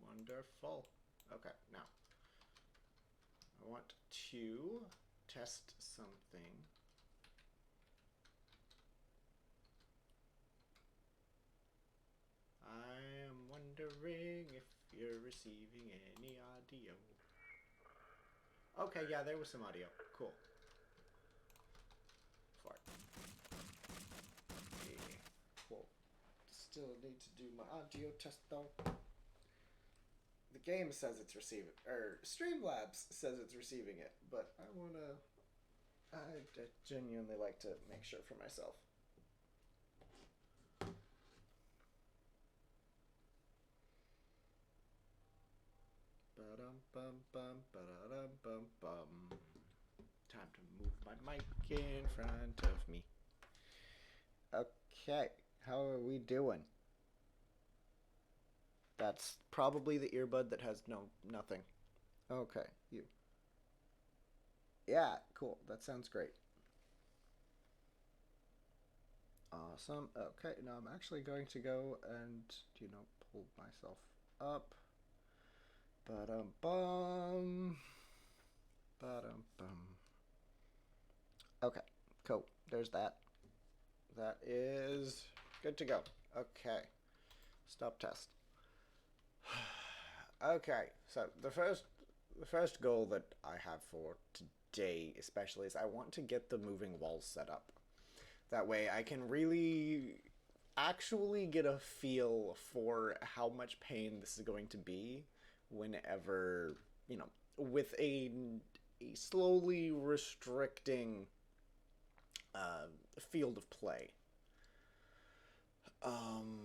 Wonderful. Okay, now I want to test something. I am wondering if you're receiving any audio. Okay, yeah, there was some audio. Cool. Fart. Yeah. Cool. Still need to do my audio test though. The game says it's receiving, or Streamlabs says it's receiving it, but I genuinely like to make sure for myself. Ba-dum-bum-bum, time to move my mic in front of me. Okay, how are we doing? That's probably the earbud that has nothing. Okay, you. Yeah, cool. That sounds great. Awesome. Okay, now I'm actually going to go and, pull myself up. Ba-dum-bum. Ba-dum-bum. Okay, cool. There's that. That is good to go. Okay. Stop test. Okay, so the first goal that I have for today especially is I want to get the moving walls set up. That way I can really actually get a feel for how much pain this is going to be whenever, with a slowly restricting field of play. Um,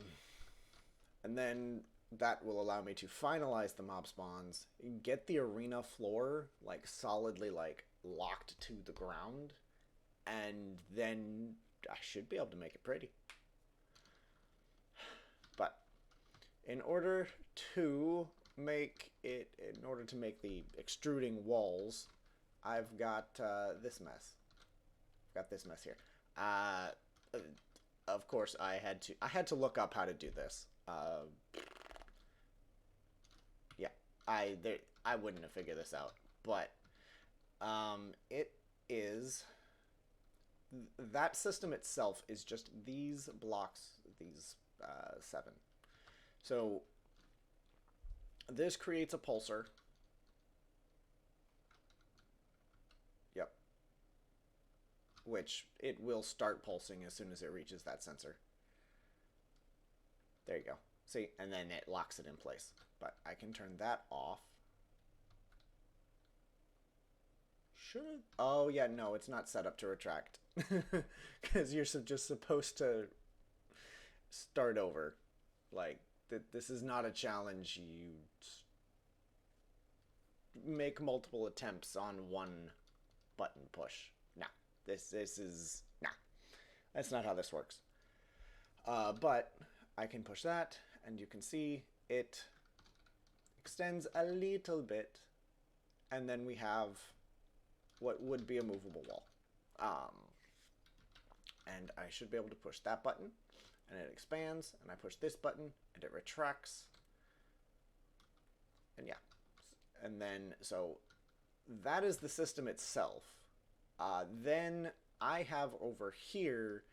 and then that will allow me to finalize the mob spawns, get the arena floor like solidly like locked to the ground, and then I should be able to make it pretty. But in order to make the extruding walls, I've got this mess. I've got this mess here. Uh, of course, I had to look up how to do this. Yeah, I wouldn't have figured this out, but it is that system itself is just these blocks, these seven. So this creates a pulsar. Yep. Which it will start pulsing as soon as it reaches that sensor. There you go. See, and then it locks it in place. But I can turn that off. Should. Oh, yeah, no, it's not set up to retract. Because you're just supposed to start over. Like, this is not a challenge. You make multiple attempts on one button push. No, this is nah. That's not how this works. But I can push that, and you can see it extends a little bit, and then we have what would be a movable wall. And I should be able to push that button, and it expands, and I push this button, and it retracts. And yeah. And then, so that is the system itself. Then I have over here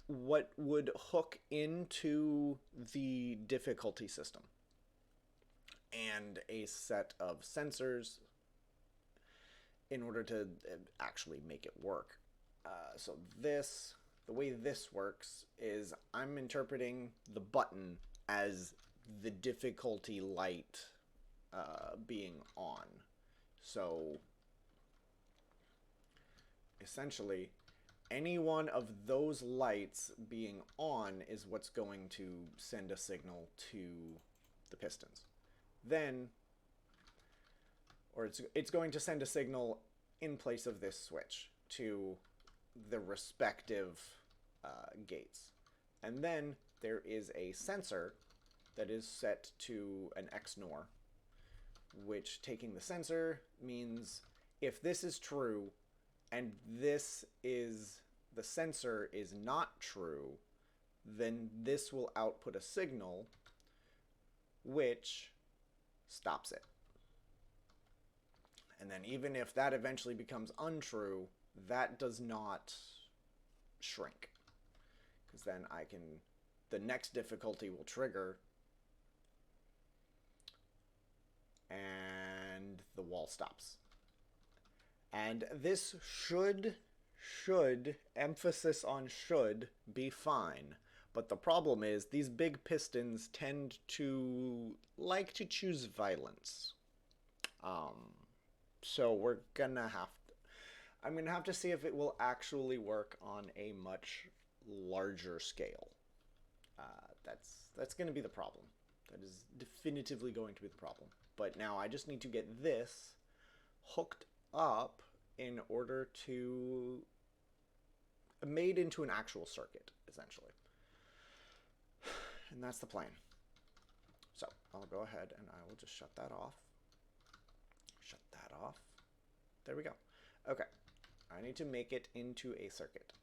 what would hook into the difficulty system and a set of sensors in order to actually make it work. So the way this works is I'm interpreting the button as the difficulty light being on. So essentially, any one of those lights being on is what's going to send a signal to the pistons. Then, or it's going to send a signal in place of this switch to the respective gates. And then there is a sensor that is set to an XNOR, which taking the sensor means if this is true and the sensor is not true, then this will output a signal which stops it. And then even if that eventually becomes untrue, that does not shrink. Because then the next difficulty will trigger, and the wall stops. And this should, emphasis on should, be fine. But the problem is, these big pistons tend to like to choose violence. So I'm gonna have to see if it will actually work on a much larger scale. That's gonna be the problem. That is definitively going to be the problem. But now I just need to get this hooked up in order to made into an actual circuit, essentially. And that's the plan. So I'll go ahead and I will just shut that off. Shut that off. There we go. Okay. I need to make it into a circuit.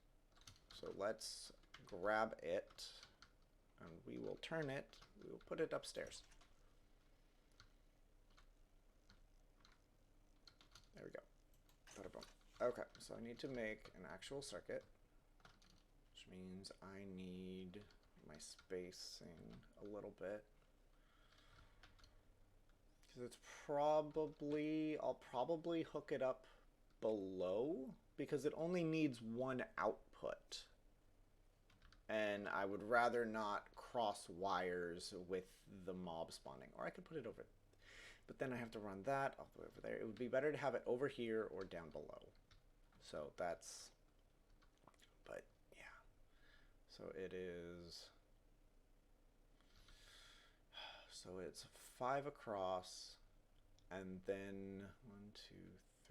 So let's grab it and we will turn it. We will put it upstairs. There we go. Okay, so I need to make an actual circuit, which means I need my spacing a little bit. Because I'll probably hook it up below, because it only needs one output. And I would rather not cross wires with the mob spawning. Or I could put it over. But then I have to run that all the way over there. It would be better to have it over here or down below. So that's... But, yeah. So it is... So it's 5 across, and then 1, 2,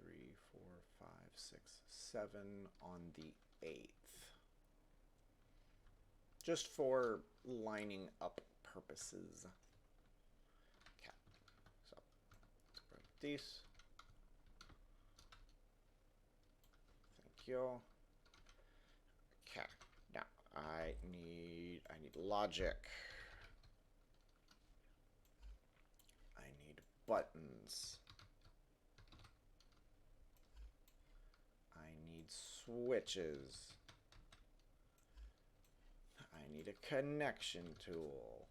3, 4, 5, 6, 7 on the 8th. Just for lining up purposes. Okay. So let's grab these. Thank you. Okay. Now I need logic. I need buttons. I need switches. I need a connection tool.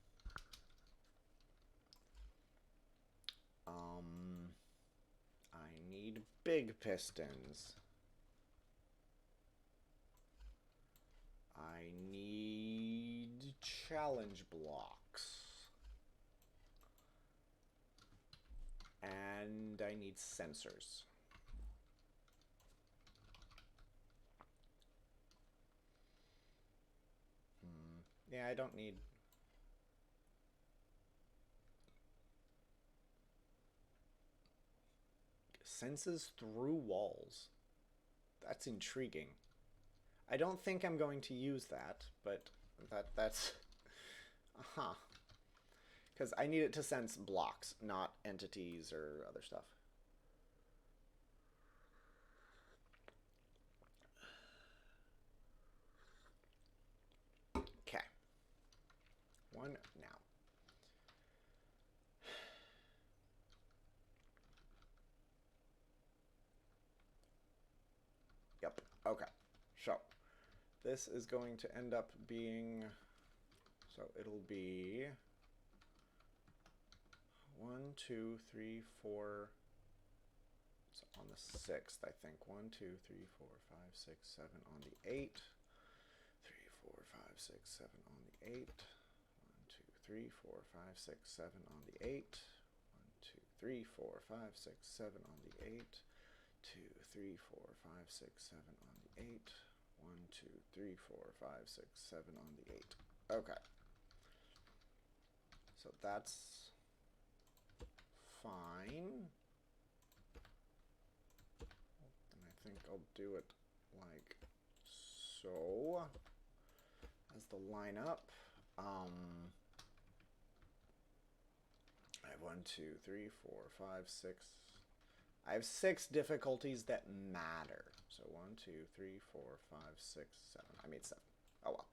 I need big pistons. I need challenge blocks. And I need sensors. Yeah, I don't need... Senses through walls. That's intriguing. I don't think I'm going to use that, but that's... Uh-huh. Because I need it to sense blocks, not entities or other stuff. Okay. One now. Yep. Okay. So this is going to end up being... So it'll be... 1, 2, 3, 4... So on the 6th, I think. 1, 2, 3, 4, 5, 6, 7 on the 8th. 3, 4, 5, 6, 7 on the 8th. 1, 2, 3, 4, 5, 6, 7 on the 8th. 1, 2, 3, 4, 5, 6, 7 on the 8th. 2, 3, 4, 5, 6, 7 on the 8th. 1, 2, 3, 4, 5, 6, 7 on the 8th. Okay. So that's fine. And I think I'll do it like so as the lineup. I have 1, 2, 3, 4, 5, 6. I have 6 difficulties that matter. So 1, 2, 3, 4, 5, 6, 7. I made 7. Oh well.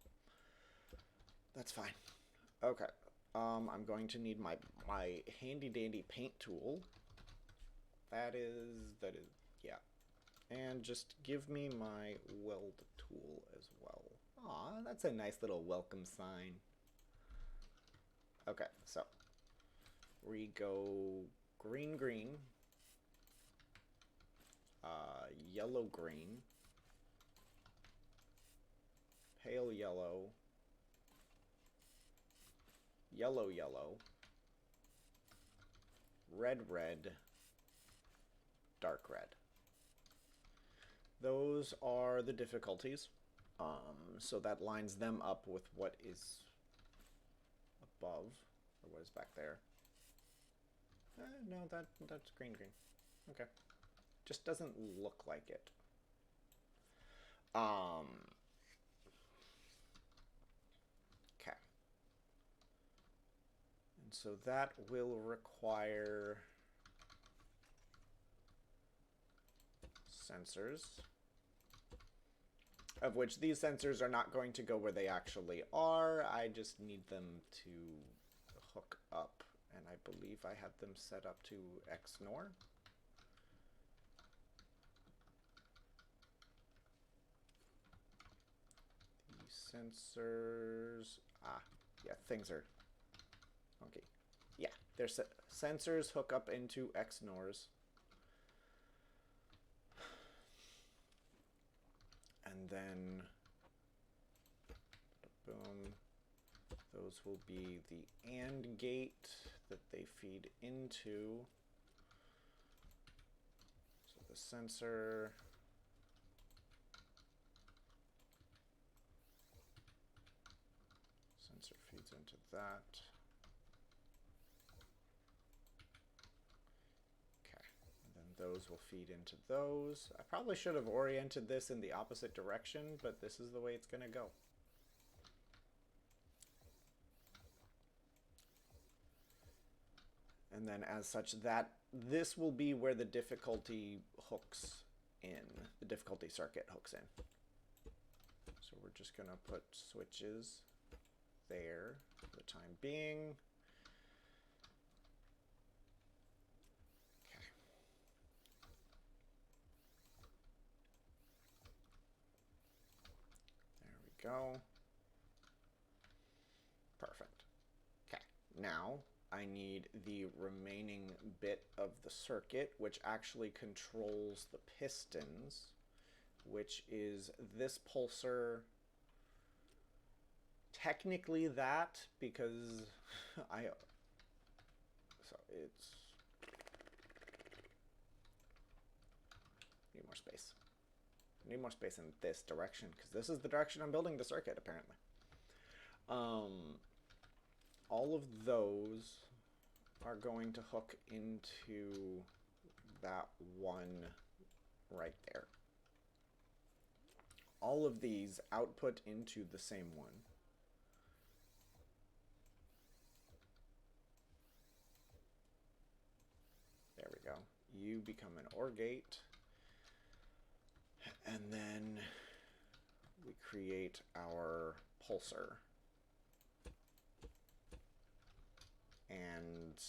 That's fine. Okay. I'm going to need my handy dandy paint tool. That is, yeah. And just give me my weld tool as well. Aw, that's a nice little welcome sign. Okay, so we go green, green, yellow, green, pale yellow, yellow, yellow, red, red, dark red. Those are the difficulties. So that lines them up with what is above, or what is back there. No, that's green, green. Okay. Just doesn't look like it. Okay. And so that will require sensors, of which these sensors are not going to go where they actually are. I just need them to hook up, and I believe I have them set up to XNOR. The sensors, yeah, things are okay. Yeah, their sensors hook up into XNORs. And then, boom, those will be the AND gate that they feed into. So the sensor feeds into that. Okay, and then those will feed into those. I probably should have oriented this in the opposite direction, but this is the way it's going to go. And then as such, that this will be where the difficulty hooks in, the difficulty circuit hooks in. So we're just going to put switches there for the time being. Okay. There we go. Perfect. Okay, now I need the remaining bit of the circuit, which actually controls the pistons, which is this pulsar. Technically that, because so it's, need more space. I need more space in this direction, because this is the direction I'm building the circuit, apparently. All of those are going to hook into that one right there. All of these output into the same one. There we go. You become an OR gate. And then we create our pulsar. And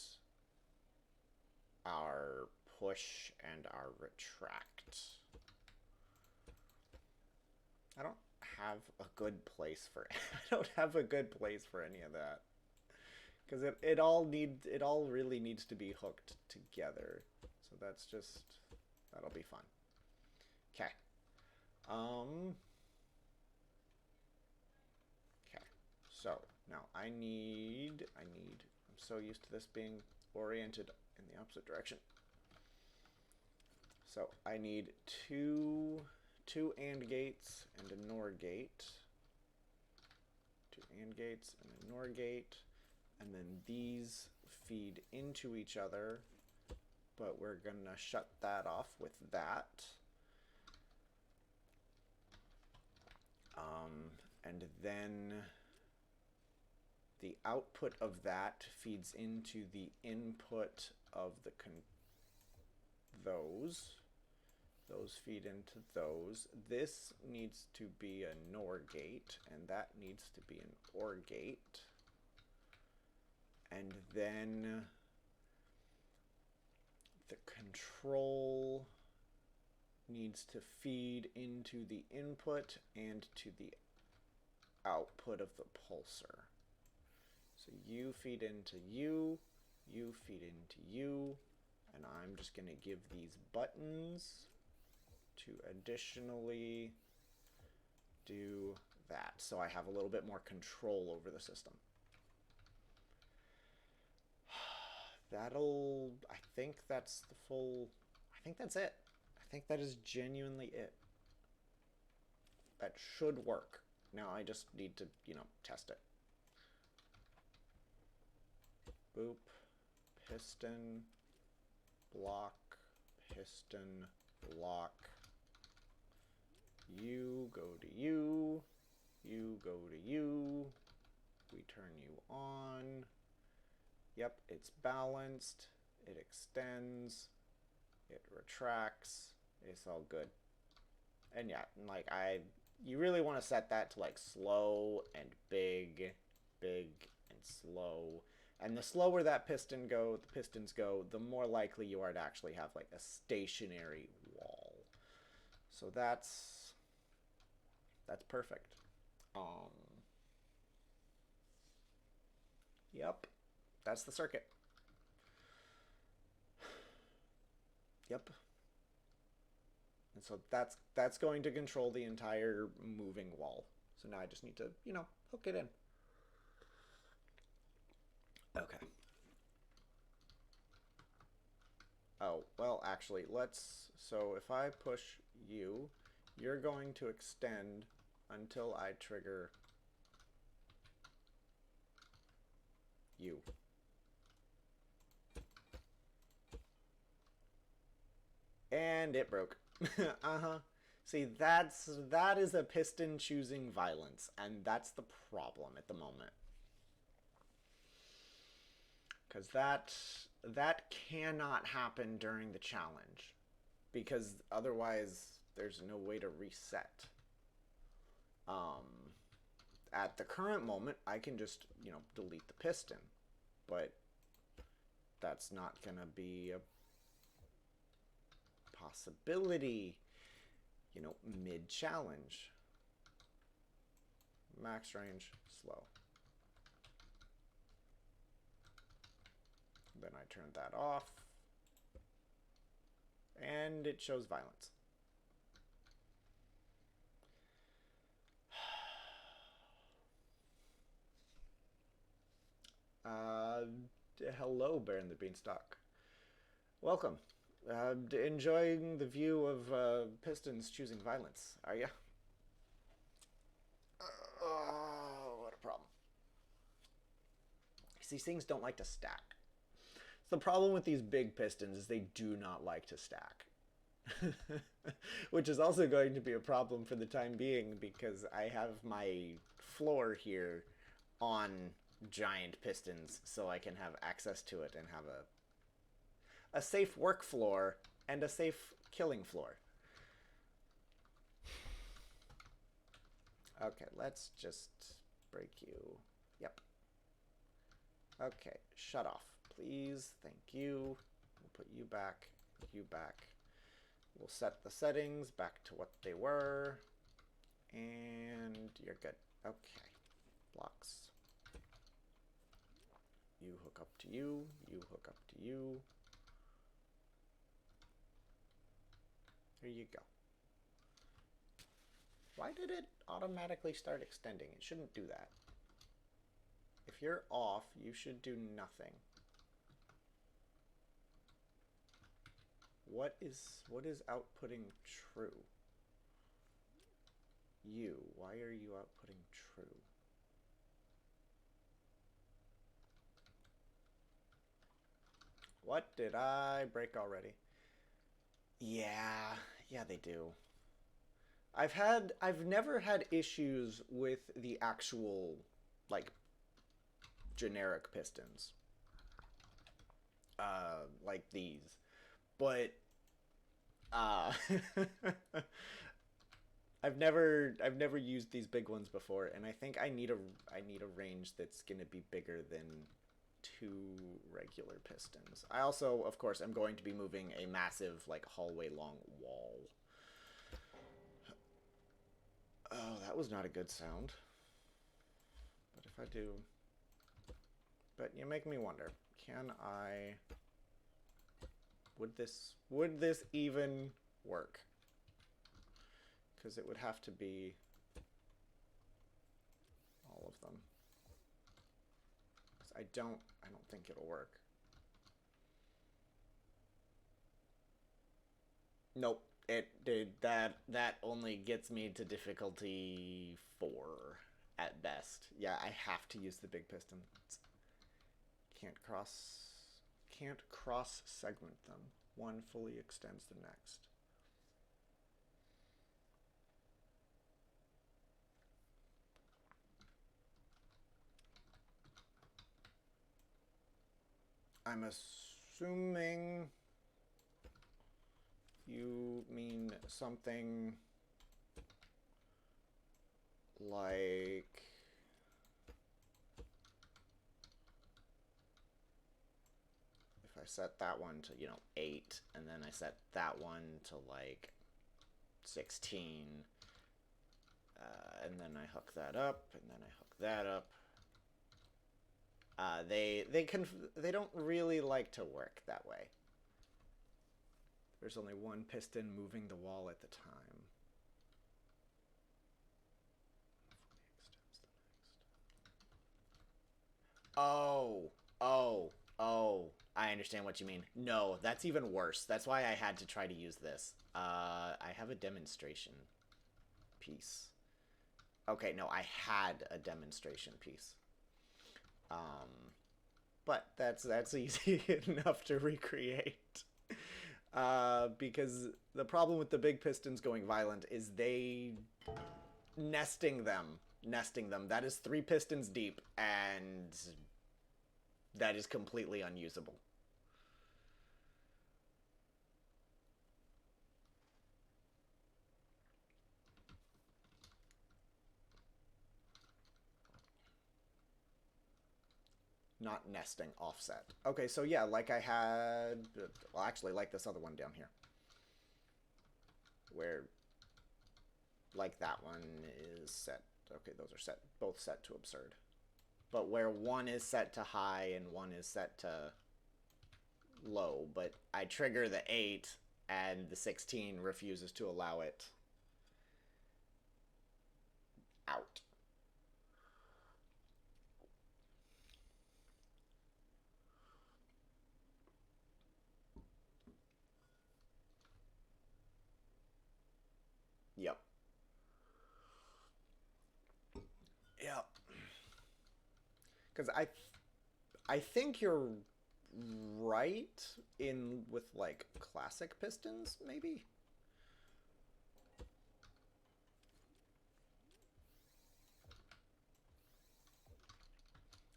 our push and our retract. I don't have a good place for I don't have a good place for any of that. Because it all really needs to be hooked together. So that's just, that'll be fun. Okay. Okay. So now I'm so used to this being oriented in the opposite direction. So I need two AND gates and a NOR gate. Two AND gates and a NOR gate. And then these feed into each other, but we're gonna shut that off with that. And then the output of that feeds into the input of the those. Those feed into those. This needs to be a NOR gate, and that needs to be an OR gate. And then the control needs to feed into the input and to the output of the pulsar. So you feed into you feed into you, and I'm just going to give these buttons to additionally do that, so I have a little bit more control over the system. I think that's the full, I think that's it. I think that is genuinely it. That should work. Now I just need to, test it. Boop, piston, block, piston, block. You go to you, you go to you. We turn you on. Yep, it's balanced. It extends. It retracts. It's all good. And yeah, like you really want to set that to like slow and big, big and slow. And the slower that pistons go, the more likely you are to actually have like a stationary wall. So that's perfect. Yep, that's the circuit. Yep. And so that's going to control the entire moving wall. So now I just need to, hook it in. Okay. Oh, well, actually, so if I push you, you're going to extend until I trigger you. And it broke. Uh-huh. See, that is a piston choosing violence, and that's the problem at the moment. Because that cannot happen during the challenge, because otherwise there's no way to reset. At the current moment, I can just, delete the piston, but that's not gonna be a possibility, mid-challenge. Max range, slow. Then I turn that off, and it shows violence. Hello, Baron the Beanstalk. Welcome. Enjoying the view of pistons choosing violence, are you? Oh, what a problem. These things don't like to stack. The problem with these big pistons is they do not like to stack. Which is also going to be a problem for the time being, because I have my floor here on giant pistons, so I can have access to it and have a safe work floor and a safe killing floor. Okay, let's just break you. Yep. Okay, shut off, please. Thank you. We'll put you back, you back. We'll set the settings back to what they were. And you're good. Okay. Blocks. You hook up to you. You hook up to you. There you go. Why did it automatically start extending? It shouldn't do that. If you're off, you should do nothing. What is outputting true? You. Why are you outputting true? What did I break already? Yeah, they do. I've never had issues with the actual, like, generic pistons. Like these. But, I've never used these big ones before, and I think I need a range that's gonna be bigger than 2 regular pistons. I also, of course, am going to be moving a massive, like, hallway-long wall. Oh, that was not a good sound. But if I do... But you make me wonder, can I... Would this even work? Because it would have to be all of them. I don't think it'll work. Nope. It did that only gets me to difficulty 4 at best. Yeah, I have to use the big pistons. Can't cross segment them. One fully extends the next. I'm assuming you mean something like if I set that one to, 8, and then I set that one to like 16, and then I hook that up, and then I hook that up. They don't really like to work that way. There's only one piston moving the wall at the time. Oh, I understand what you mean. No, that's even worse. That's why I had to try to use this. I have a demonstration piece. Okay, no, I had a demonstration piece. But that's easy enough to recreate. Because the problem with the big pistons going violent is they nesting them. That is 3 pistons deep, and that is completely unusable. Not nesting, offset. Okay, so yeah, like I had... Well, actually, like this other one down here. Where... Like that one is set... Okay, those are set, both set to absurd. But where one is set to high and one is set to low, but I trigger the 8 and the 16 refuses to allow it out. Yep. Yep. Because I think you're right in with like classic pistons, maybe?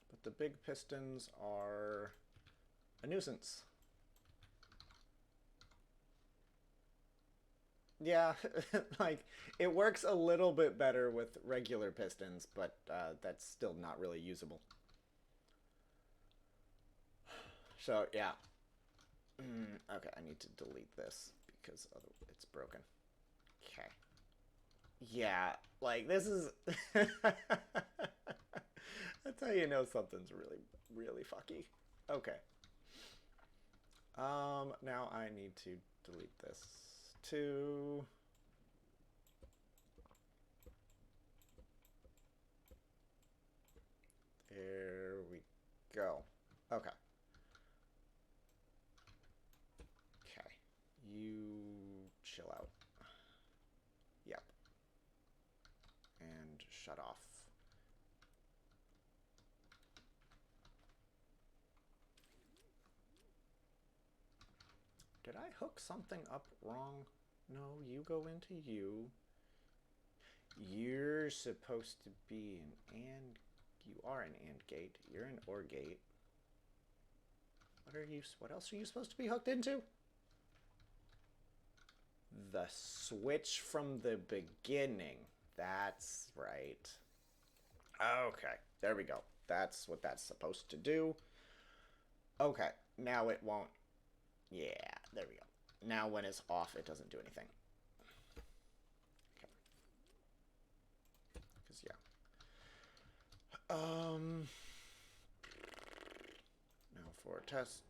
But the big pistons are a nuisance. Yeah, like, it works a little bit better with regular pistons, but that's still not really usable. So, yeah. Okay, I need to delete this because it's broken. Okay. Yeah, like, this is... That's how you know something's really, really fucky. Okay. Now I need to delete this too. There we go. Okay. Okay. You chill out. Yep. And shut off. Did I hook something up wrong? No, you go into you. You're supposed to be an AND. You are an AND gate. You're an OR gate. What else are you supposed to be hooked into? The switch from the beginning. That's right. Okay, there we go. That's what that's supposed to do. Okay, now it won't. Yeah, there we go. Now when it's off, it doesn't do anything. Okay. Because, yeah. Now for a test.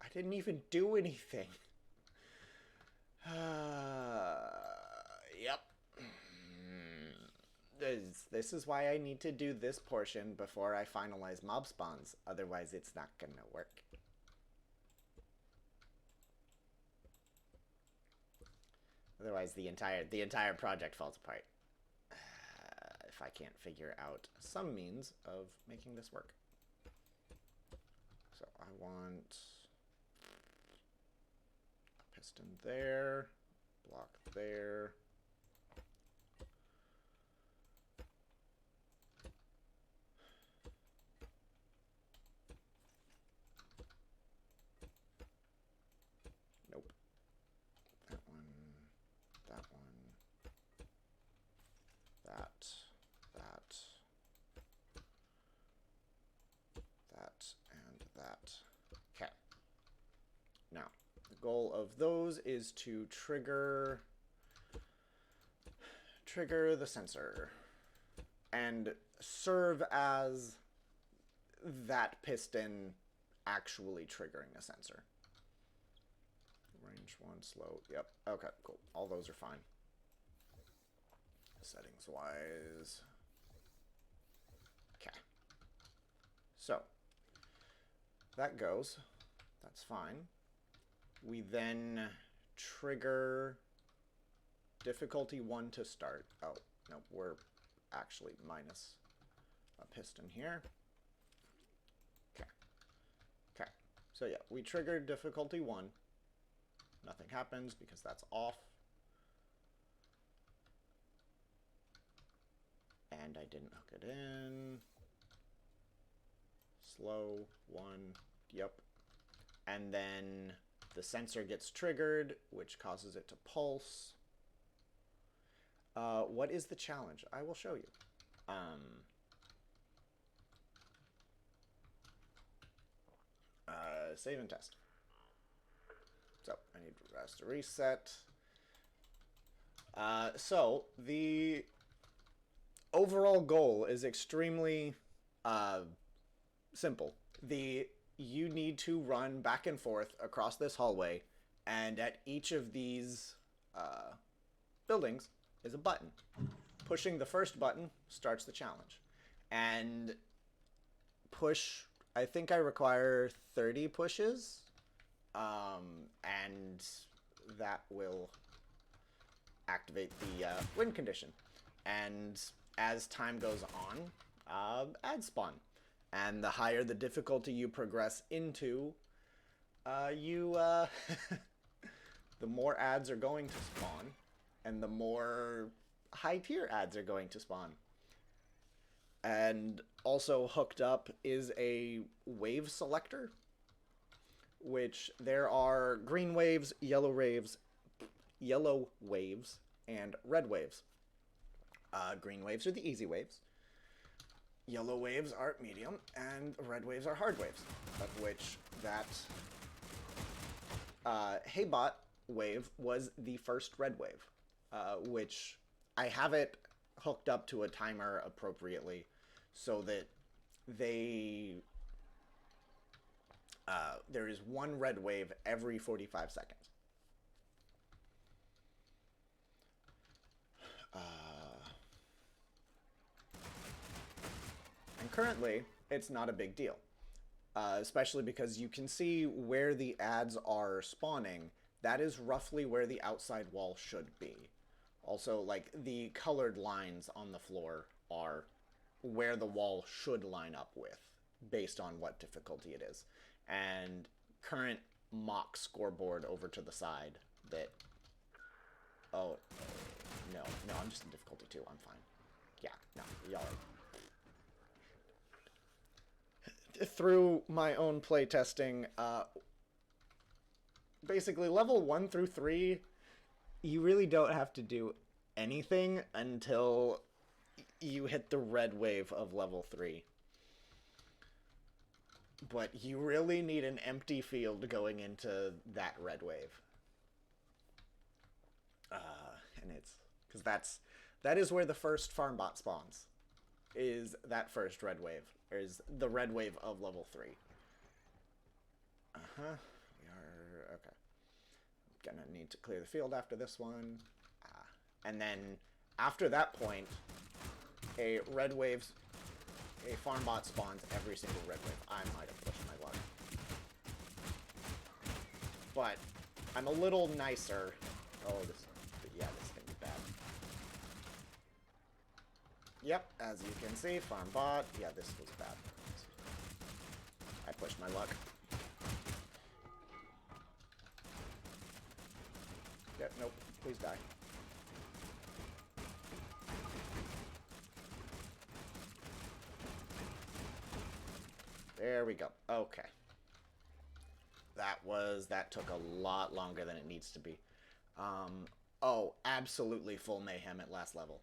I didn't even do anything. Yep. This is why I need to do this portion before I finalize mob spawns. Otherwise, it's not gonna work. Otherwise, the entire project falls apart. If I can't figure out some means of making this work. So I want a piston there, block there. Nope. That one, that one, that, and that. Okay. Now, the goal of those is to trigger the sensor and serve as that piston actually triggering a sensor. Range 1, slow. Yep. Okay, cool. All those are fine. Settings wise. Okay. So, that goes. That's fine. We then trigger difficulty 1 to start. Oh, no, we're actually minus a piston here. Okay. Okay. So yeah, we triggered difficulty 1. Nothing happens because that's off. And I didn't hook it in. Slow 1. Yep. And then the sensor gets triggered, which causes it to pulse. What is the challenge? I will show you. Save and test. So I need rest to reset. So the overall goal is extremely simple. You need to run back and forth across this hallway, and at each of these buildings is a button. Pushing the first button starts the challenge. And I think I require 30 pushes, and that will activate the win condition. And as time goes on, ads spawn. And the higher the difficulty you progress into, the more ads are going to spawn, and the more high-tier ads are going to spawn. And also hooked up is a wave selector, which there are green waves, yellow waves, and red waves. Green waves are the easy waves. Yellow waves are medium, and red waves are hard waves, of which that Heybot wave was the first red wave, which I have it hooked up to a timer appropriately so that there is one red wave every 45 seconds. And currently, it's not a big deal. Especially because you can see where the ads are spawning. That is roughly where the outside wall should be. Also, like, the colored lines on the floor are where the wall should line up with, based on what difficulty it is. And current mock scoreboard over to the side that... Oh, no, I'm just in difficulty 2, I'm fine. Yeah, no, y'all are... Through my own playtesting, basically level 1 through 3, you really don't have to do anything until you hit the red wave of level 3. But you really need an empty field going into that red wave. And it's because that is where the first farm bot spawns. Is that first red wave? Or is the red wave of level 3? We are okay. Gonna need to clear the field after this one, and then after that point, a farm bot spawns every single red wave. I might have pushed my luck, but I'm a little nicer. Oh, this is gonna be bad. Yep, as you can see, farm bot. Yeah, this was bad. I pushed my luck. Yeah, nope. Please die. There we go. Okay. That took a lot longer than it needs to be. Oh, absolutely full mayhem at last level.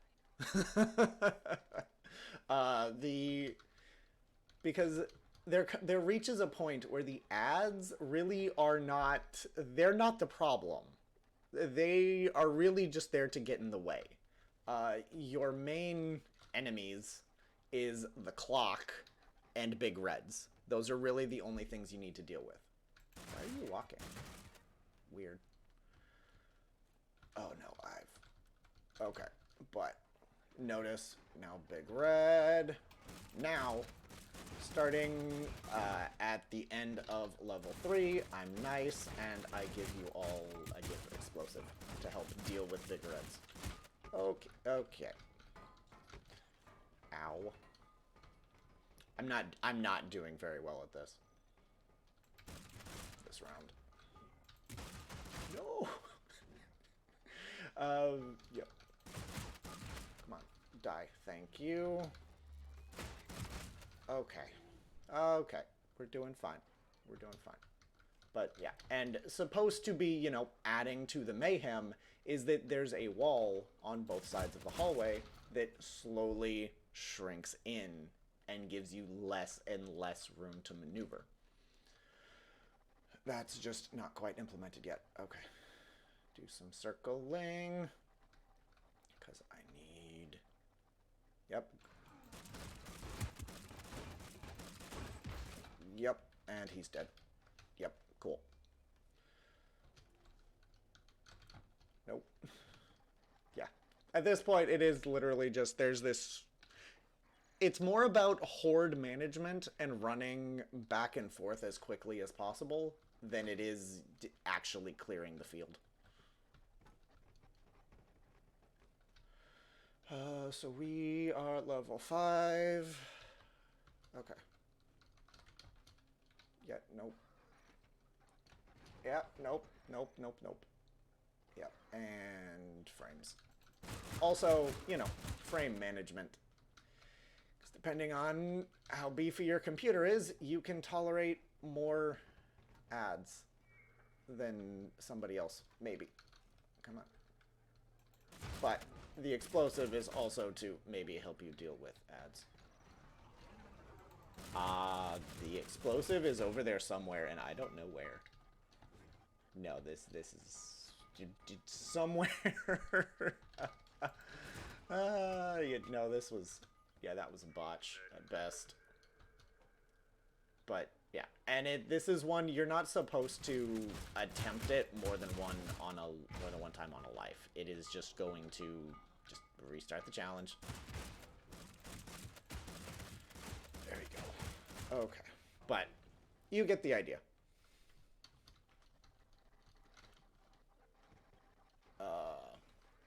Because there reaches a point where the ads really are not, they're not the problem. They are really just there to get in the way. Your main enemies is the clock and big reds. Those are really the only things you need to deal with. Why are you walking? Weird. Oh no, okay, but notice now big red. Now, starting at the end of level 3, I'm nice and I give explosive to help deal with big reds. Okay. Ow. I'm not doing very well at this round. No. Yep. Come on, die. Thank you. Okay. We're doing fine. But yeah, and supposed to be, adding to the mayhem is that there's a wall on both sides of the hallway that slowly shrinks in and gives you less and less room to maneuver. That's just not quite implemented yet. Okay. Do some circling. Because I need... Yep. And he's dead. Yep, cool. Nope. Yeah. At this point, it is literally just, there's this... It's more about horde management and running back and forth as quickly as possible than it is actually clearing the field. So we are at level 5. Okay. Yeah, nope. Yeah, nope. Yep, and frames. Also, frame management. Because depending on how beefy your computer is, you can tolerate more ads than somebody else. Maybe. Come on. But the explosive is also to maybe help you deal with ads. The explosive is over there somewhere, and I don't know where. No, this is somewhere. No, this was... Yeah, that was a botch at best. But, yeah. And this is one, you're not supposed to attempt it more than one time on a life. It is just going to just restart the challenge. There we go. Okay. But you get the idea.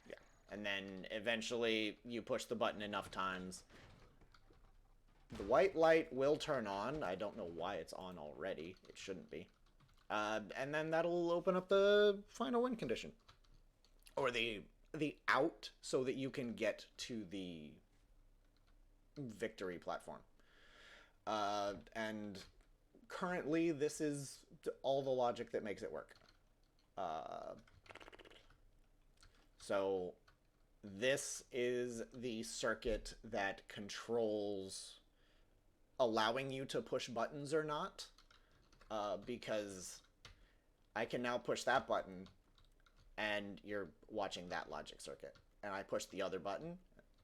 Yeah. And then eventually you push the button enough times. The white light will turn on. I don't know why it's on already. It shouldn't be. And then that'll open up the final win condition. Or the out so that you can get to the victory platform. And currently this is all the logic that makes it work. So this is the circuit that controls allowing you to push buttons or not, because I can now push that button and you're watching that logic circuit. And I push the other button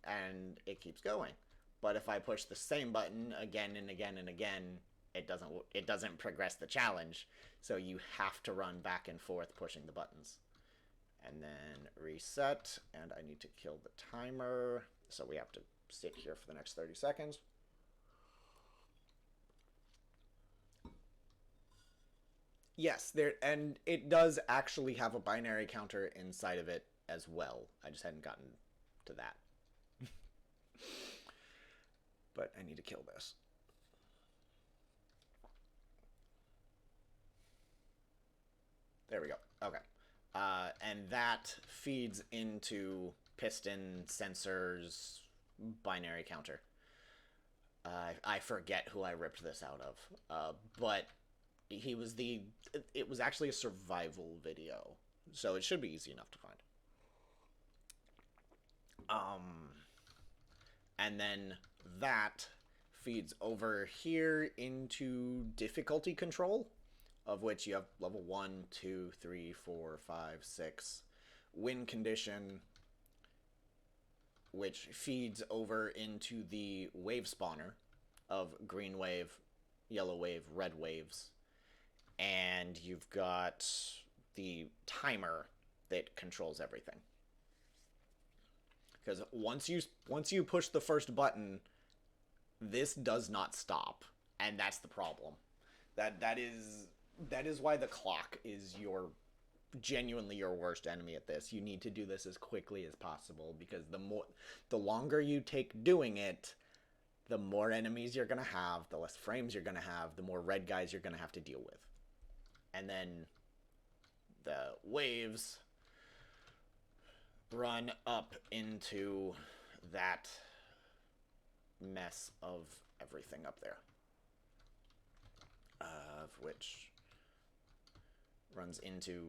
and it keeps going. But if I push the same button again and again and again, it doesn't progress the challenge. So you have to run back and forth pushing the buttons. And then reset, and I need to kill the timer. So we have to sit here for the next 30 seconds. Yes, and it does actually have a binary counter inside of it as well. I just hadn't gotten to that. But I need to kill this. There we go. Okay. And that feeds into piston sensors binary counter. I forget who I ripped this out of, but it was actually a survival video, so it should be easy enough to find. And then that feeds over here into difficulty control, of which you have level 1, 2, 3, 4, 5, 6, win condition, which feeds over into the wave spawner of green wave, yellow wave, red waves. And you've got the timer that controls everything. Because once you push the first button, this does not stop, and that's the problem. That is why the clock is genuinely your worst enemy at this. You need to do this as quickly as possible, because the longer you take doing it, the more enemies you're gonna have, the less frames you're gonna have, the more red guys you're gonna have to deal with. And then the waves run up into that mess of everything up there, of which runs into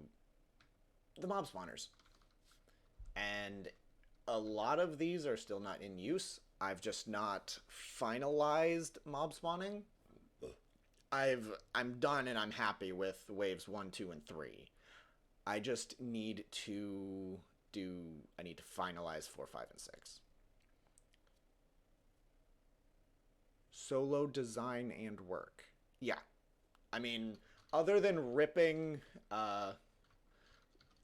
the mob spawners. And a lot of these are still not in use. I've just not finalized mob spawning. I'm done and I'm happy with waves 1, 2, and 3. I just need to finalize 4, 5, and 6. Solo design and work. Yeah. I mean, other than ripping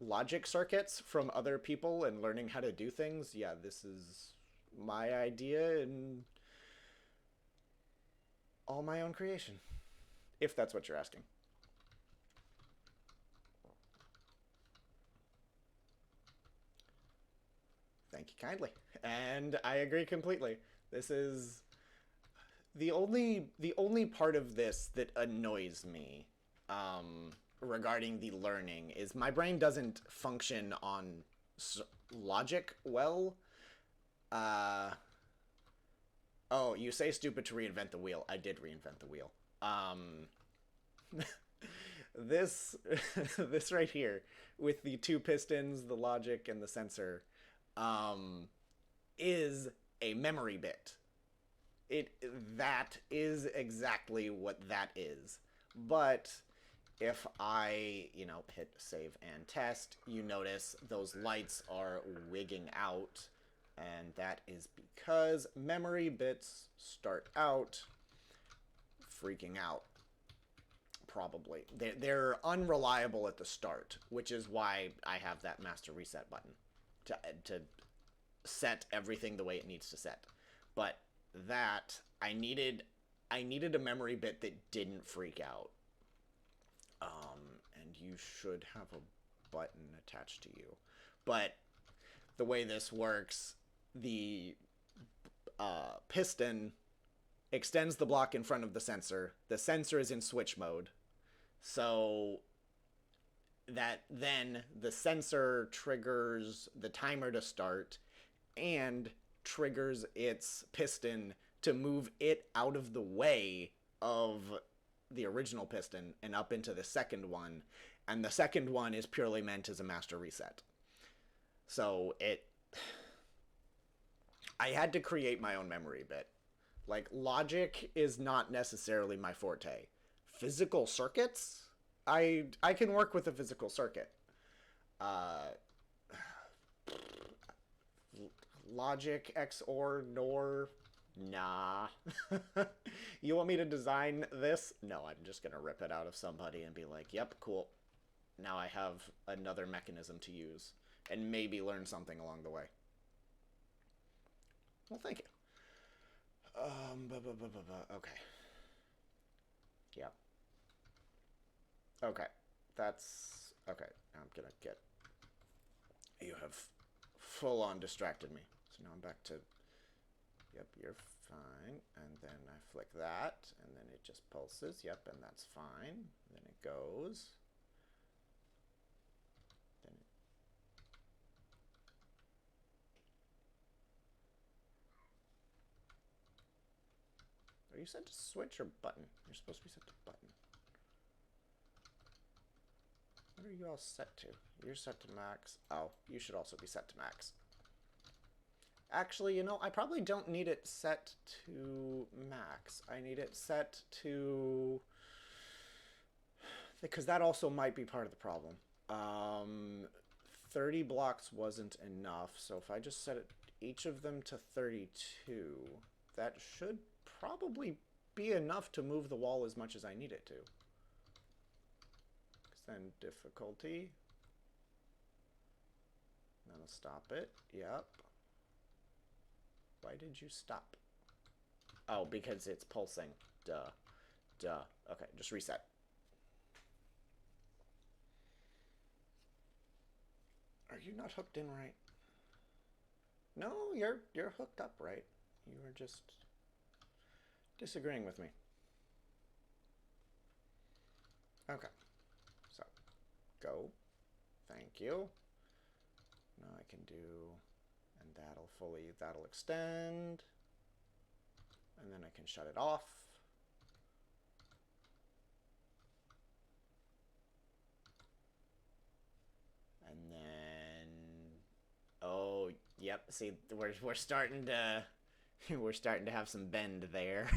logic circuits from other people and learning how to do things, yeah, this is my idea and all my own creation. If that's what you're asking. Thank you kindly. And I agree completely. This is the only part of this that annoys me regarding the learning is my brain doesn't function on logic well. Oh, you say stupid to reinvent the wheel. I did reinvent the wheel. This this right here with the 2 pistons, the logic, and the sensor is a memory bit. That is exactly what that is. But if I, hit save and test, you notice those lights are wigging out, and that is because memory bits start out freaking out. Probably. They're unreliable at the start, which is why I have that master reset button to set everything the way it needs to set. But that I needed a memory bit that didn't freak out. And you should have a button attached to you. But the way this works, the piston extends the block in front of the sensor. The sensor is in switch mode. So that then the sensor triggers the timer to start and triggers its piston to move it out of the way of the original piston and up into the second one. And the second one is purely meant as a master reset. So I had to create my own memory bit. Like, logic is not necessarily my forte. Physical circuits? I can work with a physical circuit. Uh, Logic, XOR, NOR, nah. You want me to design this? No, I'm just gonna rip it out of somebody and be like, yep, cool. Now I have another mechanism to use and maybe learn something along the way. Well, thank you. Okay. Yep. Okay. That's okay. Now I'm gonna get. You have full on distracted me. So now I'm back to. Yep, you're fine. And then I flick that, and then it just pulses. Yep, and that's fine. Then it goes. Then it... Are you set to switch or button? You're supposed to be set to button. What are you all set to? You're set to max. Oh, you should also be set to max. Actually, you know, I probably don't need it set to max. I need it set to... Because that also might be part of the problem. 30 blocks wasn't enough, so if I just set it, each of them to 32, that should probably be enough to move the wall as much as I need it to. Extend difficulty. That'll stop it. Yep. Why did you stop? Oh, because it's pulsing. Duh. Duh. Okay, just reset. Are you not hooked in right? No, you're hooked up right. You were just disagreeing with me. Okay. So, go. Thank you. Now I can do, and that'll extend. And then I can shut it off. And then, oh, yep. See, we're starting to we're starting to have some bend there.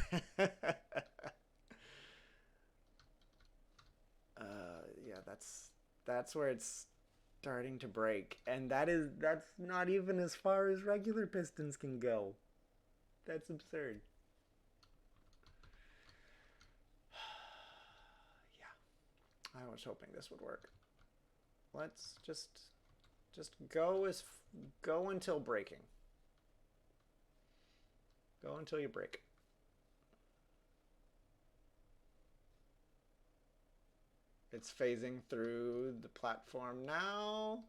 Yeah, that's where it's starting to break, and that's not even as far as regular pistons can go. That's absurd. Yeah, I was hoping this would work. Let's just go until breaking. Go until you break. It's phasing through the platform now.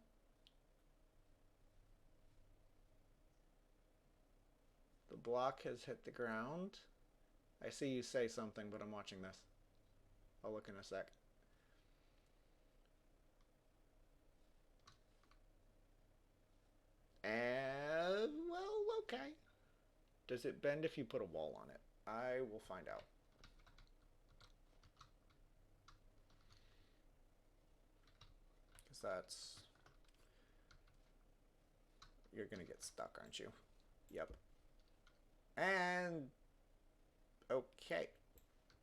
The block has hit the ground. I see you say something, but I'm watching this. I'll look in a sec. Well, okay. Does it bend if you put a wall on it? I will find out. Because that's... You're going to get stuck, aren't you? Yep. And... Okay.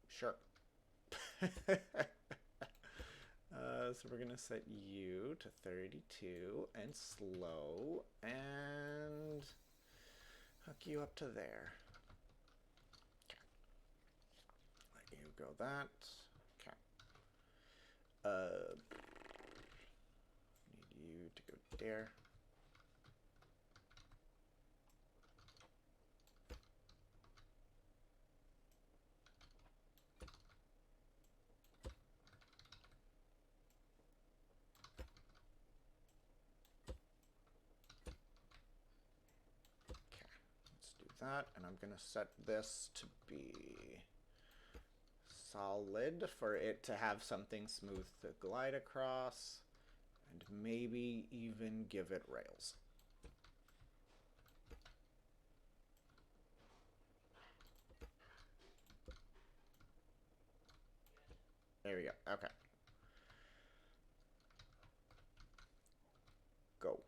Sure. So we're going to set you to 32 and slow and hook you up to there. Okay. Let you go that. Okay. Need you to go there. That, and I'm gonna set this to be solid for it to have something smooth to glide across, and maybe even give it rails. There we go. Okay. Go.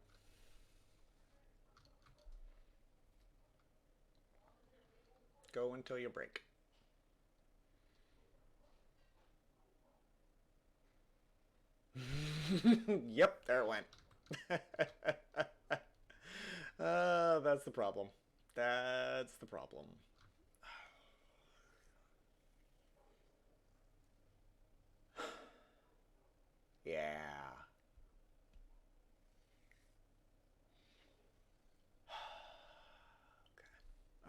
Go. go until you break. Yep, there it went. That's the problem. That's the problem. Yeah.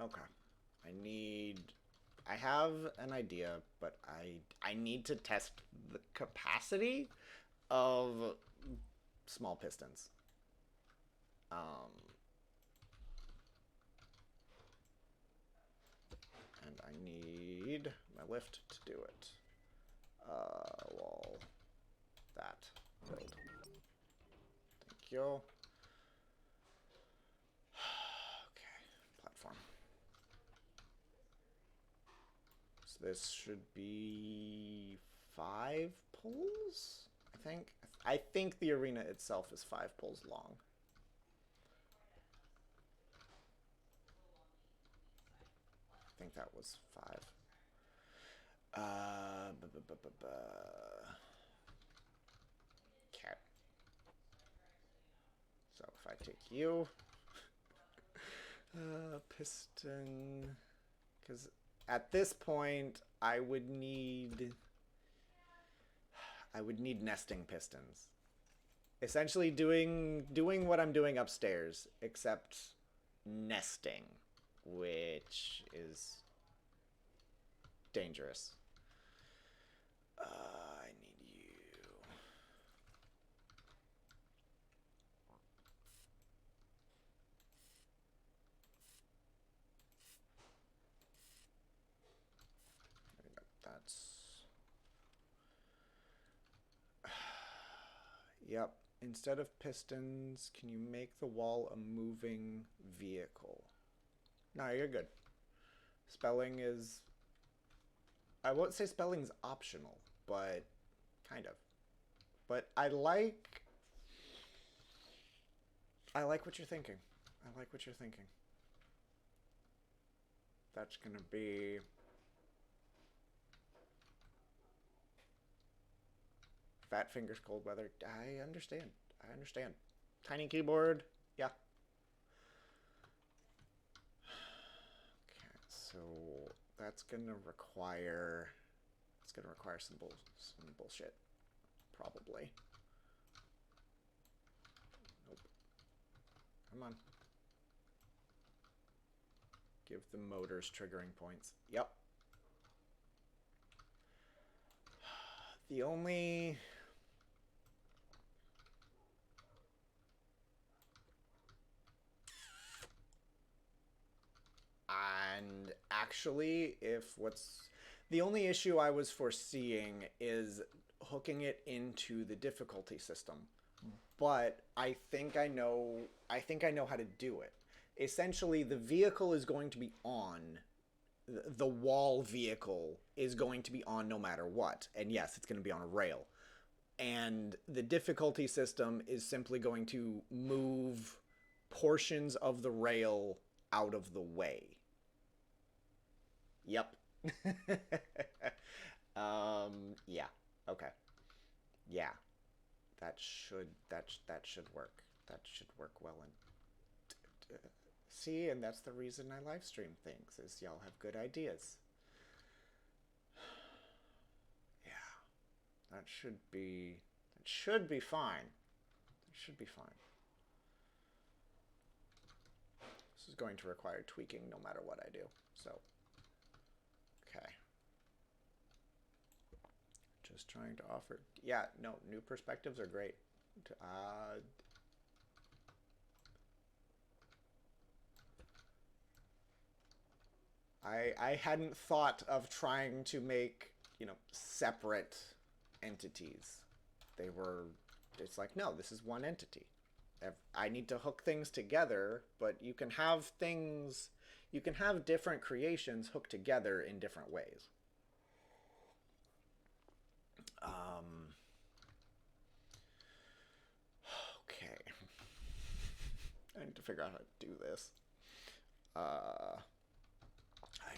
Okay. I have an idea, but I need to test the capacity of small pistons. Um, and I need my lift to do it. Wall that build. Thank you. Okay, platform. So this should be 5 pulls, I think. I think the arena itself is 5 pulls long. I think that was 5. Okay. So if I take you, piston, because at this point I would need nesting pistons. Essentially doing what I'm doing upstairs, except nesting, which is dangerous. I need you. That's... Yep. Instead of pistons, can you make the wall a moving vehicle? No, you're good. Spelling is... I won't say spelling's optional, but kind of. But I like what you're thinking. I like what you're thinking. That's gonna be... Fat fingers, cold weather. I understand. I understand. Tiny keyboard. Yeah. Okay, so that's gonna require... It's gonna require some bullshit. Probably. Nope. Come on. Give the motors triggering points. Yep. The only... And actually, if what's... The only issue I was foreseeing is hooking it into the difficulty system. But I think I know how to do it. Essentially, the vehicle is going to be on. The wall vehicle is going to be on no matter what. And yes, it's going to be on a rail. And the difficulty system is simply going to move portions of the rail out of the way. Yep. Yeah. Okay. Yeah. That should work. That should work well. And see, and that's the reason I live stream things, is y'all have good ideas. Yeah. That should be fine. That should be fine. This is going to require tweaking no matter what I do. So okay. Just trying to offer... Yeah, no, new perspectives are great. I hadn't thought of trying to make, separate entities. They were... It's like, no, this is one entity. I need to hook things together, but you can have things... You can have different creations hooked together in different ways. Okay. I need to figure out how to do this. I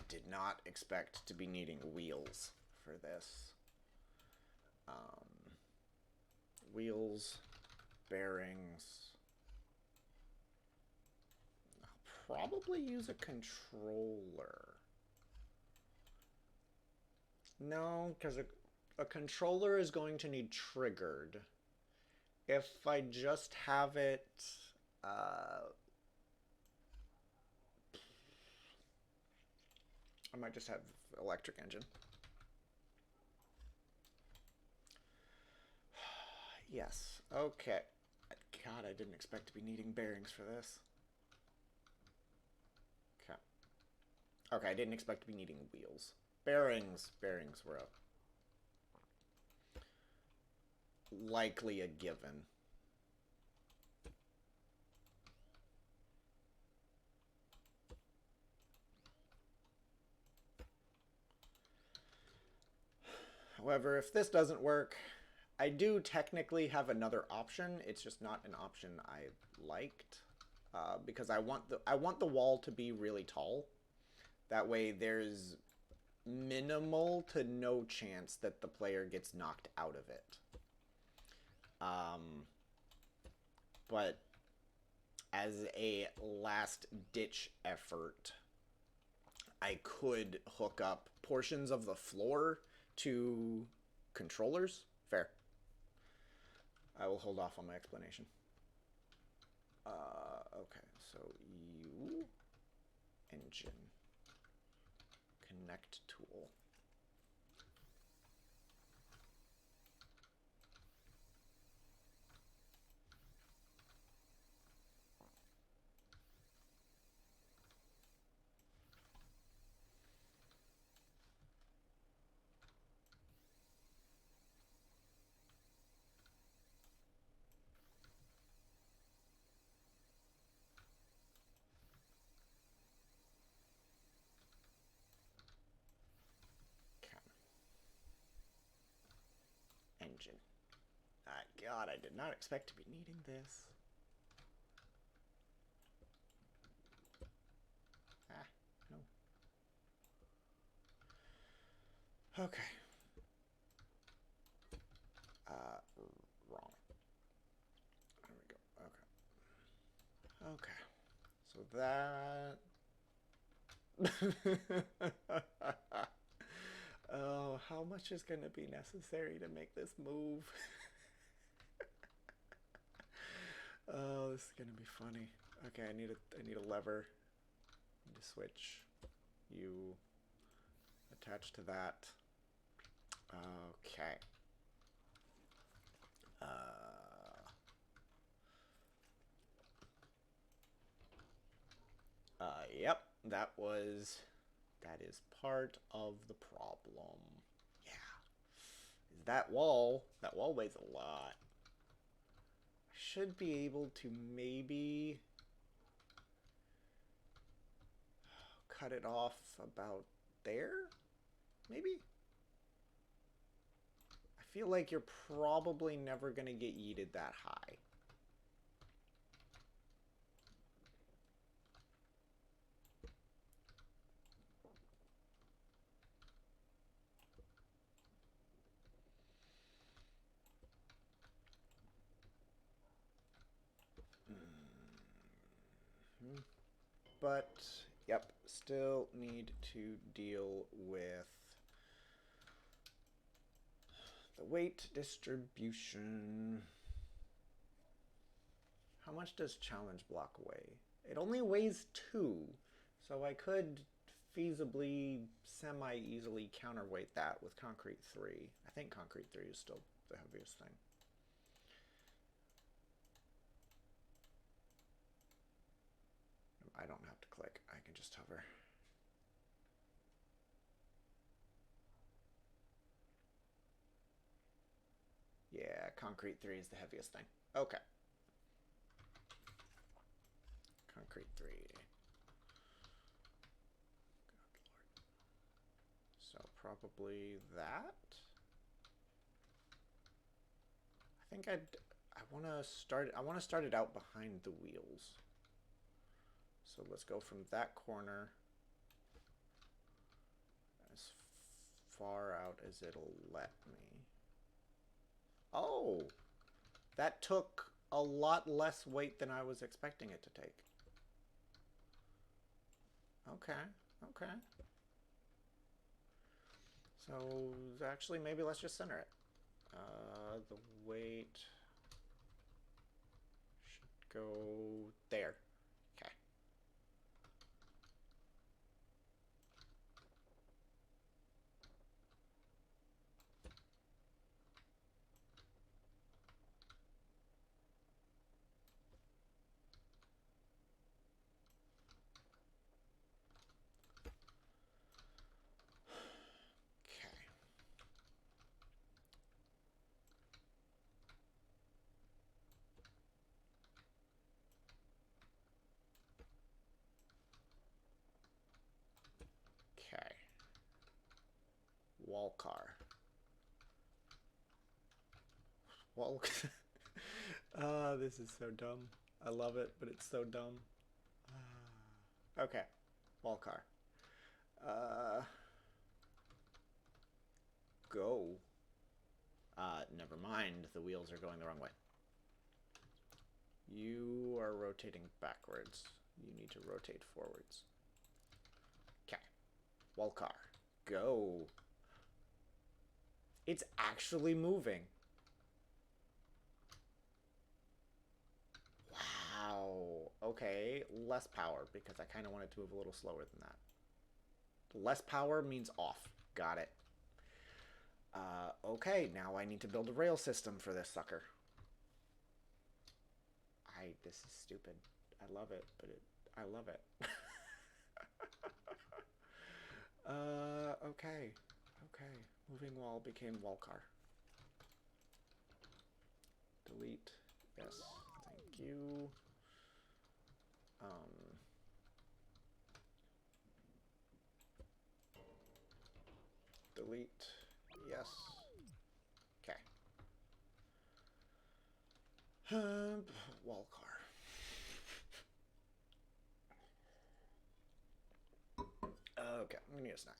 did not expect to be needing wheels for this. Wheels, bearings. I'll probably use a controller. No, because a controller is going to need triggered. If I just have it... I might just have electric engine. Yes. Okay. God, I didn't expect to be needing bearings for this. Okay. Okay, I didn't expect to be needing wheels. Bearings. Bearings were up. Likely a given. However, if this doesn't work, I do technically have another option. It's just not an option I liked because I want the wall to be really tall. That way, there's minimal to no chance that the player gets knocked out of it. But as a last-ditch effort, I could hook up portions of the floor to controllers. Fair. I will hold off on my explanation. Okay, so you engine connect tool. Engine. God, I did not expect to be needing this. No. Okay. Wrong. There we go. Okay. So that... Oh, how much is going to be necessary to make this move? Oh, this is going to be funny. Okay, I need a lever. I need to switch. You attach to that. Okay. Yep, that is part of the problem. Yeah. That wall weighs a lot. I should be able to maybe cut it off about there? Maybe? I feel like you're probably never going to get yeeted that high. But, yep, still need to deal with the weight distribution. How much does challenge block weigh? It only weighs 2, so I could feasibly semi-easily counterweight that with Concrete 3. I think Concrete 3 is still the heaviest thing. I don't have to click. I can just hover. Yeah, Concrete 3 is the heaviest thing. Okay. Concrete 3. So probably that. I think I want to start it out behind the wheels. So let's go from that corner far out as it'll let me. Oh, that took a lot less weight than I was expecting it to take. Okay, okay. So actually, maybe let's just center it. The weight should go there. Okay. Okay. Wall car. Wall. This is so dumb. I love it, but it's so dumb. Okay. Wall car. Go. Never mind. The wheels are going the wrong way. You are rotating backwards. You need to rotate forwards. Okay. Wall car. Go. It's actually moving. Wow. Okay. Less power, because I kind of want it to move a little slower than that. Less power means off. Got it. Okay, now I need to build a rail system for this sucker. This is stupid. I love it, but I love it. Okay. Okay. Moving wall became wall car. Delete. Yes. Thank you. Delete. Yes. Okay. Wall car. Okay, I'm gonna need a snack.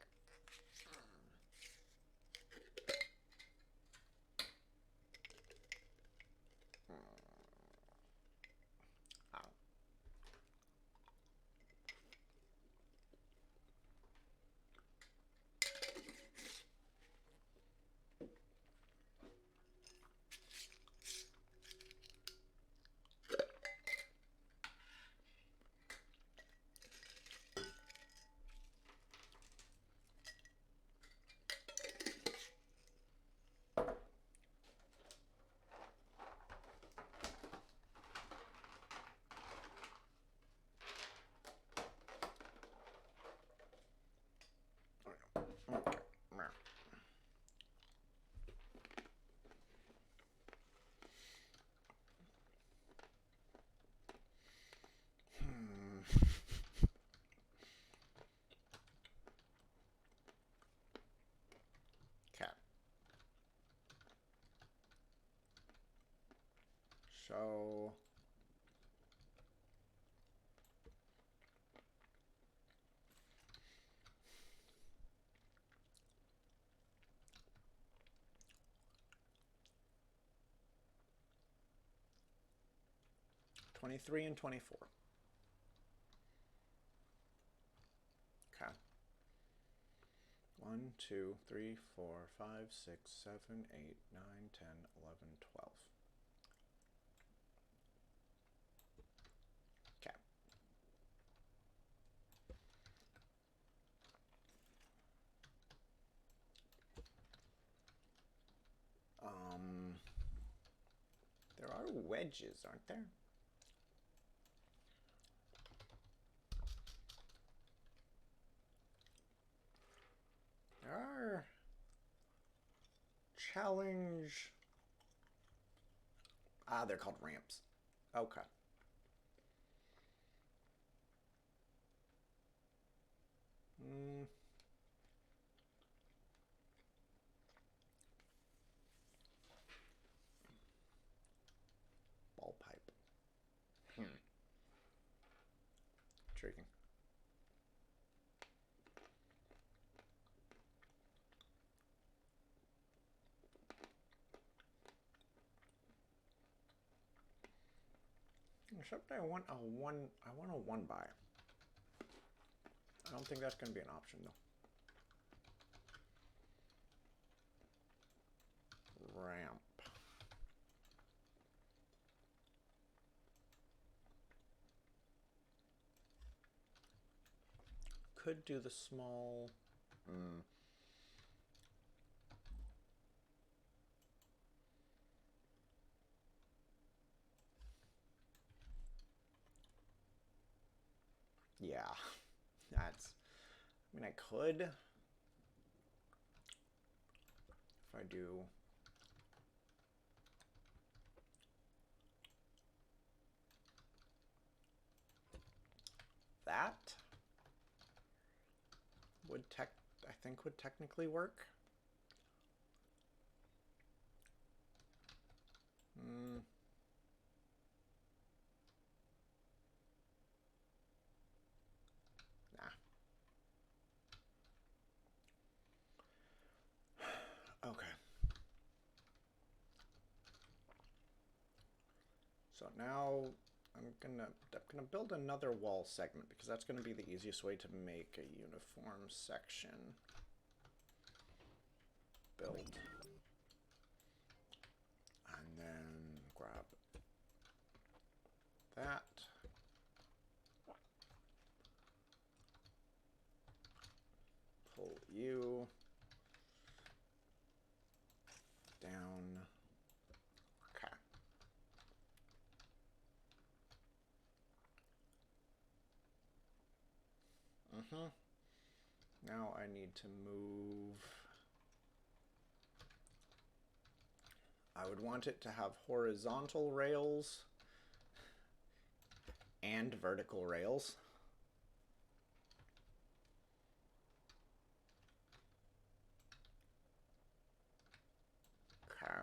Okay. So 23 and 24. Okay. 1, 2, 3, 4, 5, 6, 7, 8, 9, 10, 11, 12. Okay. There are wedges, aren't there? There are challenge. They're called ramps. Okay. Ball pipe. Intriguing. Except I want a one by. I don't think that's going to be an option though. Ramp. Could do the small. Yeah, that's. I mean, I could. If I do. That would I think would technically work. Nah. Okay. So now I'm gonna build another wall segment because that's gonna be the easiest way to make a uniform section. Build. And then grab that. Pull you down. Okay. Now I need to move. I would want it to have horizontal rails and vertical rails. Okay.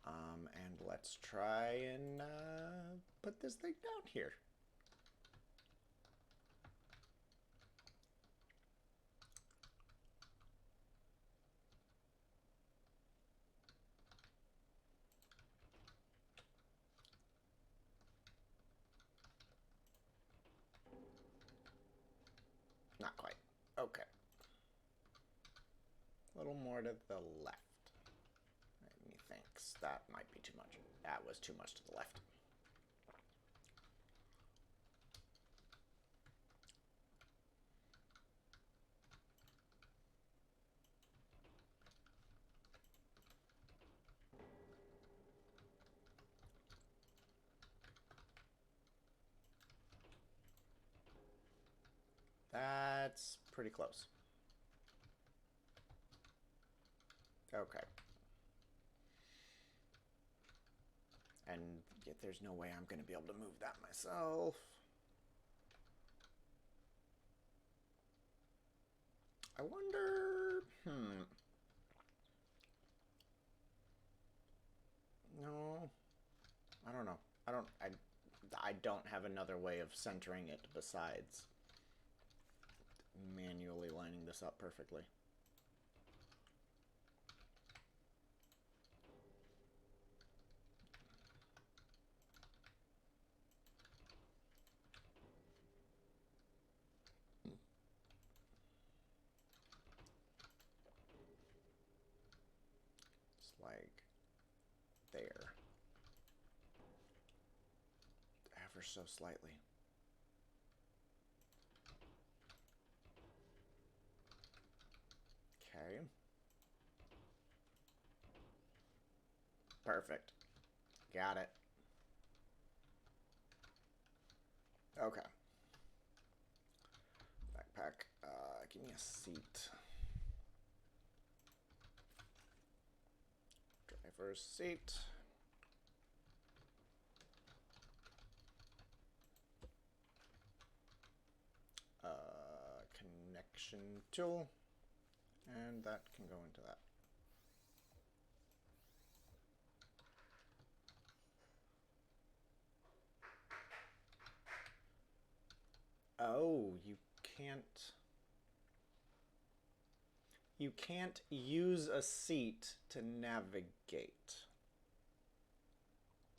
And let's try and put this thing down here. Not quite. Okay. A little more to the left. Methinks that might be too much. That was too much to the left. That's pretty close. Okay. And yet there's no way I'm going to be able to move that myself. I wonder... No. I don't know. I don't have another way of centering it besides manually lining this up perfectly. It's like there. Ever so slightly. Okay. Perfect. Got it. Okay. Backpack. Give me a seat. Driver's seat. Connection tool. And that can go into that. Oh, you can't use a seat to navigate.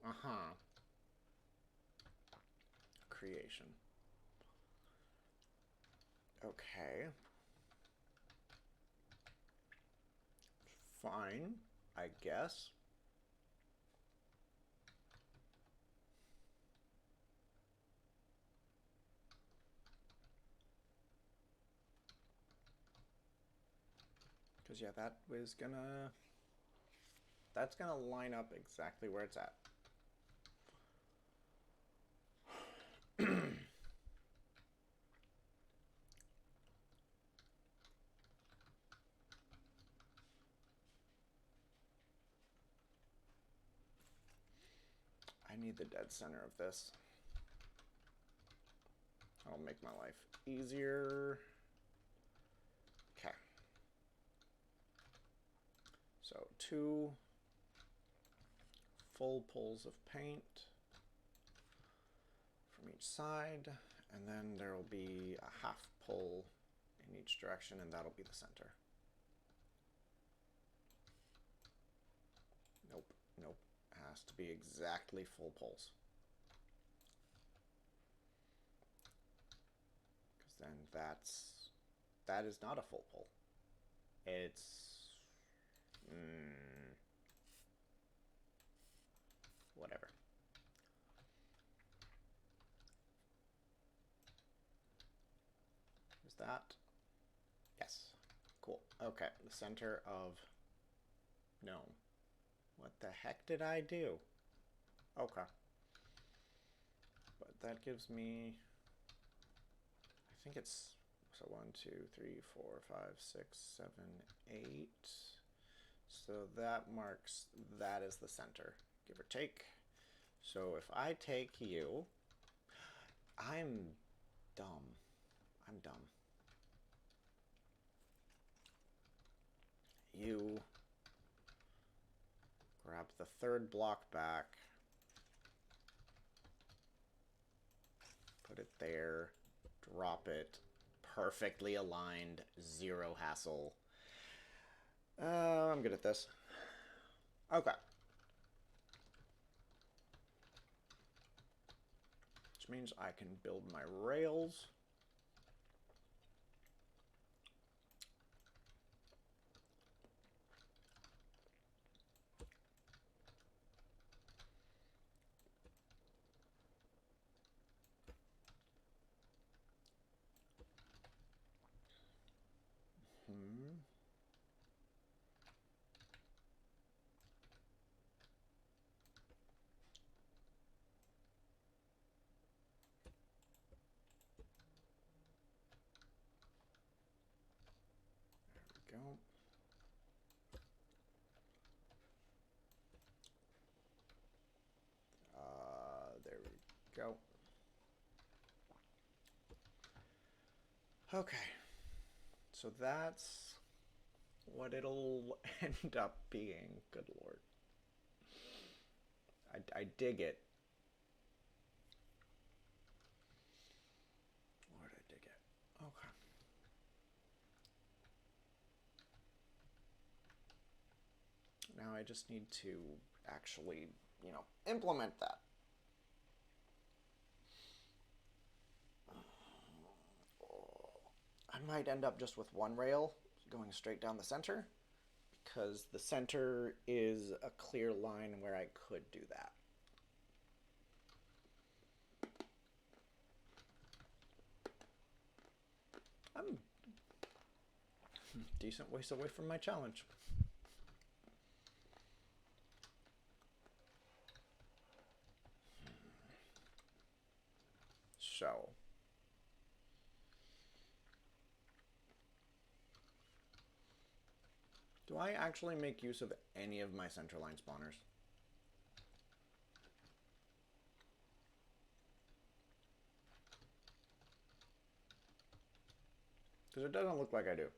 Uh-huh. Creation. Okay. Fine, I guess. Because, yeah, that's gonna line up exactly where it's at. I need the dead center of this. That'll make my life easier. Okay. So 2 full pulls of paint from each side, and then there will be a half pull in each direction, and that'll be the center. Nope, nope. It has to be exactly full pulls. Because then that is not a full pull. It's whatever. Is that? Yes. Cool. Okay, the center of no. What the heck did I do? Okay. But that gives me, I think it's, so 1, 2, 3, 4, 5, 6, 7, 8. So that marks that as the center, give or take. So if I take you, I'm dumb. I'm dumb. You grab the third block back, put it there, drop it, perfectly aligned, zero hassle. I'm good at this. Okay. Which means I can build my rails. There we go. There we go. Okay. So that's what it'll end up being. Good lord. I dig it. Lord, I dig it. Okay. Now I just need to actually, implement that. I might end up just with one rail going straight down the center, because the center is a clear line where I could do that. I'm a decent ways away from my challenge. So, do I actually make use of any of my centerline spawners? Because it doesn't look like I do.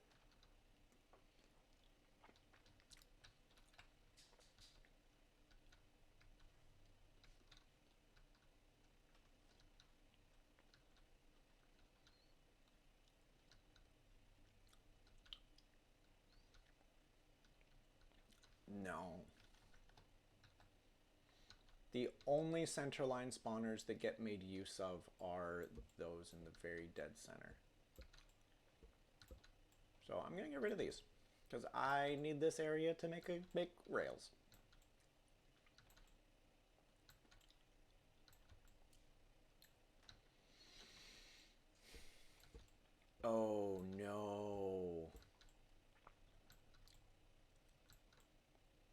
No. The only centerline spawners that get made use of are those in the very dead center. So I'm gonna get rid of these because I need this area to make rails. Oh no.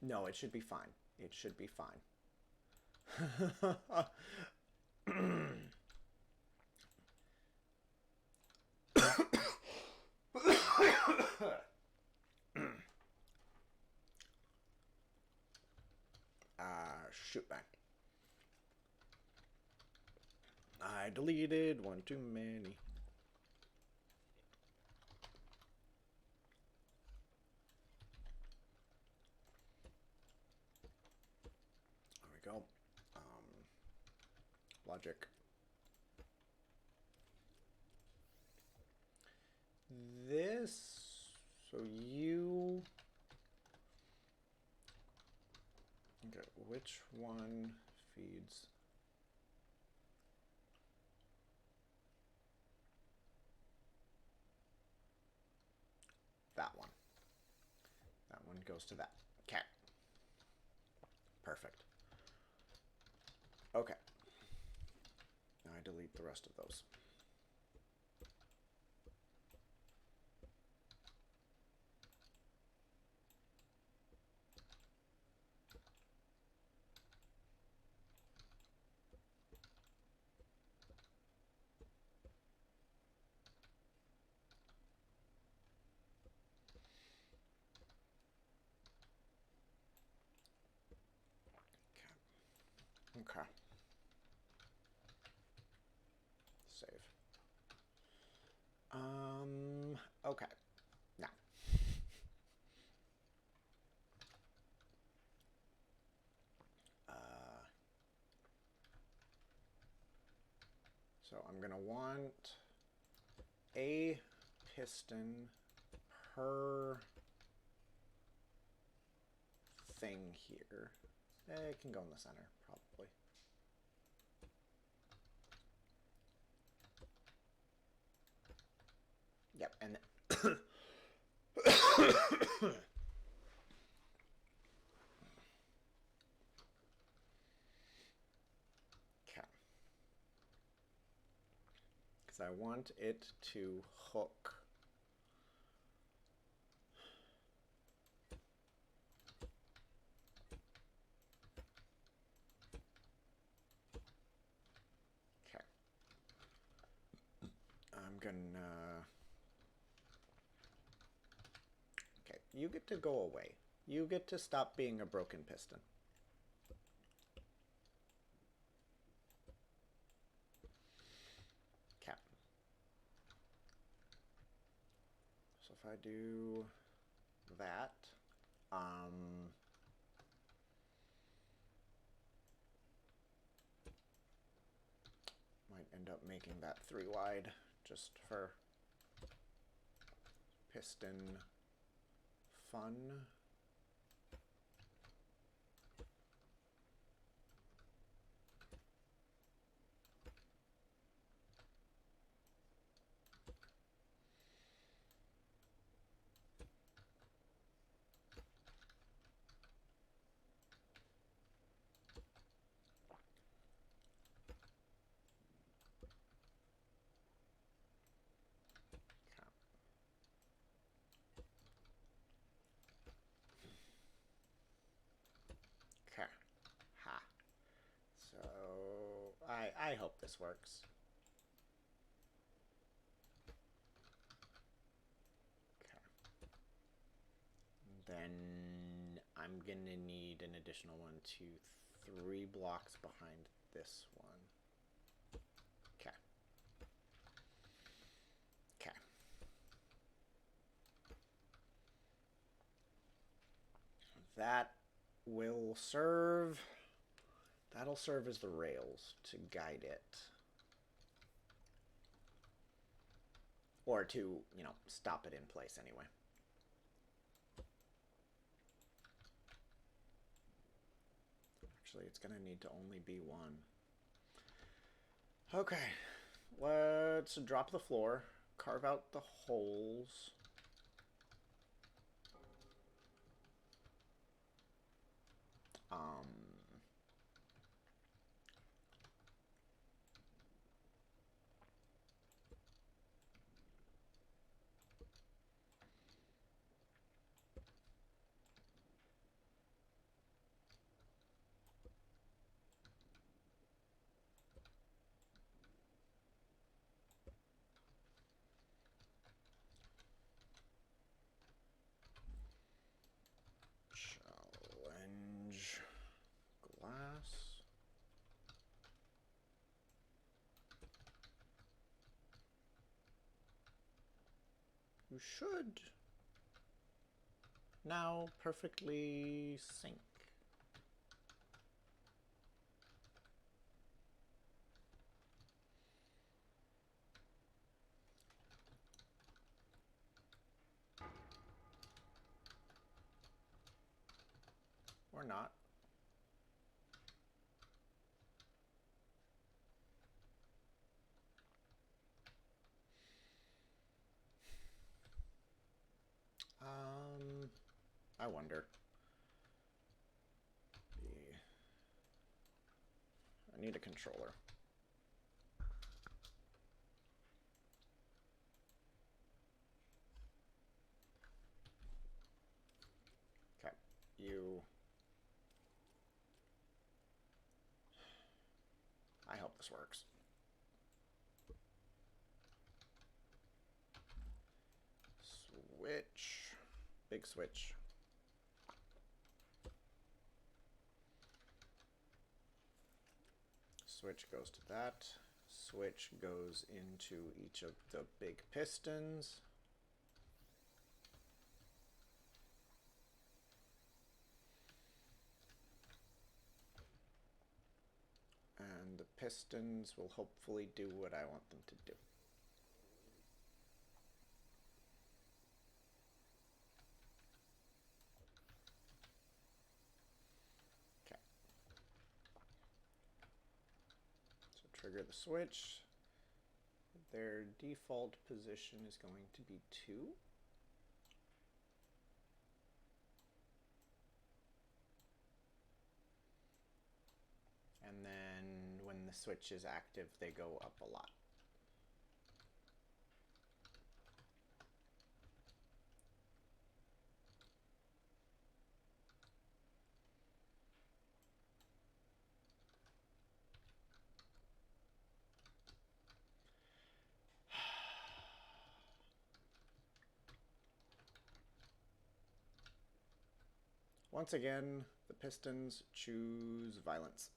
No, it should be fine. It should be fine. Shoot back. I deleted one too many. There we go. Logic. This, so you, okay, which one feeds? That one. That one goes to that. Okay. Perfect. Okay. Now I delete the rest of those. Okay. Save. Okay. Now. So I'm gonna want a piston per thing here. It can go in the center, probably. Yep, and okay. Because I want it to hook. Okay. I'm gonna. Okay, you get to go away. You get to stop being a broken piston. Okay. So if I do that, might end up making that 3 wide just for piston fun. Okay. Ha. So I hope this works. Okay. Then I'm gonna need an additional 1, 2, 3 blocks behind this one. Okay. Okay. That will serve. That'll serve as the rails to guide it. Or to, you know, stop it in place anyway. Actually, it's gonna need to only be one. Okay, let's drop the floor, carve out the holes. Challenge glass. You should now perfectly sync. Or not. I wonder. I need a controller. Okay, you. I hope this works. Switch. Big switch. Switch goes to that. Switch goes into each of the big pistons. And the pistons will hopefully do what I want them to do. Okay. So trigger the switch. Their default position is going to be 2. And then when the switch is active, they go up a lot. Once again, the pistons choose violence.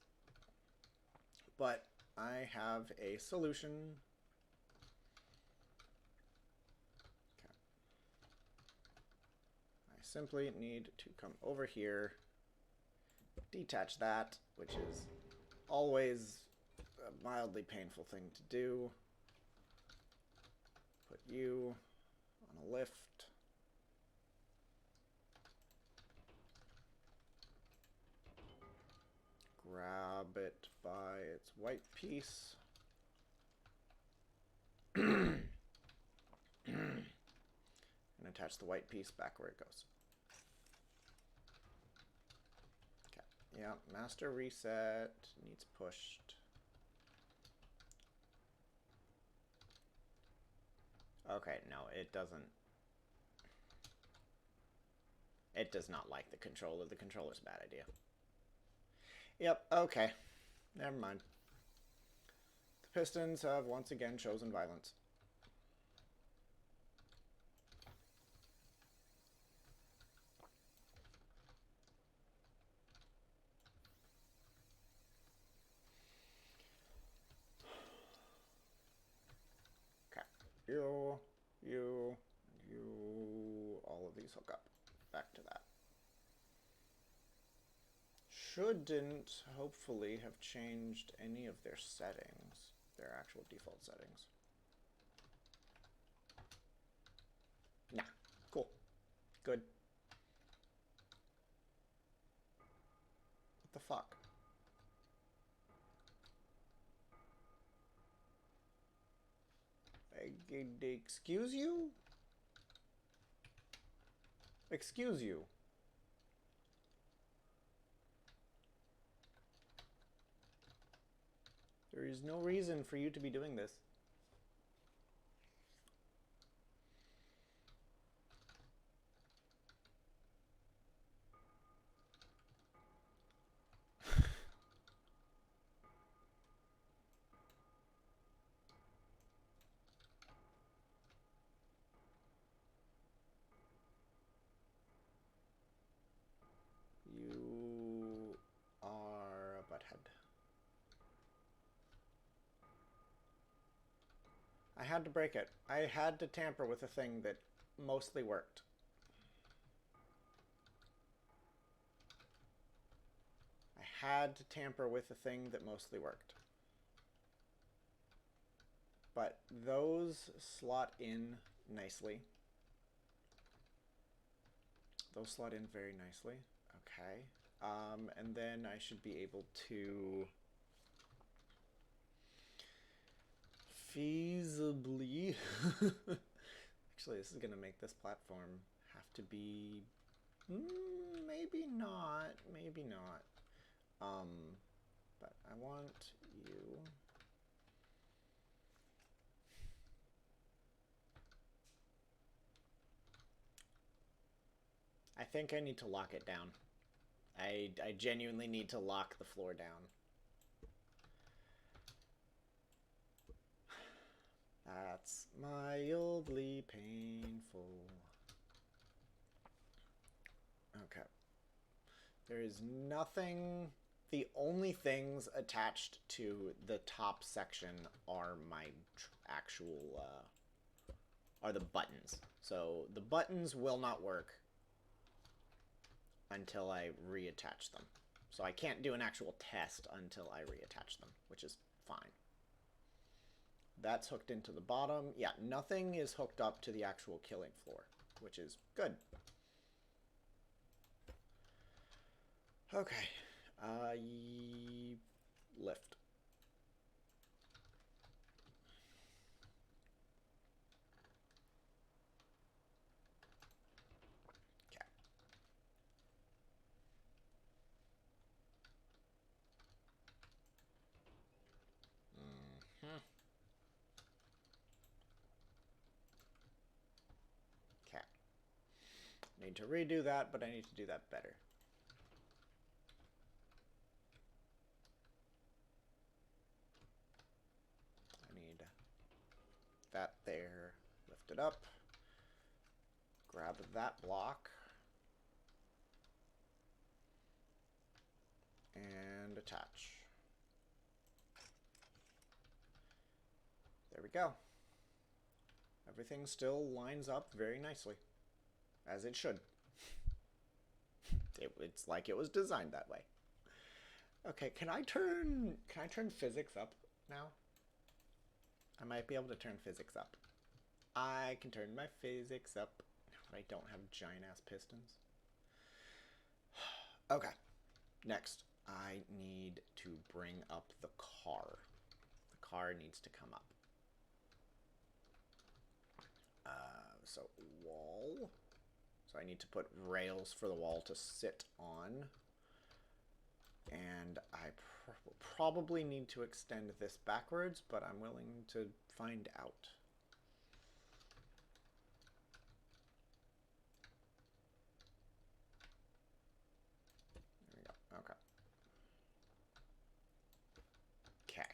But I have a solution. Okay. I simply need to come over here, detach that, which is always a mildly painful thing to do. Put you on a lift. Grab it by its white piece. And attach the white piece back where it goes. Okay. Yeah, master reset needs pushed. Okay, no, it doesn't. It does not like the controller. The controller's a bad idea. Yep, okay. Never mind. The Pistons have once again chosen violence. Okay. You, all of these hook up. Back to that. Shouldn't, hopefully, have changed any of their settings. Their actual default settings. Nah. Cool. Good. What the fuck? Excuse you? Excuse you. There is no reason for you to be doing this. You are a butthead. I had to break it. I had to tamper with a thing that mostly worked. I had to tamper with a thing that mostly worked. But those slot in nicely. Those slot in very nicely. Okay. And then I should be able to feasibly actually, this is gonna make this platform have to be maybe not, maybe not. But I want you. I think I need to lock it down. I genuinely need to lock the floor down. That's mildly painful. Okay. There is nothing. The only things attached to the top section are my actual, are the buttons. So the buttons will not work until I reattach them. So I can't do an actual test until I reattach them, which is fine. That's hooked into the bottom. Yeah, nothing is hooked up to the actual killing floor, which is good. Okay. Lift. Okay. Okay. Need to redo that, but I need to do that better. I need that there. Lift it up. Grab that block. And attach. There we go. Everything still lines up very nicely. As it should. It's like it was designed that way. Okay, can I turn physics up now? I might be able to turn physics up. I can turn my physics up. I don't have giant ass pistons. Okay. Next, I need to bring up the car. The car needs to come up. So wall. So I need to put rails for the wall to sit on. And I probably need to extend this backwards, but I'm willing to find out. There we go. Okay. Okay.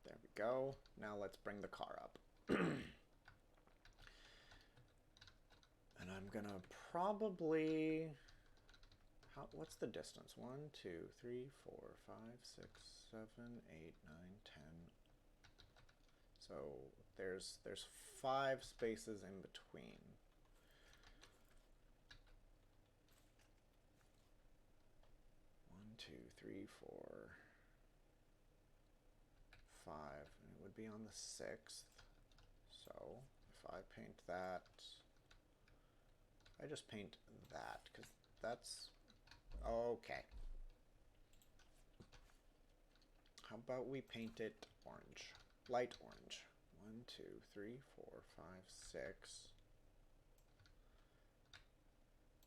There we go. Now let's bring the car up. And I'm gonna probably... what's the distance? 1, 2, 3, 4, 5, 6, 7, 8, 9, 10. So there's 5 spaces in between. 1, 2, 3, 4, 5, and it would be on the 6th. So if I paint that, I just paint that because that's okay. How about we paint it orange? Light orange. 1, 1, 2, 3, 4, 5, 6.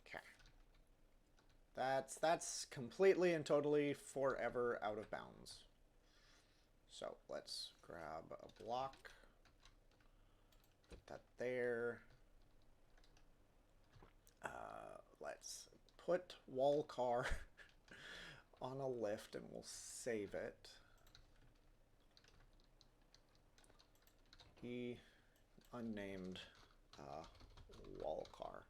Okay. That's completely and totally forever out of bounds. So let's grab a block, put that there. Let's put wall car on a lift and we'll save it. Unnamed wall car.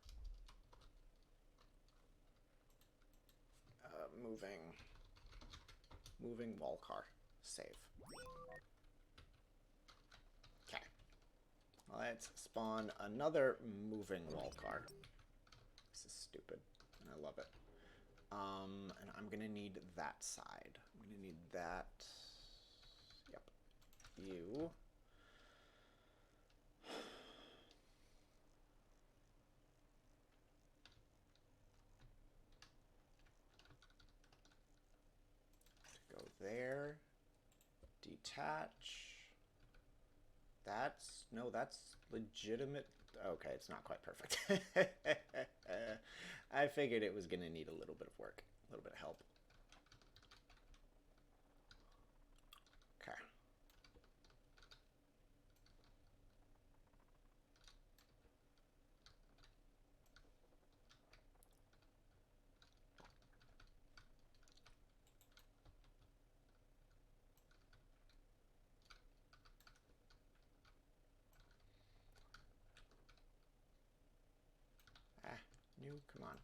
Moving wall car. Save. Okay. Let's spawn another moving wall car. This is stupid, and I love it. And I'm gonna need that side. I'm gonna need that. Yep. You. Go there. Detach. That's legitimate. Okay, it's not quite perfect. I figured it was going to need a little bit of work, a little bit of help. Okay. Come on,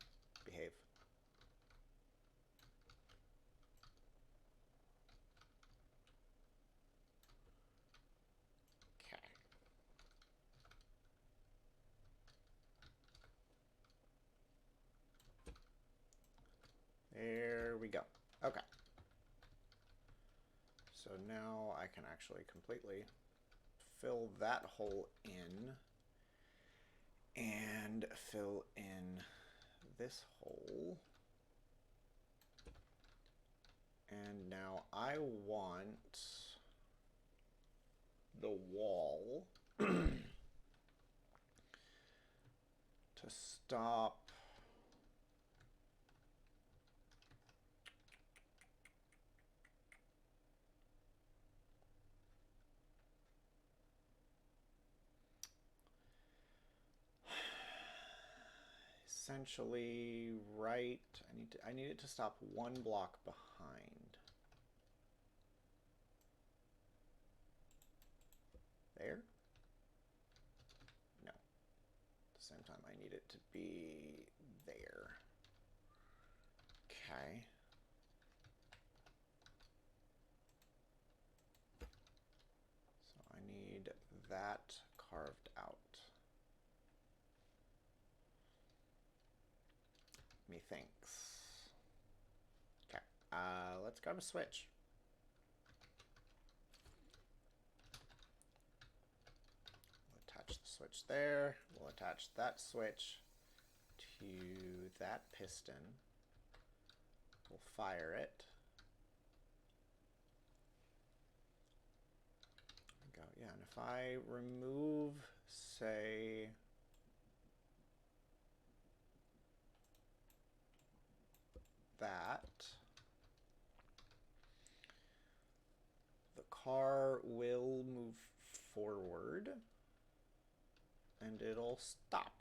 behave. Okay. There we go. Okay. So now I can actually completely fill that hole in and fill in this hole. And now I want the wall to stop. Essentially right. I need it to stop one block behind. There? No. At the same time, I need it to be there. Okay. So I need that carved out. Methinks. Okay. Let's grab a switch. We'll attach the switch there. We'll attach that switch to that piston. We'll fire it. There we go. Yeah, and if I remove, say, that, the car will move forward and it'll stop.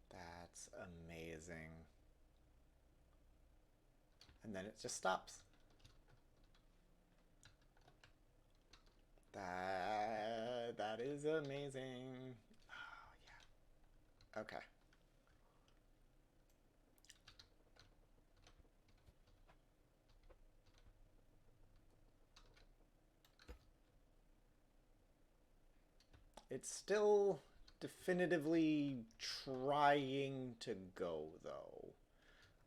That's amazing. And then it just stops. That is amazing. Oh, yeah. Okay. It's still definitively trying to go, though.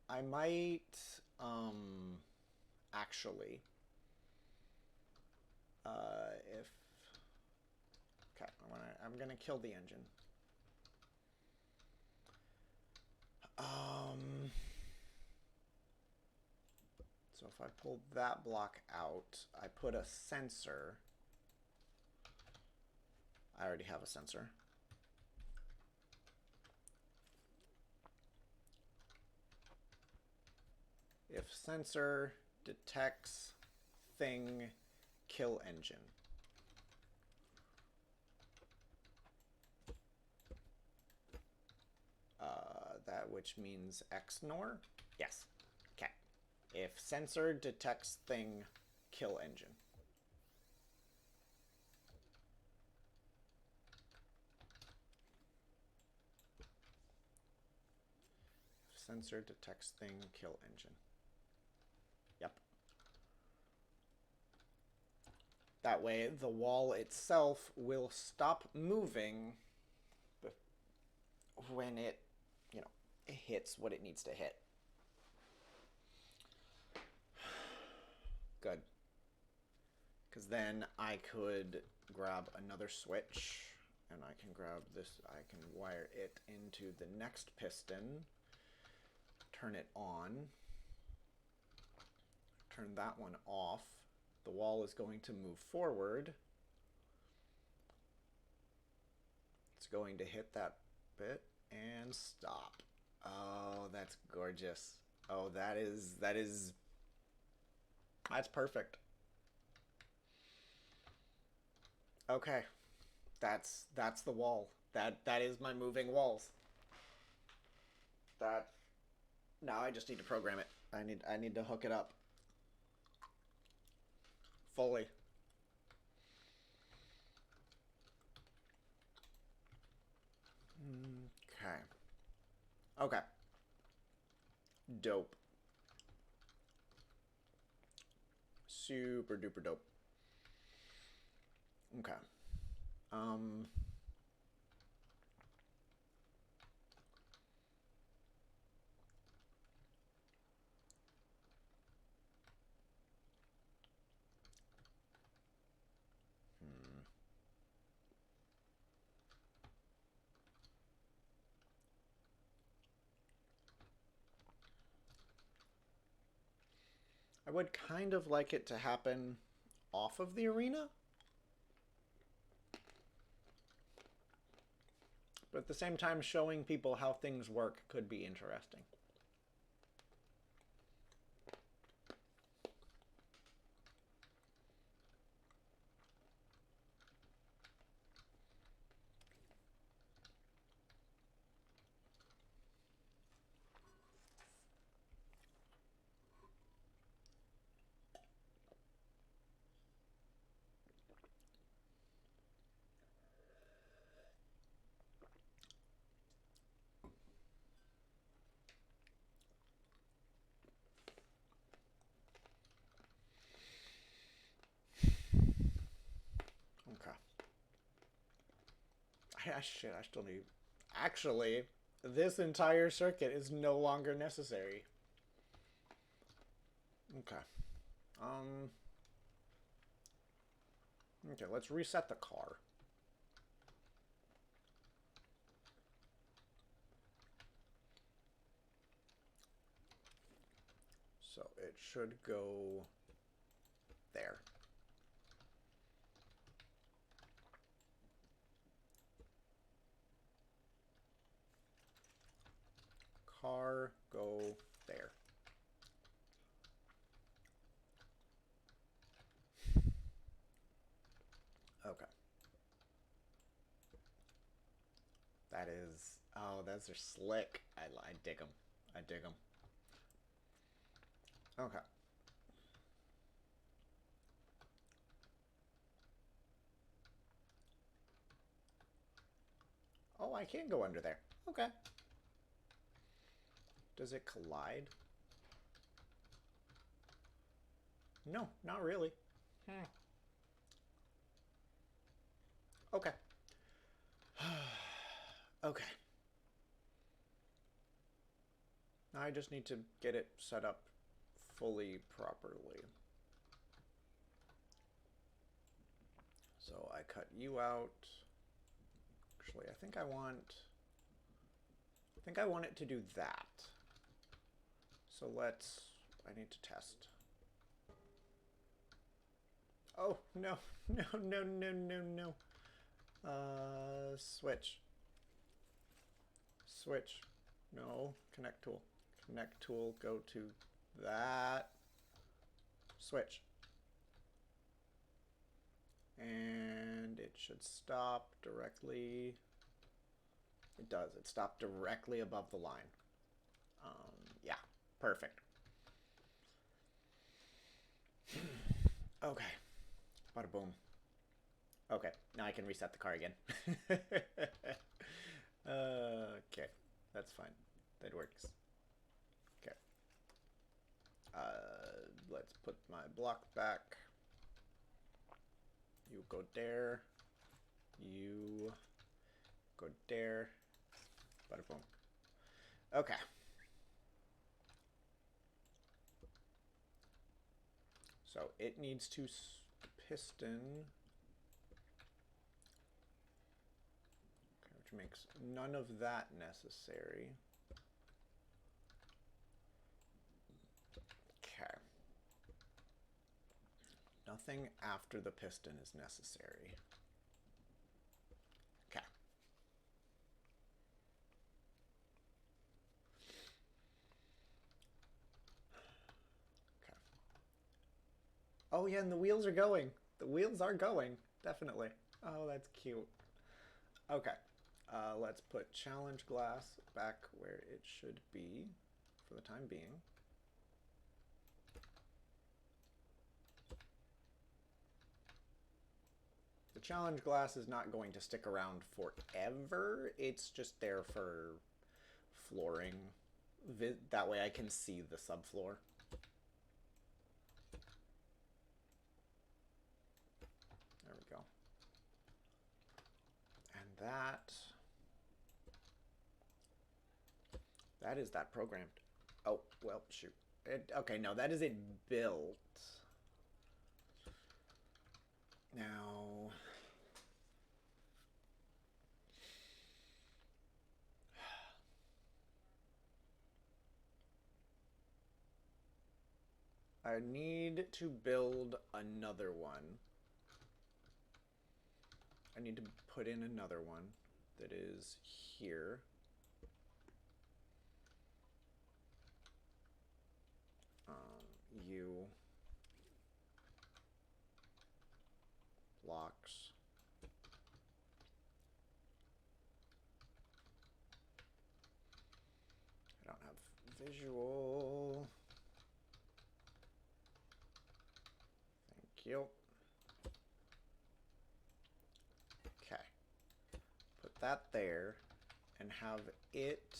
I might, actually, If okay, I'm gonna kill the engine. So if I pull that block out, I put a sensor. I already have a sensor. If sensor detects thing, kill engine. That which means XNOR? Yes. Okay. If sensor detects thing, kill engine. If sensor detects thing, kill engine. Yep. That way, the wall itself will stop moving when it, hits what it needs to hit. Good. Because then I could grab another switch, and I can grab this, I can wire it into the next piston, turn it on, turn that one off. The wall is going to move forward. It's going to hit that bit and stop. Oh, that's gorgeous. Oh, that's perfect. Okay. That's the wall. That is my moving walls. That now I just need to program it. I need to hook it up fully. Okay. Okay. Dope. Super duper dope. Okay. Um I would kind of like it to happen off of the arena. But at the same time, showing people how things work could be interesting. Okay. Shit, I still need... Actually, this entire circuit is no longer necessary. Okay. Okay, let's reset the car. So it should go there. Car, go there. Okay. That is... Oh, those are slick. I dig them. I dig them. Okay. Oh, I can go under there. Okay. Does it collide? No, not really. Okay. Okay. Now I just need to get it set up fully properly. So I cut you out. Actually, I think I want it to do that. So I need to test. Oh, no, no, no, no, no, no. Switch. Switch. No, connect tool. Connect tool, go to that. Switch. And it should stop directly. It does. It stopped directly above the line. Yeah, perfect. Okay. Bada boom. Okay, now I can reset the car again. Okay, that's fine. That works. Okay. Let's put my block back. You go there. You go there. Bada boom. Okay. So it needs to piston, okay, which makes none of that necessary. Okay. Nothing after the piston is necessary. Okay. Okay. Oh yeah, and the wheels are going. The wheels are going, definitely. Oh, that's cute. Okay. Let's put challenge glass back where it should be for the time being. The challenge glass is not going to stick around forever. It's just there for flooring. That way I can see the subfloor. There we go. And that is that programmed. Oh, well, shoot. Okay, no, that is it built. Now, I need to build another one. I need to put in another one that is here. You blocks. I don't have visual. Thank you. Okay. Put that there and have it.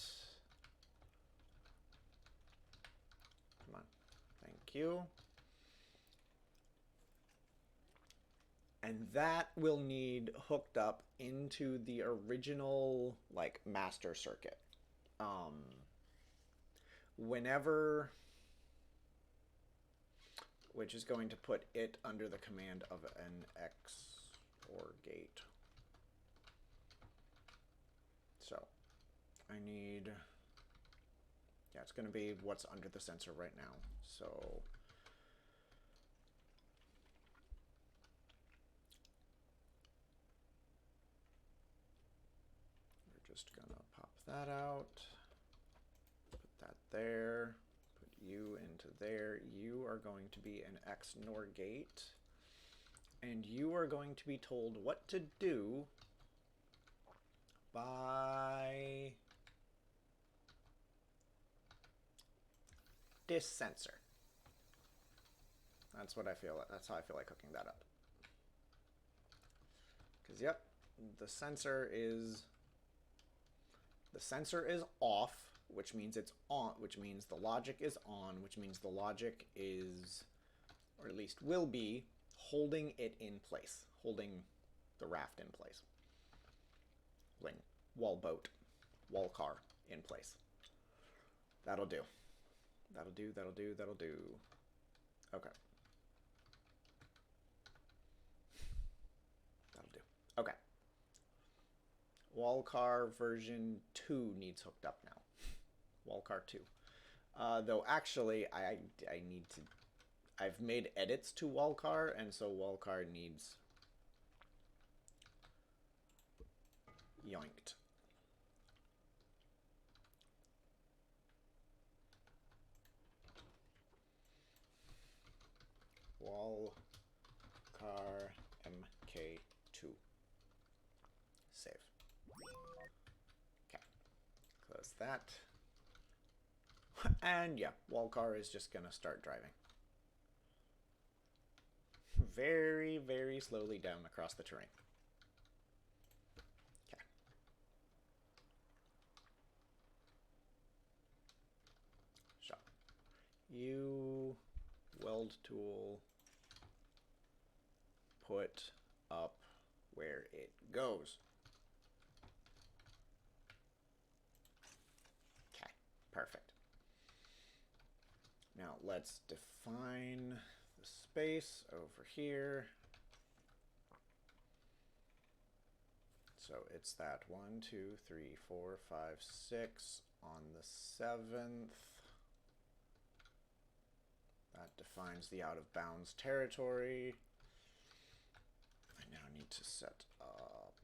Come on. Thank you. And that will need hooked up into the original like master circuit. Whenever, which is going to put it under the command of an XOR gate. So I need, yeah, it's going to be what's under the sensor right now. So we're just going to pop that out, put that there, put you into there. You are going to be an XNOR gate, and you are going to be told what to do by this sensor. That's what I feel. That's how I feel like hooking that up. Because yep, the sensor is off, which means it's on, which means the logic is on, which means the logic is, or at least will be, holding it in place, holding the raft in place, holding wall boat, wall car in place. That'll do. That'll do, that'll do, that'll do. Okay. Wallcar version 2 needs hooked up now. Wallcar 2. Though actually, I need to... I've made edits to Wallcar, and so Wallcar needs yoinked. Wallcar MK2. Save. Okay. Close that. And yeah, Wallcar is just gonna start driving. Very, very slowly down across the terrain. Okay. So, you weld tool put up where it goes. Okay, perfect. Now let's define the space over here. So it's that 1, 2, 3, 4, 5, 6 on the 7th. That defines the out of bounds territory. I now need to set up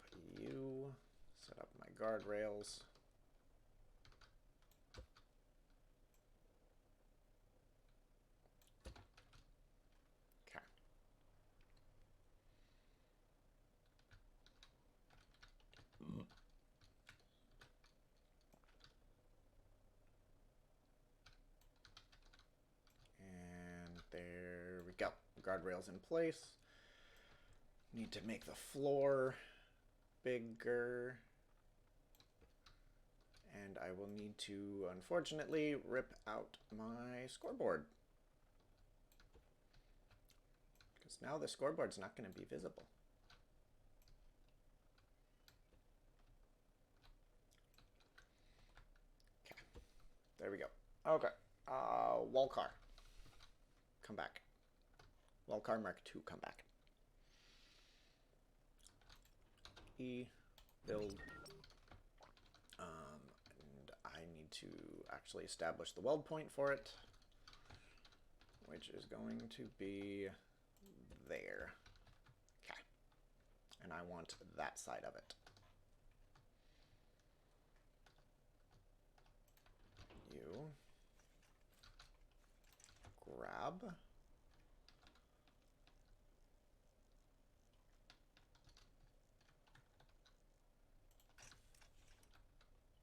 you, set up my guardrails. Okay. And there we go. Guardrails in place. Need to make the floor bigger. And I will need to, unfortunately, rip out my scoreboard. Because now the scoreboard's not going to be visible. Okay. There we go. Okay. Wallcar. Come back. Wallcar Mark II, come back. E, build. And I need to actually establish the weld point for it, which is going to be there. Okay. And I want that side of it. You grab.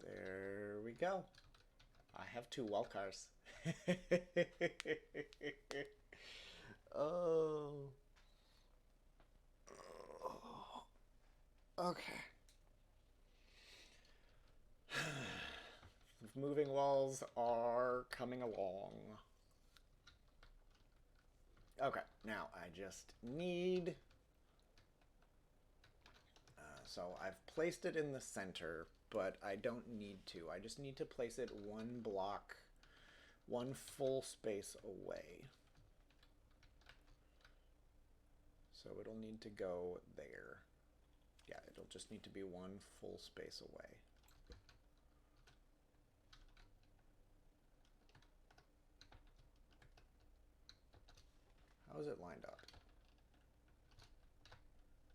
There we go. I have 2 Wallcars. Oh. Okay. Moving walls are coming along. Okay, now I just need... so I've placed it in the center, but I don't need to. I just need to place it 1 block, 1 full space away. So it'll need to go there. Yeah, it'll just need to be 1 full space away. How is it lined up?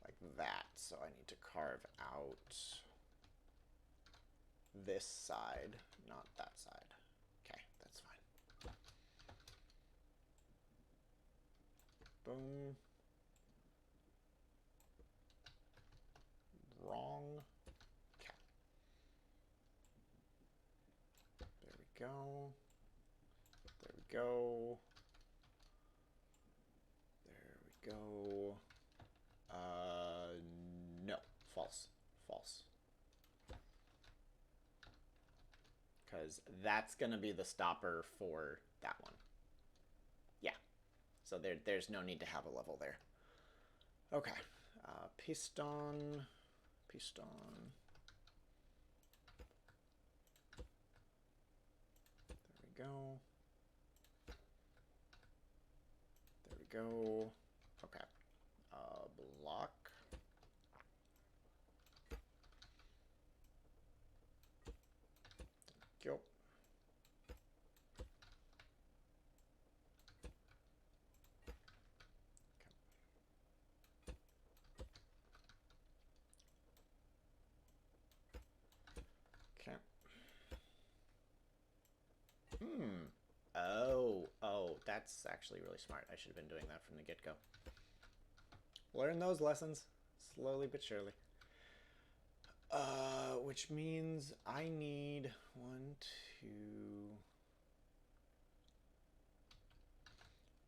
Like that. So I need to carve out this side, not that side. Okay, that's fine. Boom. Wrong. Okay. There we go. There we go. There we go. No. False. False. Because that's going to be the stopper for that one. Yeah. So there's no need to have a level there. Okay. Piston. Piston. There we go. There we go. Okay. Block. Yo. Okay. Oh, that's actually really smart. I should have been doing that from the get-go. Learn those lessons slowly but surely. Which means I need 1, 2.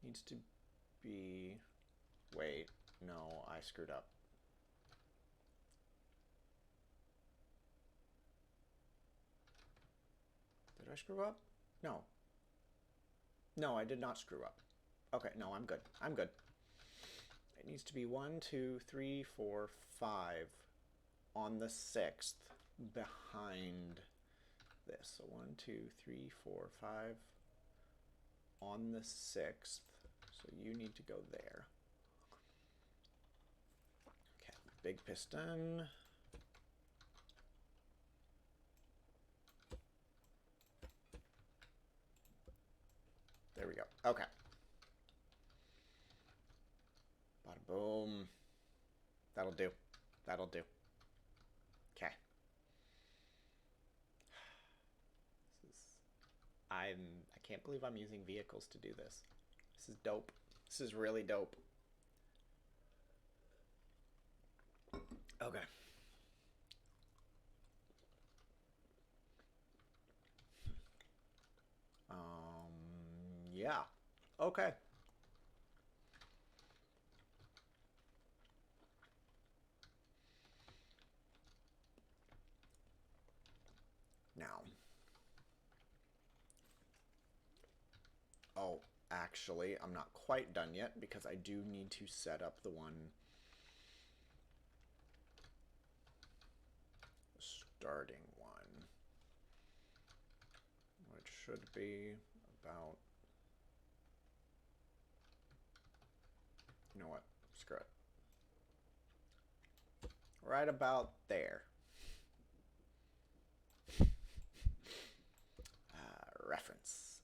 Needs to be. Wait, no, I screwed up. Did I screw up? No. No, I did not screw up. Okay, no, I'm good. I'm good. It needs to be 1, 2, 3, 4, 5 on the 6th behind this. So 1, 2, 3, 4, 5 on the 6th. So you need to go there. Okay, big piston. There we go. Okay. Bada boom. That'll do. That'll do. Okay. I can't believe I'm using vehicles to do this. This is dope. This is really dope. Okay. Yeah. Okay. Now. Oh, actually, I'm not quite done yet because I do need to set up the one starting one, which should be about, you know what, screw it, right about there. Reference.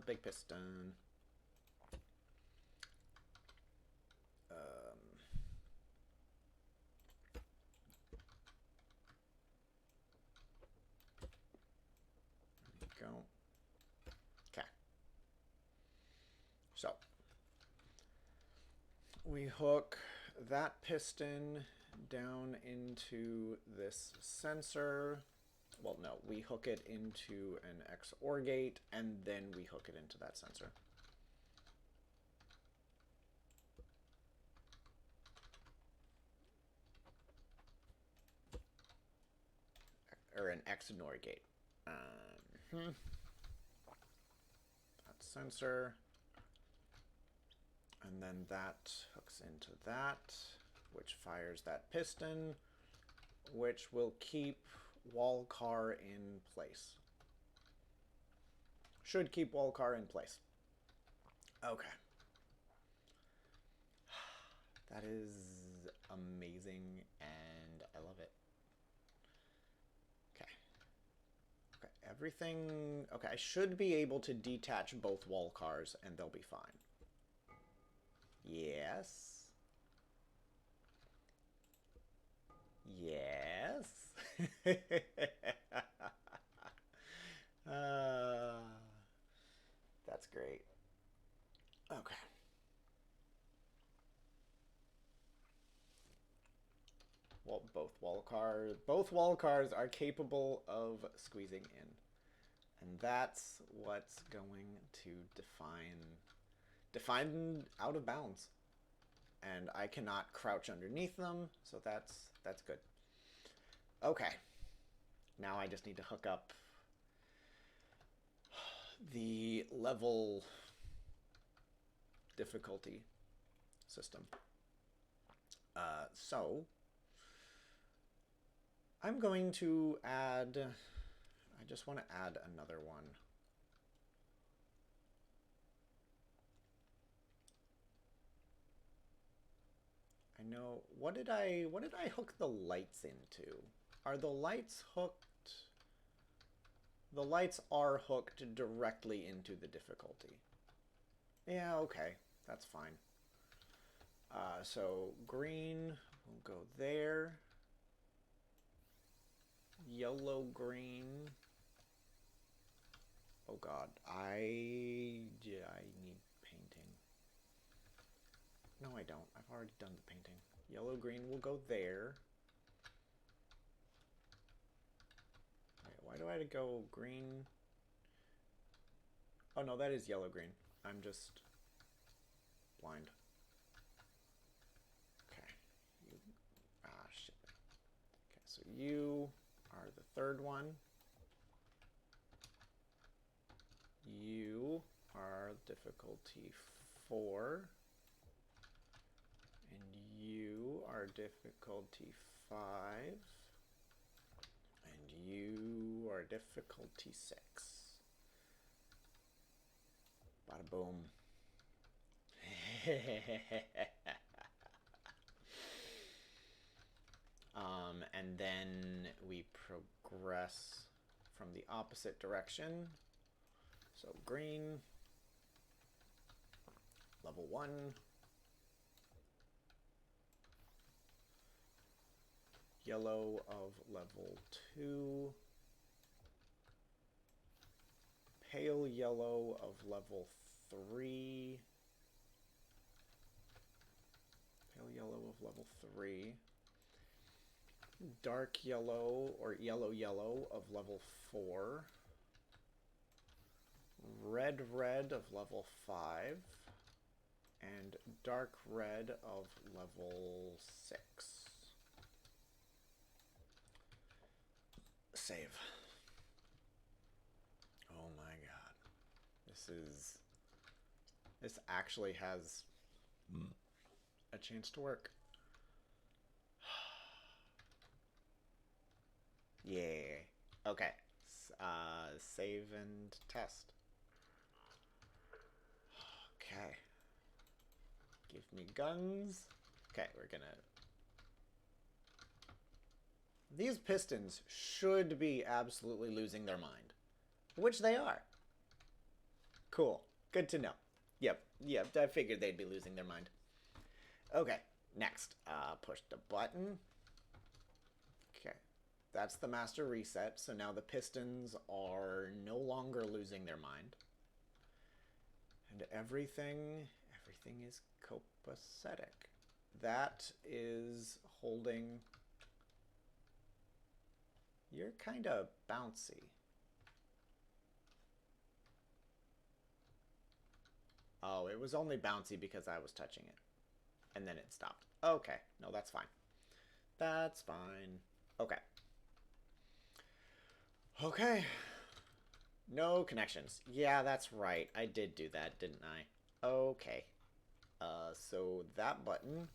Big piston. Go. Okay. So we hook that piston down into this sensor. Well, no, we hook it into an XOR gate and then we hook it into that sensor. Or an XNOR gate. That sensor. And then that hooks into that, which fires that piston, which will keep Walcar in place. Should keep Walcar in place. Okay. That is amazing, and I love it. Okay. Okay, everything... Okay, I should be able to detach both Walcars, and they'll be fine. Yes. Yes. That's great. Okay. Well, both wall cars are capable of squeezing in. And that's what's going to define out of bounds. And I cannot crouch underneath them, so that's good. Okay. Now I just need to hook up the level difficulty system. So I'm going to add, I just want to add another one. I know, what did I hook the lights into? Are the lights hooked? The lights are hooked directly into the difficulty. Yeah, okay. That's fine. So green will go there. Yellow, green. Oh god, I need painting. No, I don't. I've already done the painting. Yellow, green will go there. Wait, why do I have to go green? Oh no, that is yellow, green. I'm just blind. Okay. Shit. Okay, so you are the third one. You are difficulty 4. And you are difficulty 5. And you are difficulty 6. Bada boom. And then we progress from the opposite direction. So green, level 1. Yellow of level 2. Pale yellow of level 3. Pale yellow of level 3. Dark yellow or yellow of level 4. Red of level 5. And dark red of level 6. Save. Oh my god. This actually has a chance to work. Yeah. Okay. Save and test. Okay. Give me guns. Okay, we're gonna... These pistons should be absolutely losing their mind. Which they are. Cool. Good to know. Yep, I figured they'd be losing their mind. Okay, next. Push the button. Okay, that's the master reset. So now the pistons are no longer losing their mind. And everything is copacetic. That is holding... You're kind of bouncy. Oh, it was only bouncy because I was touching it. And then it stopped. Okay, no, that's fine. That's fine. Okay. Okay. No connections. Yeah, that's right. I did do that, didn't I? Okay. So that button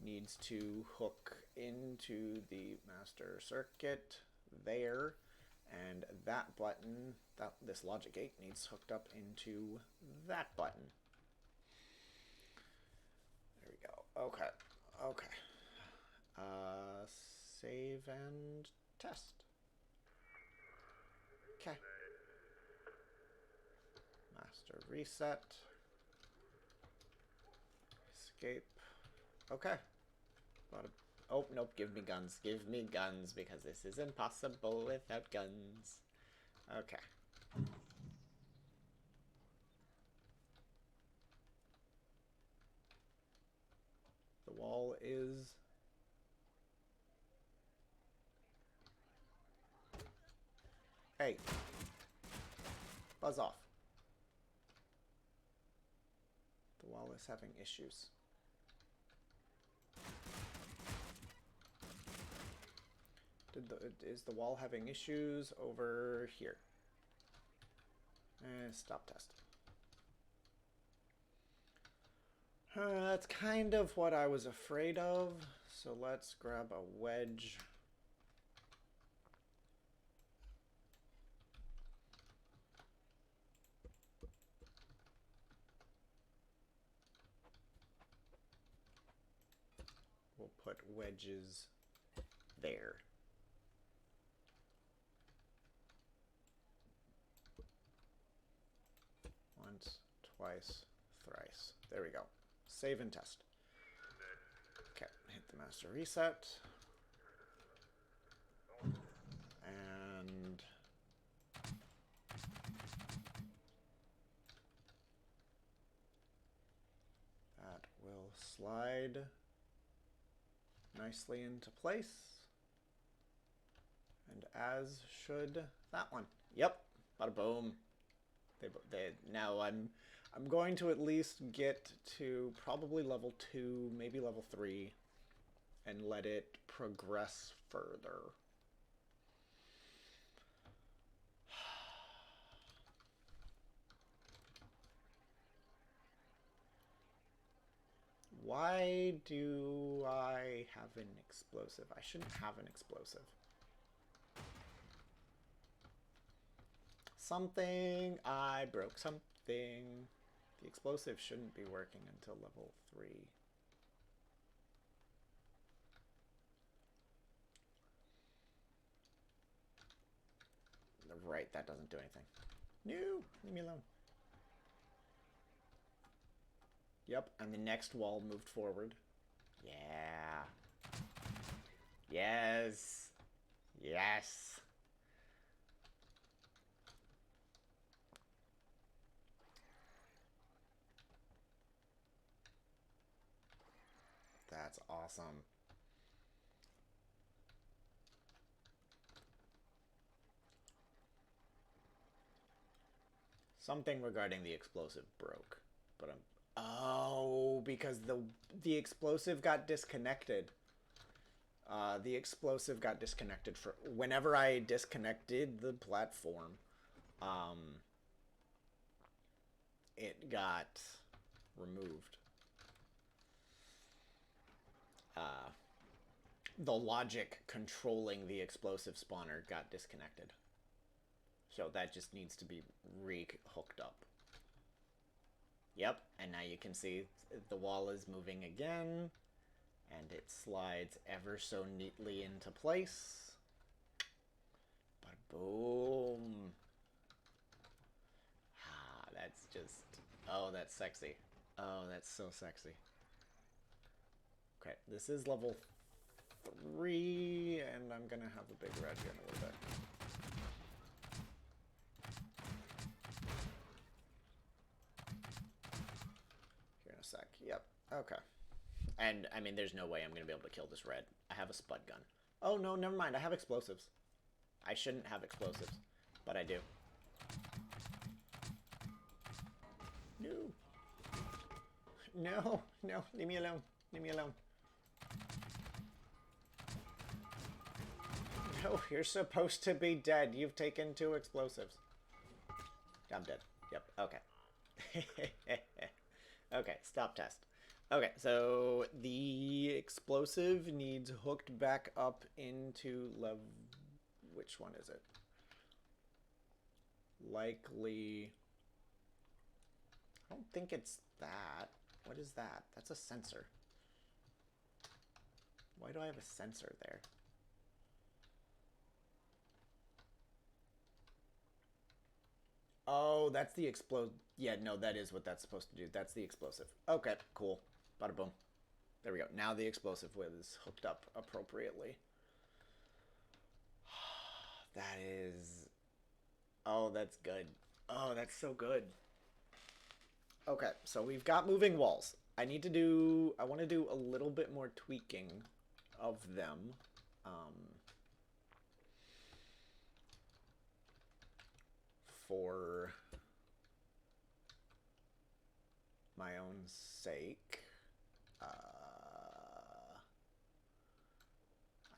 needs to hook into the master circuit there, and that button, this logic gate needs hooked up into that button. There we go. Okay. Save and test. Okay. Master reset. Escape. Okay. Oh, nope, give me guns. Give me guns, because this is impossible without guns. Okay. The wall is... Hey. Buzz off. The wall is having issues. Is the wall having issues over here? Stop test. That's kind of what I was afraid of. So let's grab a wedge. We'll put wedges there. twice, thrice. There we go. Save and test. Okay, hit the master reset. And that will slide nicely into place. And as should that one. Yep, bada boom. Now I'm going to at least get to probably level 2, maybe level 3, and let it progress further. Why do I have an explosive? I shouldn't have an explosive. I broke something. The explosive shouldn't be working until level 3. Right, that doesn't do anything. No, leave me alone. Yep, and the next wall moved forward. Yeah. Yes. Yes. That's awesome. Something regarding the explosive broke, but I'm... Oh, because the explosive got disconnected. The explosive got disconnected for... Whenever I disconnected the platform, it got removed. The logic controlling the explosive spawner got disconnected. So that just needs to be re-hooked up. Yep, and now you can see the wall is moving again, and it slides ever so neatly into place. But boom. Ah, that's just... Oh, that's sexy. Oh, that's so sexy. Okay, this is level 3, and I'm gonna have a big red here in a little bit. Here in a sec. Yep. Okay. And, I mean, there's no way I'm gonna be able to kill this red. I have a spud gun. Oh, no, never mind. I have explosives. I shouldn't have explosives, but I do. No. No, no, leave me alone. Leave me alone. No, you're supposed to be dead. You've taken 2 explosives. I'm dead. Yep, okay. Okay, stop test. Okay, so the explosive needs hooked back up into level... Which one is it? Likely... I don't think it's that. What is that? That's a sensor. Why do I have a sensor there? Oh, that's the explode. Yeah, no, that is what that's supposed to do. That's the explosive. Okay, cool. Bada boom. There we go. Now the explosive was hooked up appropriately. That is... Oh, that's good. Oh, that's so good. Okay, so we've got moving walls. I want to do a little bit more tweaking of them. For my own sake. I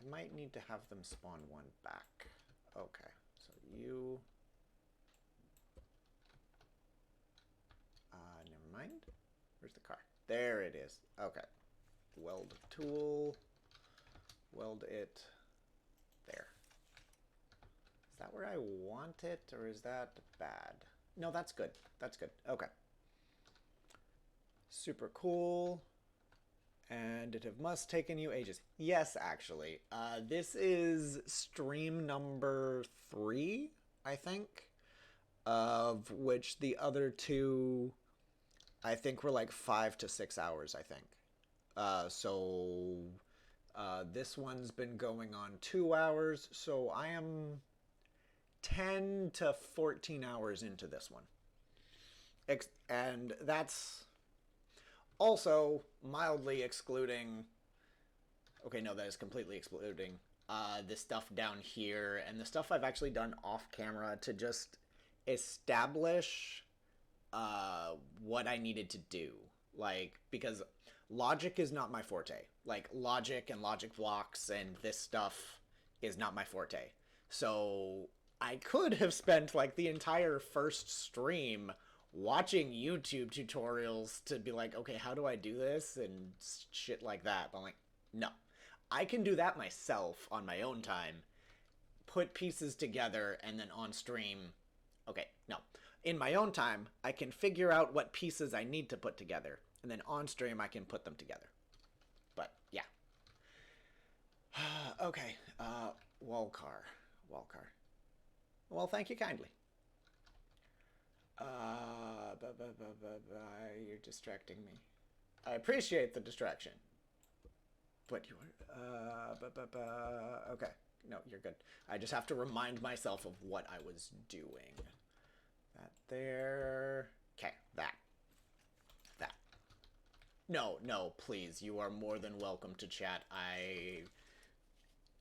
might need to have them spawn one back. Okay, so you... never mind. Where's the car? There it is. Okay. Weld tool. Weld it. There. Is that where I want it, or is that bad? No, that's good. That's good. Okay. Super cool. And it must taken you ages. Yes, actually. This is stream number 3, I think, of which the other 2 I think we're like 5 to 6 hours, I think. This one's been going on 2 hours, so I am 10 to 14 hours into this one. And that's also mildly excluding. Okay, no, that is completely excluding the stuff down here and the stuff I've actually done off camera to just establish what I needed to do. Like, because logic is not my forte. Like, logic and logic blocks and this stuff is not my forte. So I could have spent like the entire first stream watching YouTube tutorials to be like, okay, how do I do this and shit like that. But I'm like, no. I can do that myself on my own time, put pieces together, and then on stream. Okay, no. In my own time, I can figure out what pieces I need to put together, and then on stream, I can put them together. But, yeah. Okay, Walcar. Well, thank you kindly. You're distracting me. I appreciate the distraction. But you are, okay. No, you're good. I just have to remind myself of what I was doing. That there. Okay, that. No, please. You are more than welcome to chat.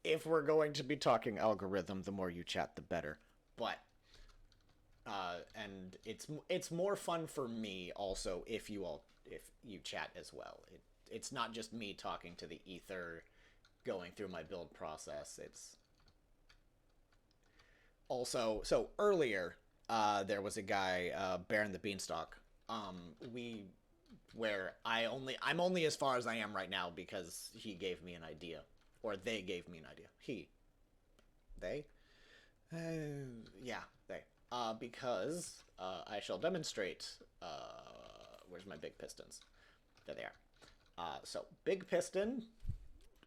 If we're going to be talking algorithm, the more you chat, the better. But, and it's more fun for me also if you chat as well. It's not just me talking to the ether, going through my build process. It's also, so earlier, there was a guy, Baron the Beanstalk. I'm only as far as I am right now because he gave me an idea, or they gave me an idea. They, yeah, they. Because I shall demonstrate. Where's my big pistons? There they are. So big piston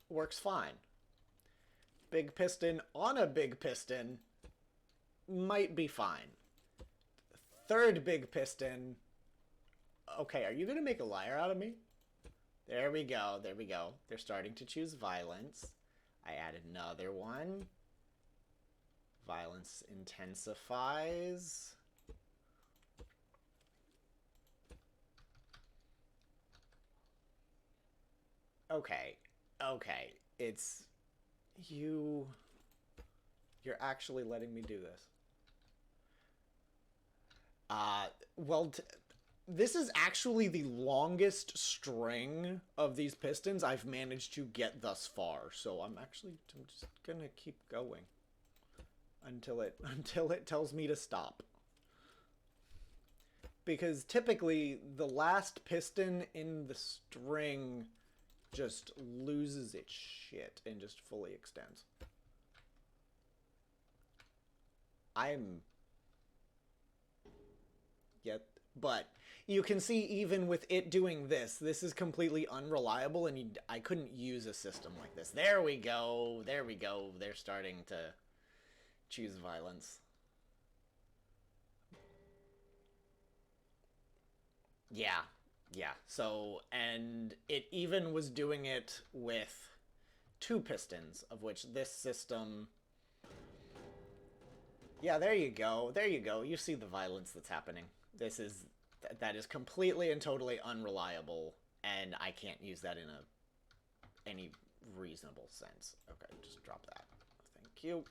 works fine. Big piston on a big piston might be fine. Third big piston. Okay, are you gonna make a liar out of me? There we go. They're starting to choose violence. I added another one. Violence intensifies. Okay. It's you're actually letting me do this. Well, this is actually the longest string of these pistons I've managed to get thus far. So I'm just gonna keep going until it tells me to stop. Because typically the last piston in the string just loses its shit and just fully extends. But you can see even with it doing this is completely unreliable, and I couldn't use a system like this. There we go. They're starting to choose violence. Yeah. So, and it even was doing it with 2 pistons, of which this system... Yeah, there you go. You see the violence that's happening. That is completely and totally unreliable, and I can't use that in any reasonable sense. Okay, just drop that. Thank you.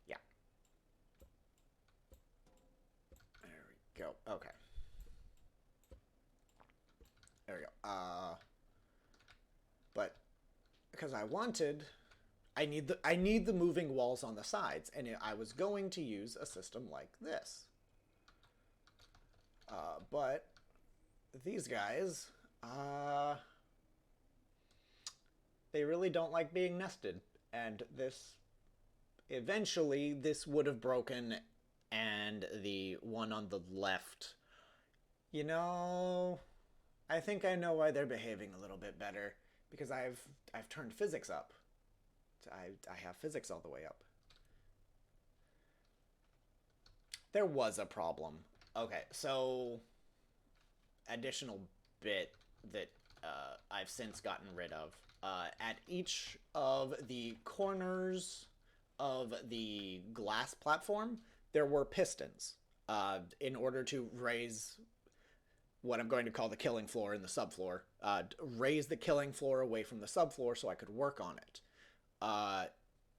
Yeah. There we go. Okay. There we go. But because I need the moving walls on the sides, and I was going to use a system like this. But these guys, they really don't like being nested, and eventually this would have broken, and the one on the left, I think I know why they're behaving a little bit better, because I've turned physics up. I have physics all the way up. There was a problem. Okay, so additional bit that I've since gotten rid of. At each of the corners of the glass platform, there were pistons in order to raise what I'm going to call the killing floor and the subfloor. Raise the killing floor away from the subfloor so I could work on it.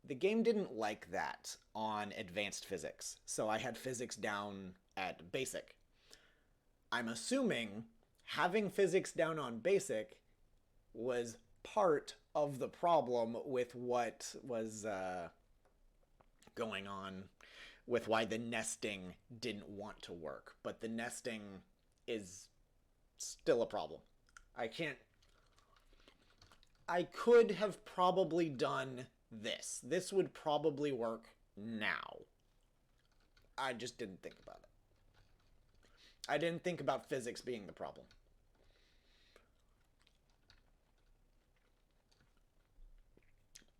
The game didn't like that on advanced physics, so I had physics down at basic. I'm assuming having physics down on basic was part of the problem with what was going on with why the nesting didn't want to work. But the nesting is still a problem. I can't. I could have probably done this. This would probably work now. I just didn't think about it. I didn't think about physics being the problem.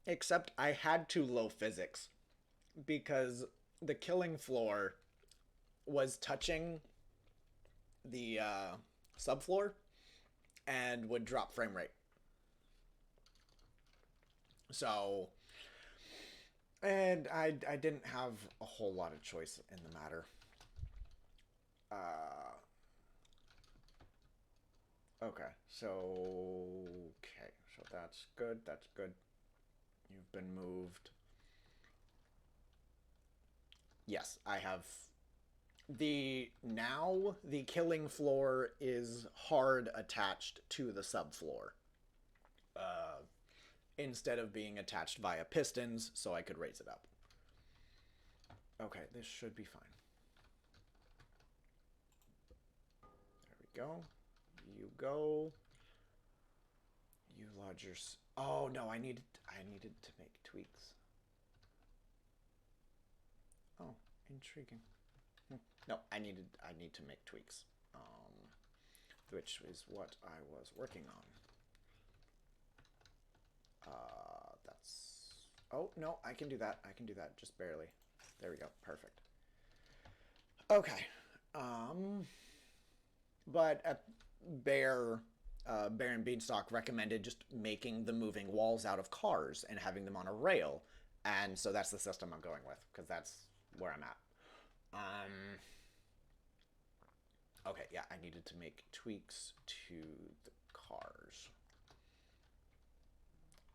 Except I had to low physics because the killing floor was touching the subfloor and would drop frame rate. So, and I didn't have a whole lot of choice in the matter. Okay, so that's good. That's good. You've been moved. Yes, I have. The killing floor is hard attached to the subfloor. Uh, Instead of being attached via pistons, so I could raise it up. Okay, this should be fine. There we go. You go. You lodge your... Oh, no, I needed to make tweaks. Oh, intriguing. No, I need to make tweaks. Which is what I was working on. That's... Oh, no, I can do that. I can do that, just barely. There we go. Perfect. Okay. But Bear and Beanstalk recommended just making the moving walls out of cars and having them on a rail. And so that's the system I'm going with, because that's where I'm at. Okay, yeah, I needed to make tweaks to the cars.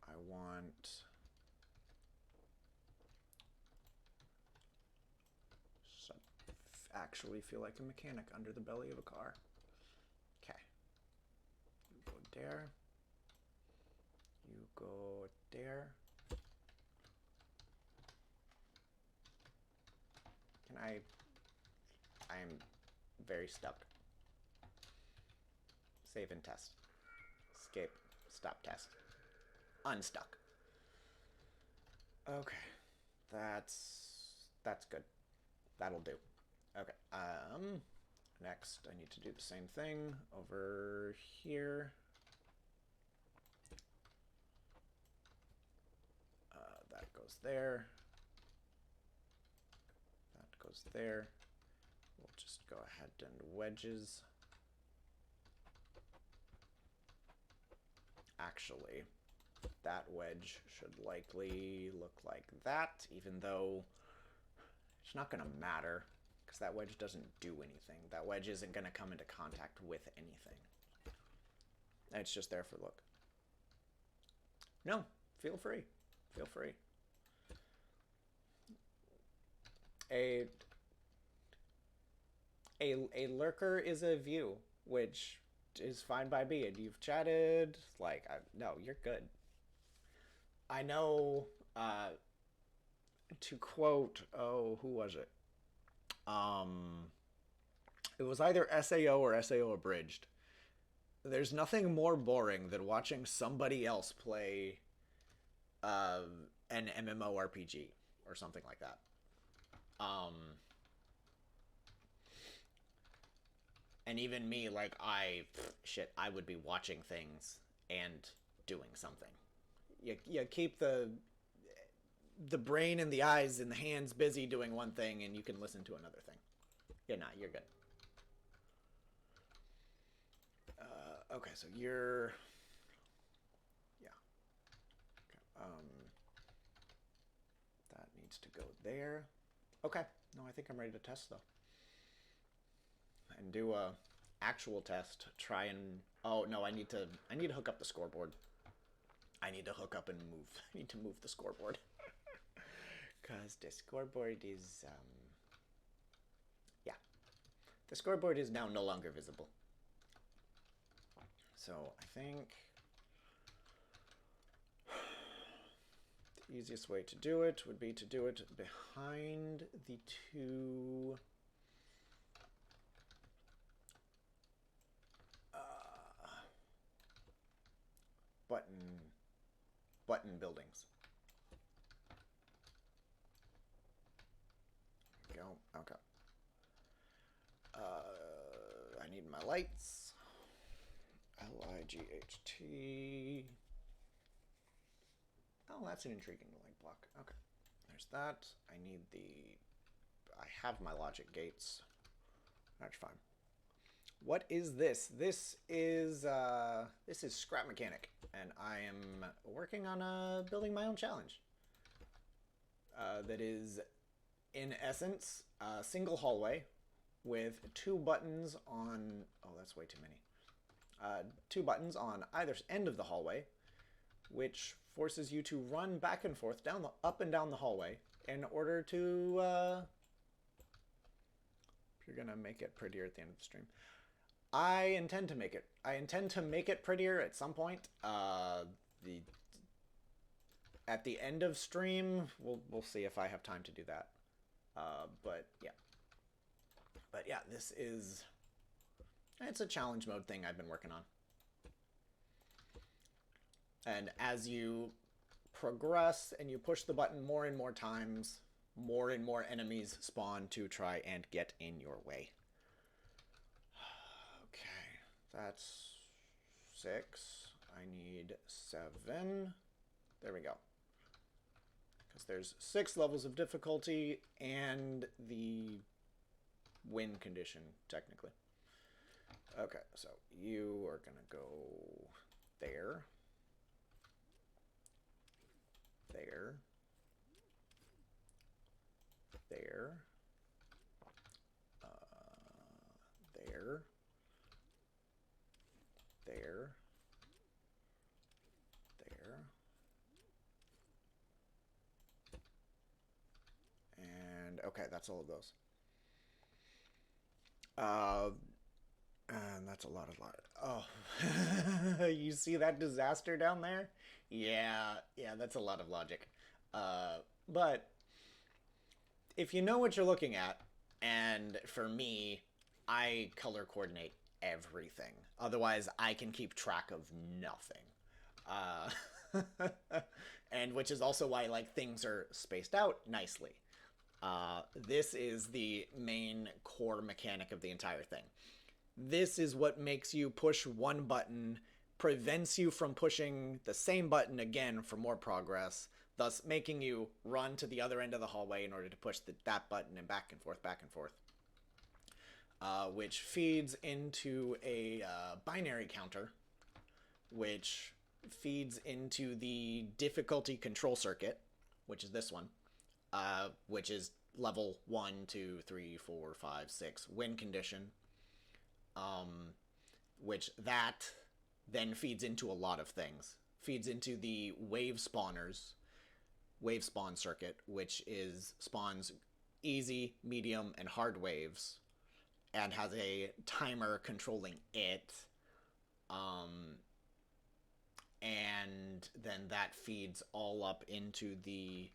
I want... actually feel like a mechanic under the belly of a car. Okay. You go there. You go there. Can I'm very stuck. Save and test. Escape. Stop test. Unstuck. Okay. That's good. That'll do. Okay. Next I need to do the same thing over here. That goes there. That goes there. We'll just go ahead and wedges. Actually, that wedge should likely look like that, even though it's not going to matter, because that wedge doesn't do anything. That wedge isn't going to come into contact with anything. It's just there for look. No, feel free. Feel free. A lurker is a view, which is fine by me. And you've chatted, like, no, you're good. I know, to quote, oh, who was it? It was either SAO or SAO Abridged. There's nothing more boring than watching somebody else play an MMORPG or something like that. And even me, like, I would be watching things and doing something. You keep the brain and the eyes and the hands busy doing one thing, and you can listen to another thing. Yeah, nah, you're good. Okay, so you're... Yeah. Okay. That needs to go there. Okay. No, I think I'm ready to test, though. And do a actual test. Try and... Oh, no, I need to hook up the scoreboard. I need to hook up and move. I need to move the scoreboard. Because the scoreboard is... Yeah. The scoreboard is now no longer visible. So I think the easiest way to do it would be to do it behind the two button buildings. There we go. Okay. I need my lights. Light. Oh, that's an intriguing light block. Okay. There's that. I need the... I have my logic gates. That's fine. What is this? This is Scrap Mechanic, and I am working on building my own challenge. That is, in essence, a single hallway with 2 buttons on... Oh, that's way too many. 2 buttons on either end of the hallway, which forces you to run back and forth up and down the hallway in order to... You're gonna make it prettier at the end of the stream. I intend to make it prettier at some point. At the end of stream, we'll see if I have time to do that. But yeah, this is... It's a challenge mode thing I've been working on. And as you progress and you push the button more and more times, more and more enemies spawn to try and get in your way. Okay, that's 6. I need 7. There we go. Because there's 6 levels of difficulty and the win condition, technically. Okay, so you are going to go there. There. There. There. There. There. And okay, that's all of those. And that's a lot. Oh, you see that disaster down there? Yeah, that's a lot of logic. But if you know what you're looking at, and for me, I color coordinate everything. Otherwise, I can keep track of nothing. And which is also why like things are spaced out nicely. This is the main core mechanic of the entire thing. This is what makes you push one button, prevents you from pushing the same button again for more progress, thus making you run to the other end of the hallway in order to push that button and back and forth, which feeds into a binary counter, which feeds into the difficulty control circuit, which is this one, which is level 1, 2, 3, 4, 5, 6 win condition, which that then feeds into a lot of things. Feeds into the wave spawn circuit, which spawns easy, medium, and hard waves, and has a timer controlling it. And then that feeds all up into the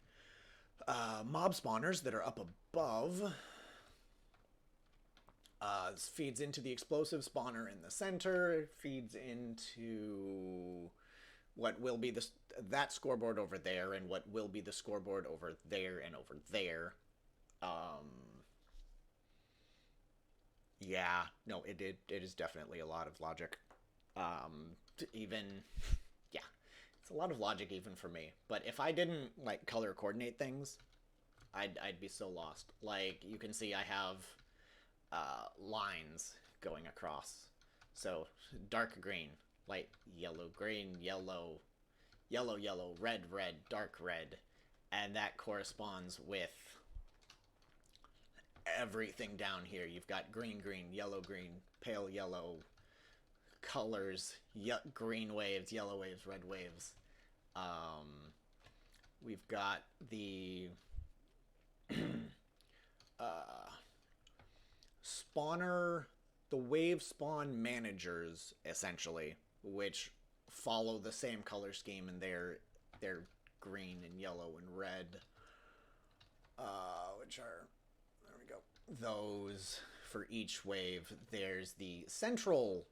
mob spawners that are up above. Feeds into the explosive spawner in the center, feeds into what will be that scoreboard over there, and what will be the scoreboard over there and over there. Yeah, no, it is definitely a lot of logic. Even, yeah, it's a lot of logic even for me. But if I didn't like color coordinate things, I'd be so lost. Like you can see, I have lines going across. So dark green, light yellow, green, yellow, yellow, yellow, red, red, dark red, and that corresponds with everything down here. You've got green, green, green, pale yellow colors, green waves, yellow waves, red waves. We've got the uh, spawner, the wave spawn managers, essentially, which follow the same color scheme, and they're green and yellow and red, which are, there we go, those for each wave. There's the central,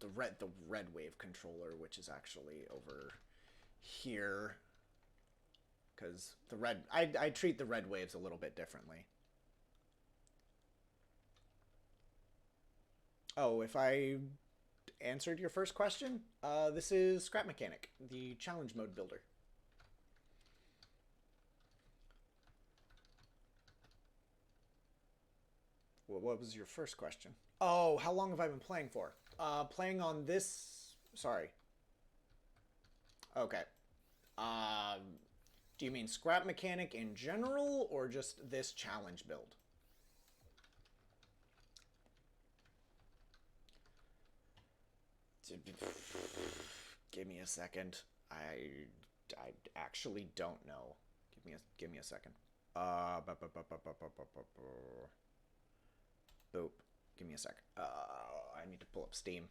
the red wave controller, which is actually over here, because the red, I treat the red waves a little bit differently. Oh, if I answered your first question, this is Scrap Mechanic, the challenge mode builder. What was your first question? Oh, how long have I been playing for? Playing on this. Sorry. Okay. Do you mean Scrap Mechanic in general, or just this challenge build? Give me a second. I actually don't know. Give me a second. Boop. Give me a sec. I need to pull up Steam.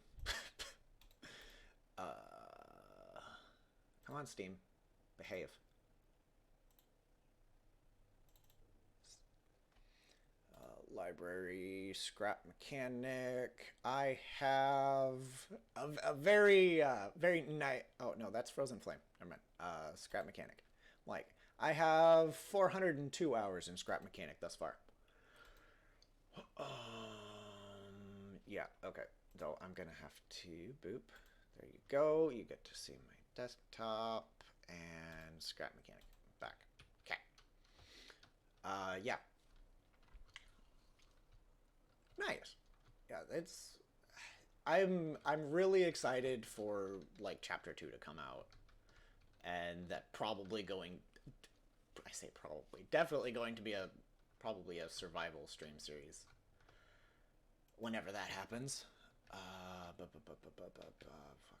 uh, Come on, Steam. Behave. Library, Scrap Mechanic. I have a very nice. Oh no, that's Frozen Flame. Never mind. Scrap Mechanic. Like, I have 402 hours in Scrap Mechanic thus far. Yeah, okay. Though I'm gonna have to boop. There you go. You get to see my desktop and Scrap Mechanic back. Okay. Yeah. Nice. Yeah, it's. I'm really excited for like chapter 2 to come out, and that probably going. I say probably, definitely going to be probably a survival stream series. Whenever that happens. Fuck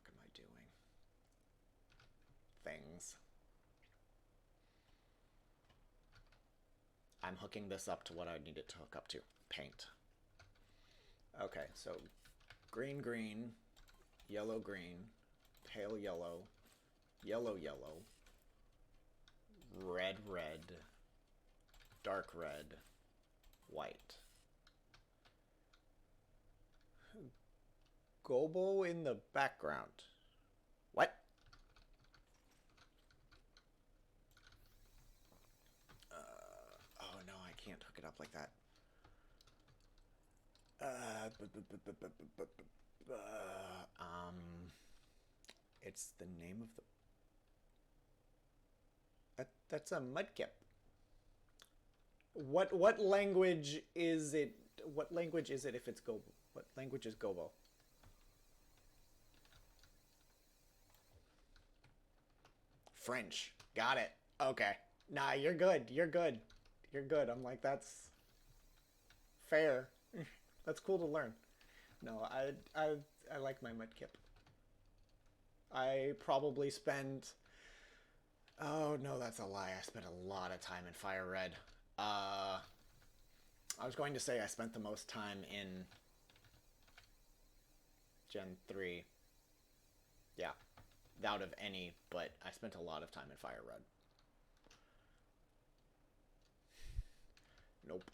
am I doing? Things. I'm hooking this up to what I need it to hook up to. Paint. Okay, so green, green, yellow, green, pale yellow, yellow, yellow, red, red, dark red, white. Gobo in the background. What? Oh no, I can't hook it up like that. It's the name of the. That's a mudkip. What language is it? What language is it if it's Gobo? What language is Gobo? French. Got it. Okay. Nah, you're good. You're good. You're good. I'm like, that's fair. That's cool to learn. No, I like my mudkip. I probably spent. Oh no, that's a lie. I spent a lot of time in Fire Red. I was going to say I spent the most time in Gen 3. Yeah, out of any, but I spent a lot of time in Fire Red. Nope.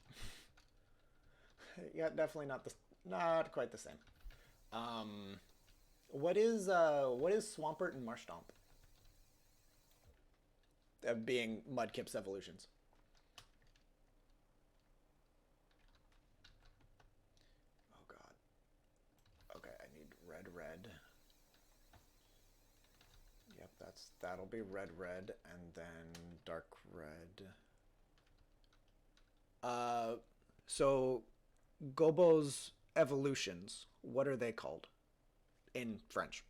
Yeah, definitely not quite the same. Um, what is Swampert and Marshtomp? Being Mudkip's evolutions. Oh god. Okay, I need red, red. Yep, that'll be red, red, and then dark red. Uh, so Gobo's evolutions What are they called in French?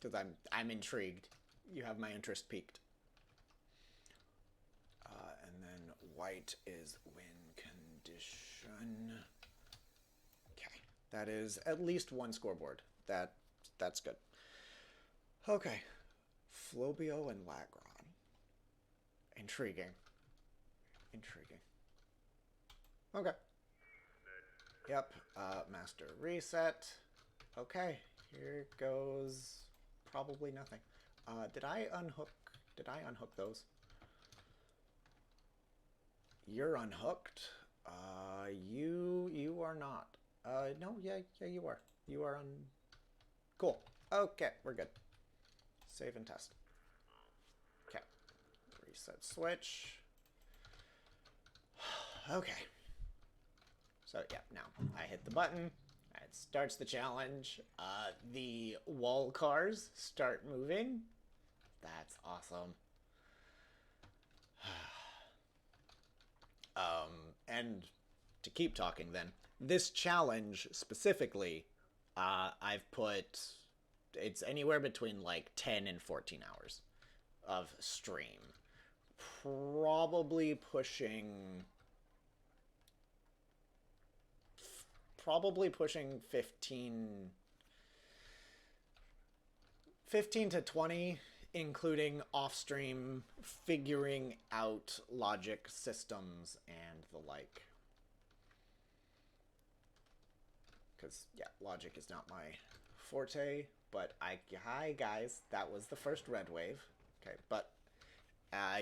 Because I'm intrigued. You have my interest peaked. And then white is win condition. Okay, that is at least one scoreboard. That's good. Okay, Flobio and Lagron. Intriguing. Intriguing. Okay. Yep. Master reset. Okay. Here goes probably nothing. Did I unhook those? You're unhooked. You are not. No, yeah, you are. You are on. Cool. Okay, we're good. Save and test. Okay. Reset switch. Okay. So yeah, now I hit the button. It starts the challenge. The wall cars start moving. That's awesome. And to keep talking then, this challenge specifically, I've put, it's anywhere between like 10 and 14 hours of stream. Probably pushing 15 to 20, including off-stream figuring out logic systems and the like. Because, yeah, logic is not my forte, but hi guys, that was the first red wave. Okay, but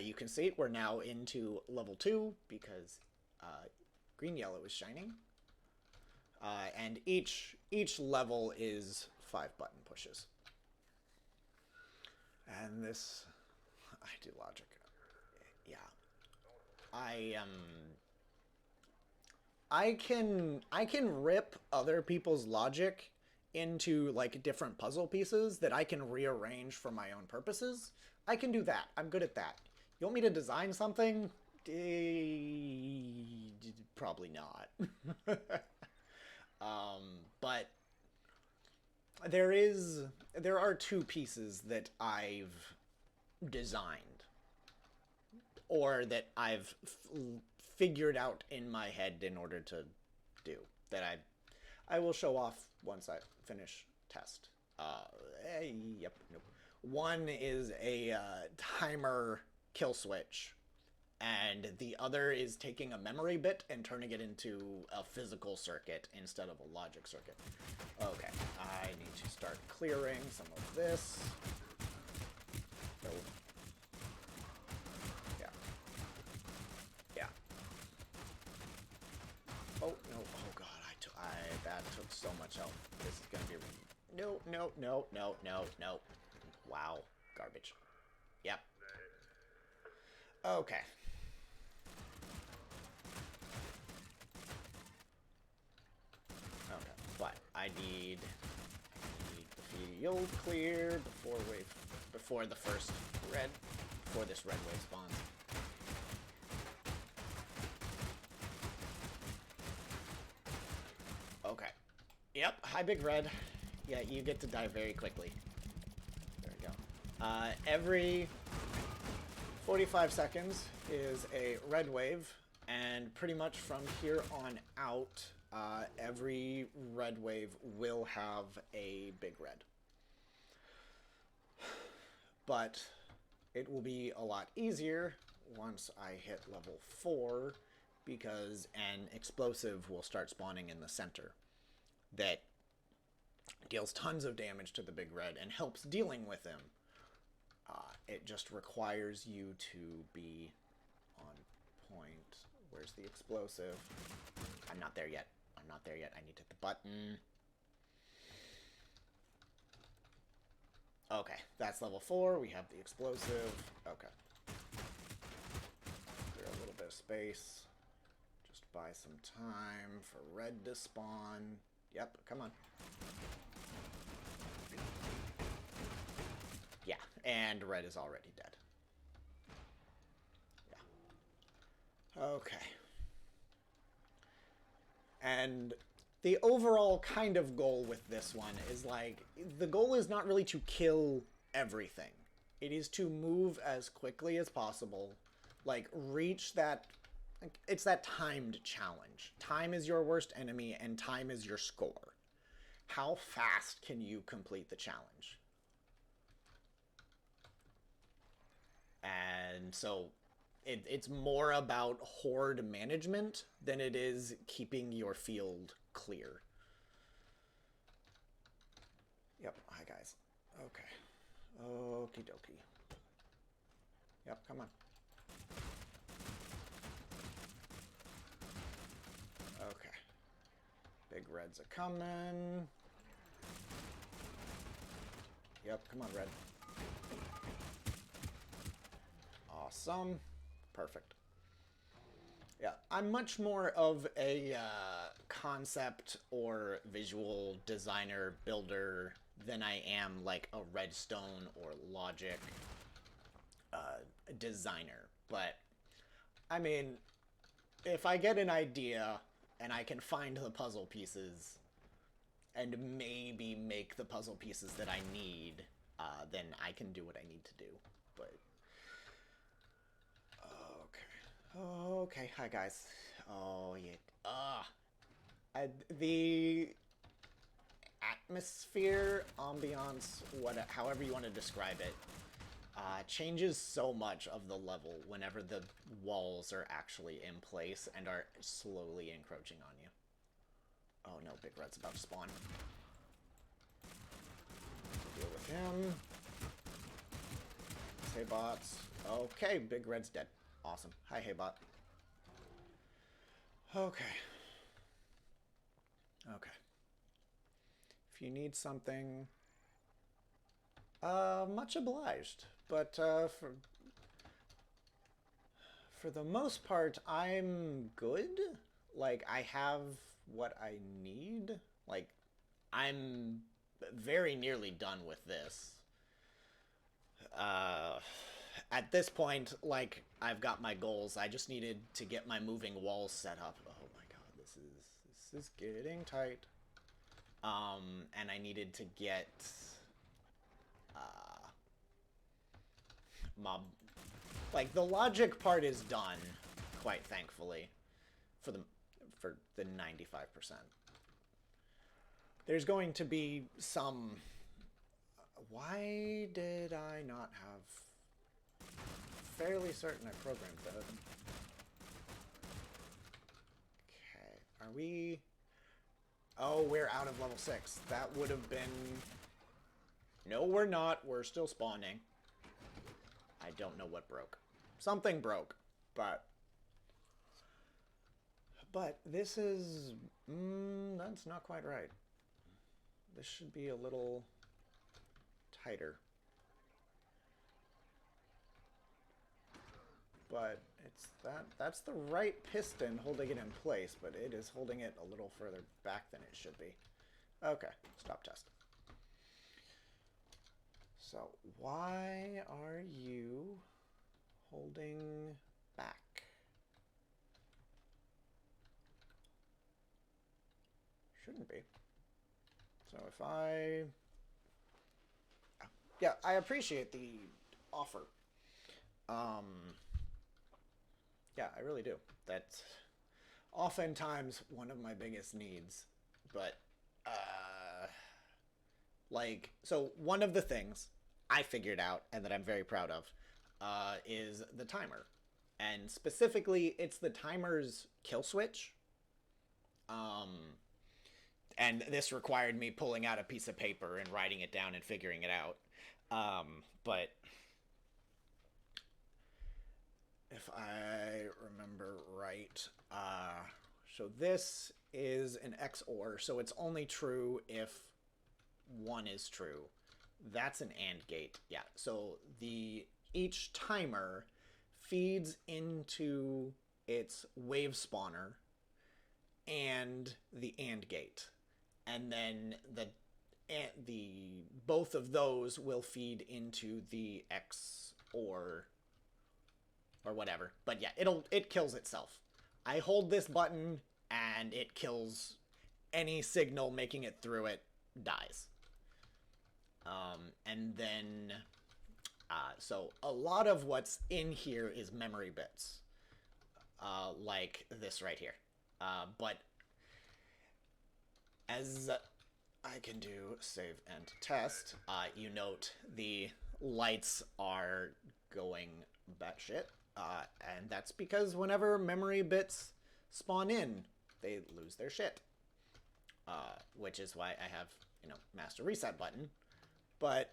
you can see we're now into level 2 because green-yellow is shining. And each level is 5 button pushes. And this, I do logic. Yeah, I can rip other people's logic into like different puzzle pieces that I can rearrange for my own purposes. I can do that. I'm good at that. You want me to design something? Probably not. But there are 2 pieces that I've designed or that I've figured out in my head in order to do that I will show off once I finish test. Yep. Nope. One is a timer kill switch, and the other is taking a memory bit and turning it into a physical circuit instead of a logic circuit. Okay, I need to start clearing some of this. So, yeah. Yeah. Oh, no. Oh, God. That took so much help. This is going to be... No. Wow. Garbage. Yep. Okay. Okay, but I need the field cleared before this red wave spawns. Okay. Yep, hi big red. Yeah, you get to die very quickly. There we go. Every 45 seconds is a red wave, and pretty much from here on out, every red wave will have a big red. But it will be a lot easier once I hit level 4, because an explosive will start spawning in the center that deals tons of damage to the big red and helps dealing with him. It just requires you to be on point. Where's the explosive? I'm not there yet. I need to hit the button. Okay, that's level 4. We have the explosive. Okay. Clear a little bit of space. Just buy some time for red to spawn. Yep, come on. Yeah, and red is already dead. Yeah, Okay. And the overall kind of goal with this one is like the goal is not really to kill everything. It is to move as quickly as possible, like reach that like, it's that timed challenge. Time is your worst enemy and time is your score. How fast can you complete the challenge? And so it's more about horde management than it is keeping your field clear. Yep. Hi, guys. Okay. Okie dokie. Yep, come on. Okay. Big reds are coming. Yep, come on, red. Awesome. Perfect. Yeah, I'm much more of a concept or visual designer builder than I am like a redstone or logic designer. But I mean, if I get an idea and I can find the puzzle pieces and maybe make the puzzle pieces that I need, then I can do what I need to do. But okay, hi guys. Oh yeah. The atmosphere, ambiance, however you want to describe it, changes so much of the level whenever the walls are actually in place and are slowly encroaching on you. Oh no, Big Red's about to spawn. Deal with him. Hey bots. Okay, Big Red's dead. Awesome. Hi, hey bot. Okay. Okay. If you need something, much obliged. But for the most part, I'm good. Like I have what I need. Like I'm very nearly done with this. At this point, like I've got my goals. I just needed to get my moving walls set up. Oh my god, this is getting tight. And I needed to get mob. Like the logic part is done, quite thankfully, for the 95%. There's going to be some. Why did I not have? Fairly certain I programmed that. Okay, are we? Oh, we're out of level 6. That would have been. No, we're not. We're still spawning. I don't know what broke. Something broke, but this is that's not quite right. This should be a little tighter. But it's that's the right piston holding it in place, but it is holding it a little further back than it should be. Okay, stop test. So why are you holding back? Shouldn't be. So if I... Yeah, I appreciate the offer. Yeah, I really do. That's oftentimes one of my biggest needs. But, like, so one of the things I figured out and that I'm very proud of is the timer. And specifically, it's the timer's kill switch. And this required me pulling out a piece of paper and writing it down and figuring it out. But if I remember right, so this is an XOR, so it's only true if one is true. That's an AND gate. Yeah, so each timer feeds into its wave spawner and the AND gate. And then the both of those will feed into the XOR or whatever. But yeah, it kills itself. I hold this button and it kills any signal making it through it dies. And then, so a lot of what's in here is memory bits, like this right here. But as I can do save and test, you note the lights are going batshit, and that's because whenever memory bits spawn in, they lose their shit. Which is why I have, master reset button. But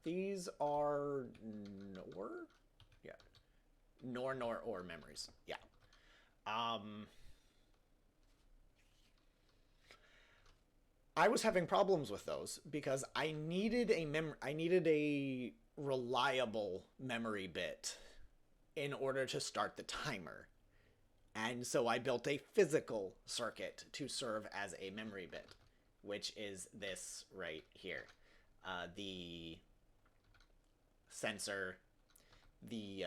these are NOR? Yeah. NOR or memories. Yeah. I was having problems with those because I needed a reliable memory bit in order to start the timer. And so I built a physical circuit to serve as a memory bit, which is this right here. The sensor, the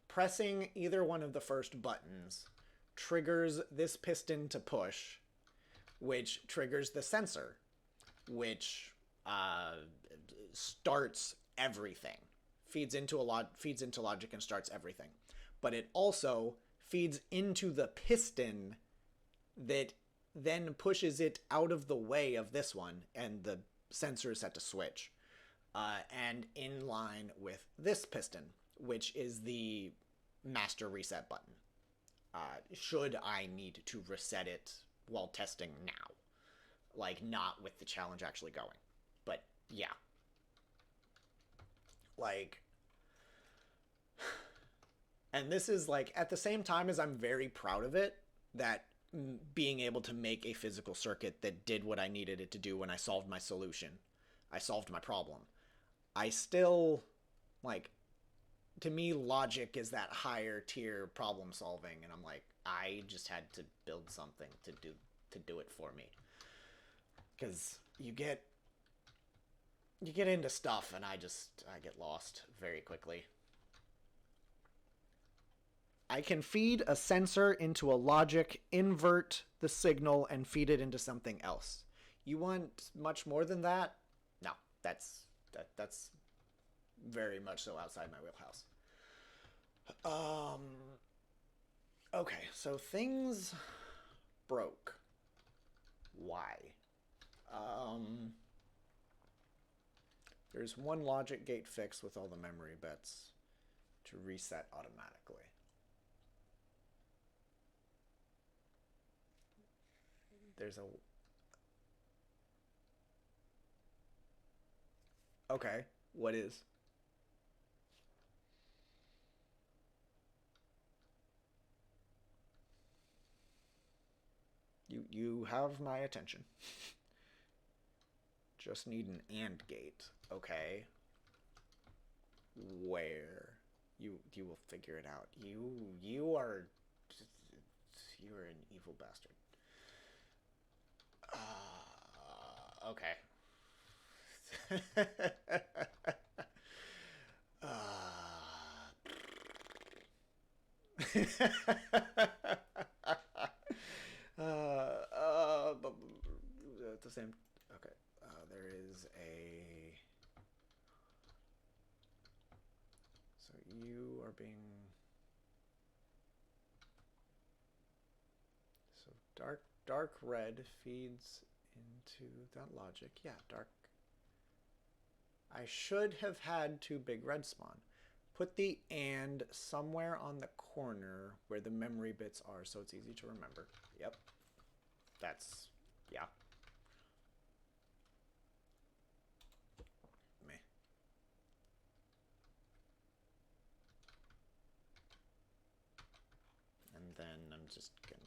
pressing either one of the first buttons triggers this piston to push, which triggers the sensor, which starts everything, feeds into logic and starts everything. But it also feeds into the piston that then pushes it out of the way of this one, and the sensor is set to switch. And in line with this piston, which is the master reset button, should I need to reset it while testing now. Like, not with the challenge actually going. But, yeah. Like... And this is, like, at the same time as I'm very proud of it, that being able to make a physical circuit that did what I needed it to do when I solved my solution. I solved my problem. I still, like, to me, logic is that higher tier problem solving, and I'm like, I just had to build something to do it for me. Because you get into stuff, and I get lost very quickly. I can feed a sensor into a logic, invert the signal, and feed it into something else. You want much more than that? No, that's very much so outside my wheelhouse. Okay, so things broke. Why? There's one logic gate fix with all the memory bits to reset automatically. There's a... Okay, what is? You have my attention. Just need an AND gate. Okay. Where? You will figure it out. You are an evil bastard. Okay. At the same... Okay. There is a... So you are being... So dark red feeds into that logic. Yeah, dark... I should have had two big red spawn. Put the AND somewhere on the corner where the memory bits are so it's easy to remember. Yep. That's... yeah. Meh. And then I'm just gonna...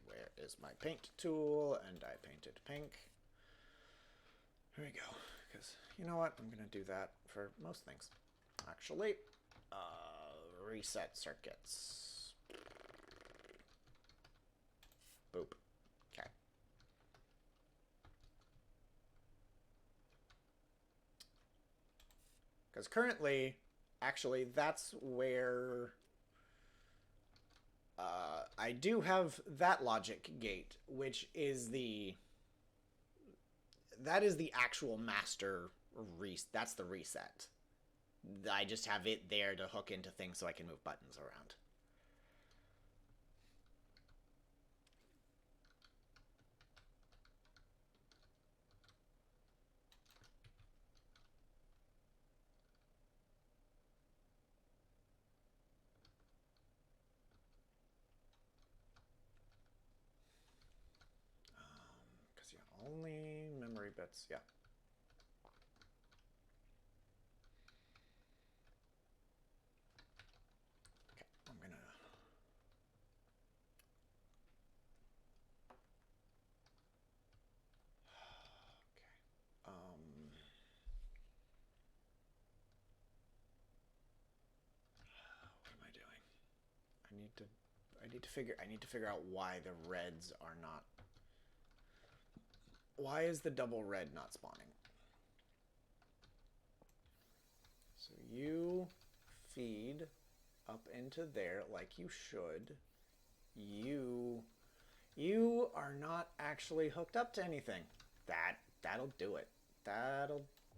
Where is my paint tool? And I painted pink. There we go. Because, you know what? I'm gonna do that for most things. Actually, reset circuits. Boop. Okay. Because currently, actually, that's where I do have that logic gate, which is that is the actual master that's the reset. I just have it there to hook into things so I can move buttons around. Because yeah, only memory bits. Yeah. Okay, I'm gonna. Okay. What am I doing? I need to figure out why the reds are not. Why is the double red not spawning? So you feed up into there like you should. You are not actually hooked up to anything. That'll do it.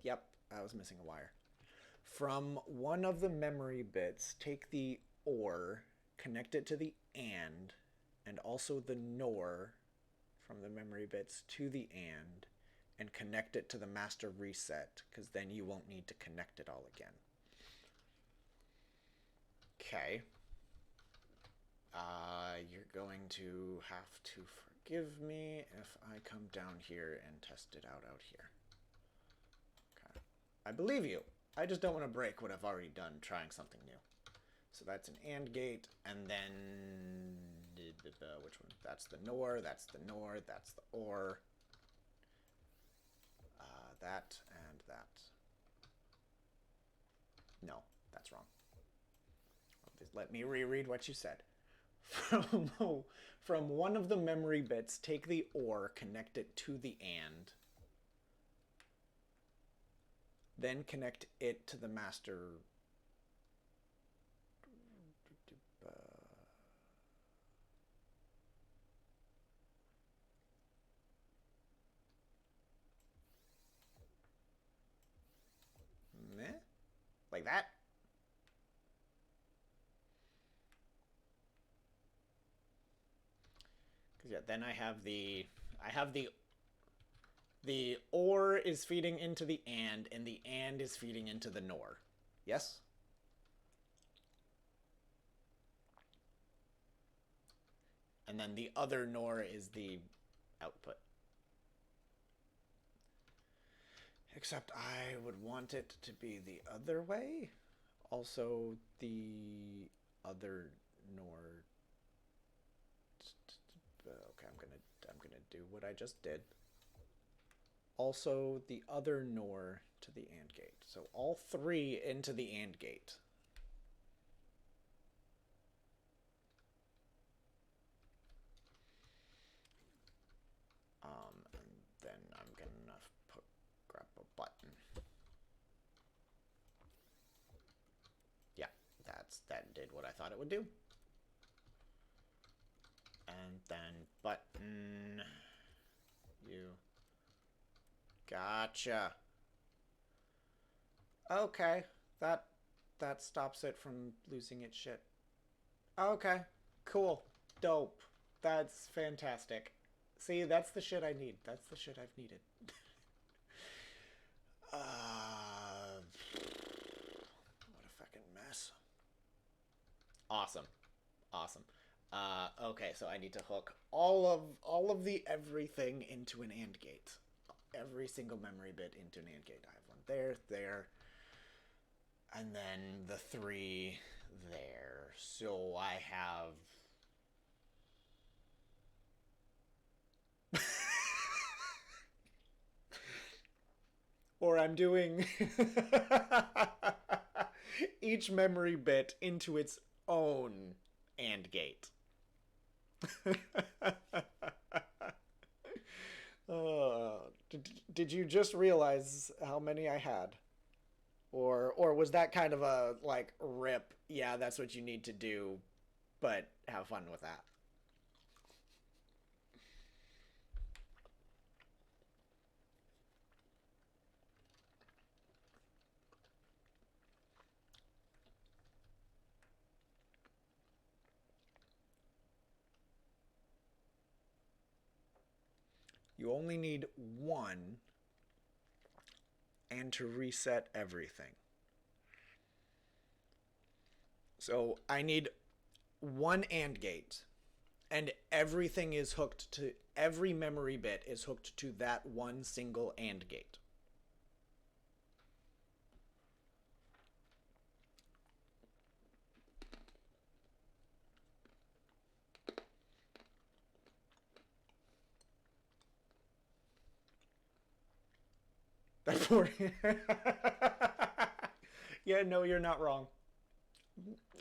Yep, I was missing a wire. From one of the memory bits, take the OR, connect it to the and also the NOR from the memory bits to the and connect it to the master reset, because then you won't need to connect it all again. Okay. You're going to have to forgive me if I come down here and test it out here. Okay. I believe you. I just don't want to break what I've already done trying something new. So that's an AND gate, and then which one? That's the NOR, that's the NOR, that's the OR. That and that. No, that's wrong. Let me reread what you said. From one of the memory bits, take the OR, connect it to the AND, then connect it to the master. Meh? Like that? Because yeah, then I have the OR is feeding into the and the and is feeding into the NOR. Yes? And then the other NOR is the output. Except I would want it to be the other way. Also, the other NOR. Okay, I'm gonna do what I just did. Also, the other NOR to the AND gate. So all three into the AND gate. And then I'm gonna grab a button. Yeah, that did what I thought it would do. And then button. You. Gotcha. Okay, that stops it from losing its shit. Okay, cool, dope. That's fantastic. See, that's the shit I need. That's the shit I've needed. What a fucking mess. Awesome, awesome. Okay, so I need to hook all of the everything into an AND gate. Every single memory bit into an AND gate. I have one there, and then the three there. So I have. Or I'm doing each memory bit into its own AND gate. Did you just realize how many I had? Or was that kind of a like rip? Yeah, that's what you need to do, but have fun with that. You only need one and to reset everything. So I need one AND gate, and everything is hooked to every memory bit is hooked to that one single AND gate. That poor. Yeah, no, you're not wrong.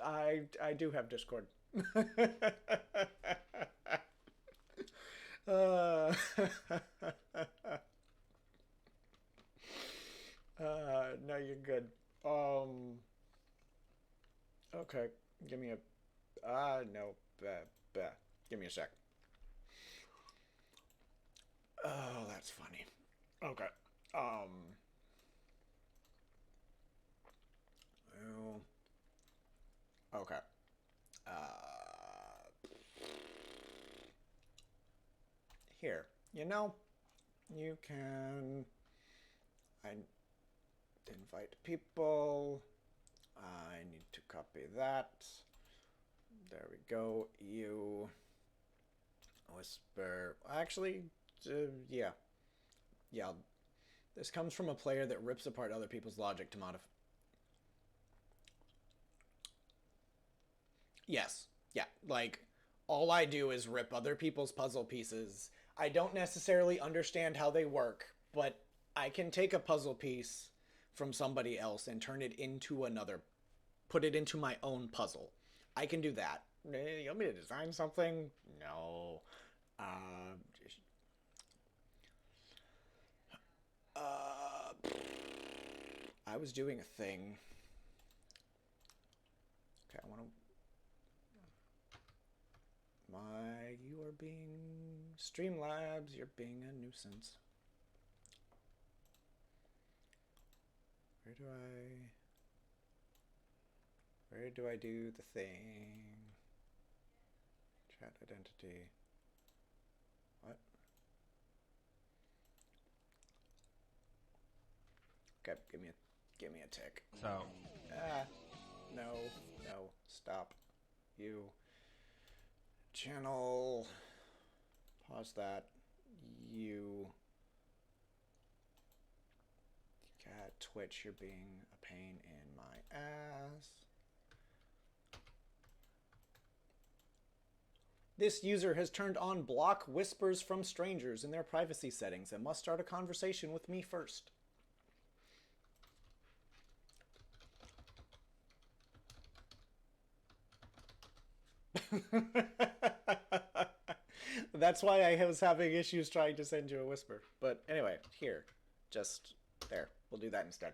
I do have Discord. uh, no, you're good. Um, okay, give me a. No, bah, bah. Give me a sec. Oh, that's funny. Okay. Um. Oh, okay. Here. You know, you can. I invite people. I need to copy that. There we go. You whisper. Actually, yeah, yeah. This comes from a player that rips apart other people's logic to modify. Yes, yeah. Like all I do is rip other people's puzzle pieces. I don't necessarily understand how they work, but I can take a puzzle piece from somebody else and turn it into another, put it into my own puzzle. I can do that. You want me to design something? No. Uh, uh, I was doing a thing. Okay, I want to. You are being Streamlabs. You're being a nuisance. Where do I? Where do I do the thing? Chat identity. What? Okay, give me a tick. So, Ah, no, no, stop. You channel. Pause that. You. God, Twitch, you're being a pain in my ass. This user has turned on block whispers from strangers in their privacy settings and must start a conversation with me first. That's why I was having issues trying to send you a whisper. But anyway, here. Just there. We'll do that instead.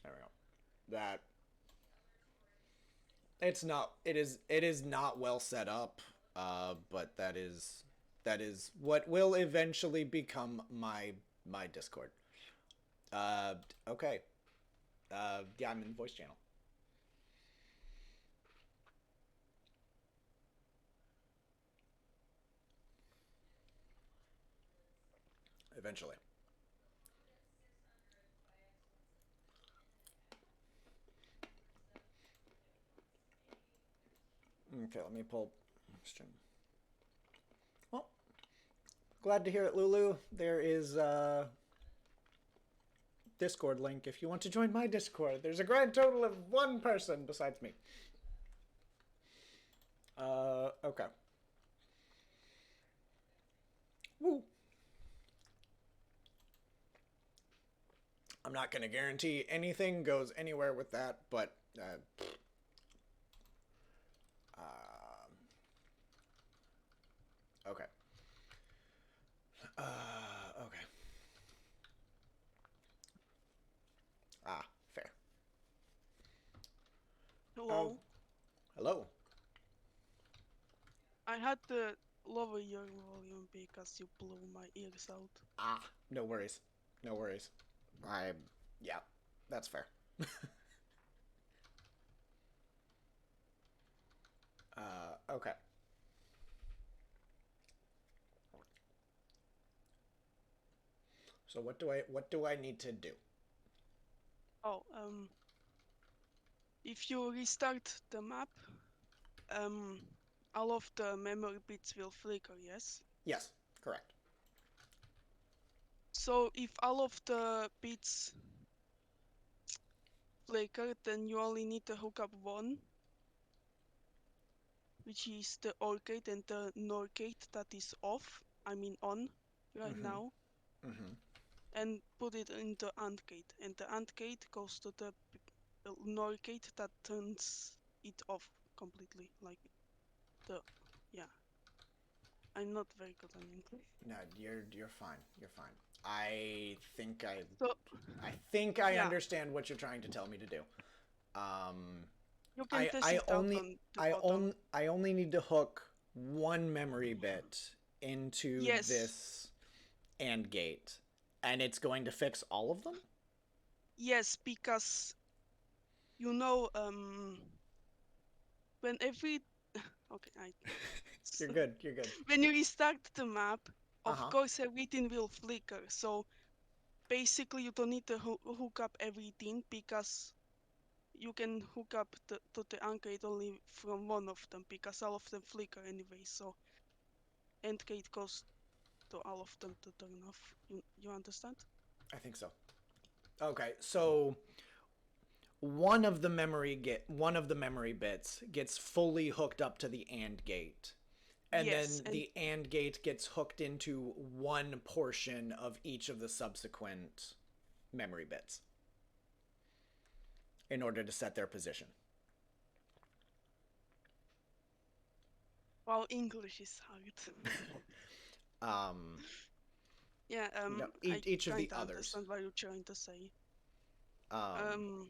There we go. That it is not well set up, but that is what will eventually become my Discord. Uh okay. Yeah, I'm in the voice channel. Eventually. Okay, let me pull stream. Well, glad to hear it, Lulu. There is Discord link if you want to join my Discord. There's a grand total of one person besides me. Okay. Woo. I'm not going to guarantee anything goes anywhere with that, but okay. Okay. Oh, Hello. hello. I had to lower your volume because you blew my ears out. Ah, no worries. No worries. I, yeah, that's fair. Okay. So what do I need to do? Oh, if you restart the map, um, all of the memory bits will flicker, yes? Yes, correct. So if all of the bits flicker, then you only need to hook up one, which is the OR gate and the NOR gate that is off, I mean on, right Mm-hmm. now, Mm-hmm. and put it in the AND gate. And the AND gate goes to the NOR gate that turns it off completely. Like the, yeah. I'm not very good on English. No, you're fine. You're fine. I think I So, I think I yeah, understand what you're trying to tell me to do. Um, you can I test I it out only on the I bottom. only I only need to hook one memory bit into Yes, this AND gate, and it's going to fix all of them. yes, because you know, when every, okay, You're good. You're good. when you restart the map, Uh of huh. course everything will flicker. So basically, you don't need to hook up everything because you can hook up to the anchor gate only from one of them because all of them flicker anyway. So end gate goes to all of them to turn off. You understand? I think so. Okay, so one of the memory bits gets fully hooked up to the AND gate, and Yes, then and the AND gate gets hooked into one portion of each of the subsequent memory bits in order to set their position. while English is hard. Um, Yeah, no, I each of the kinda others. understand what you're trying to say. Um, Um,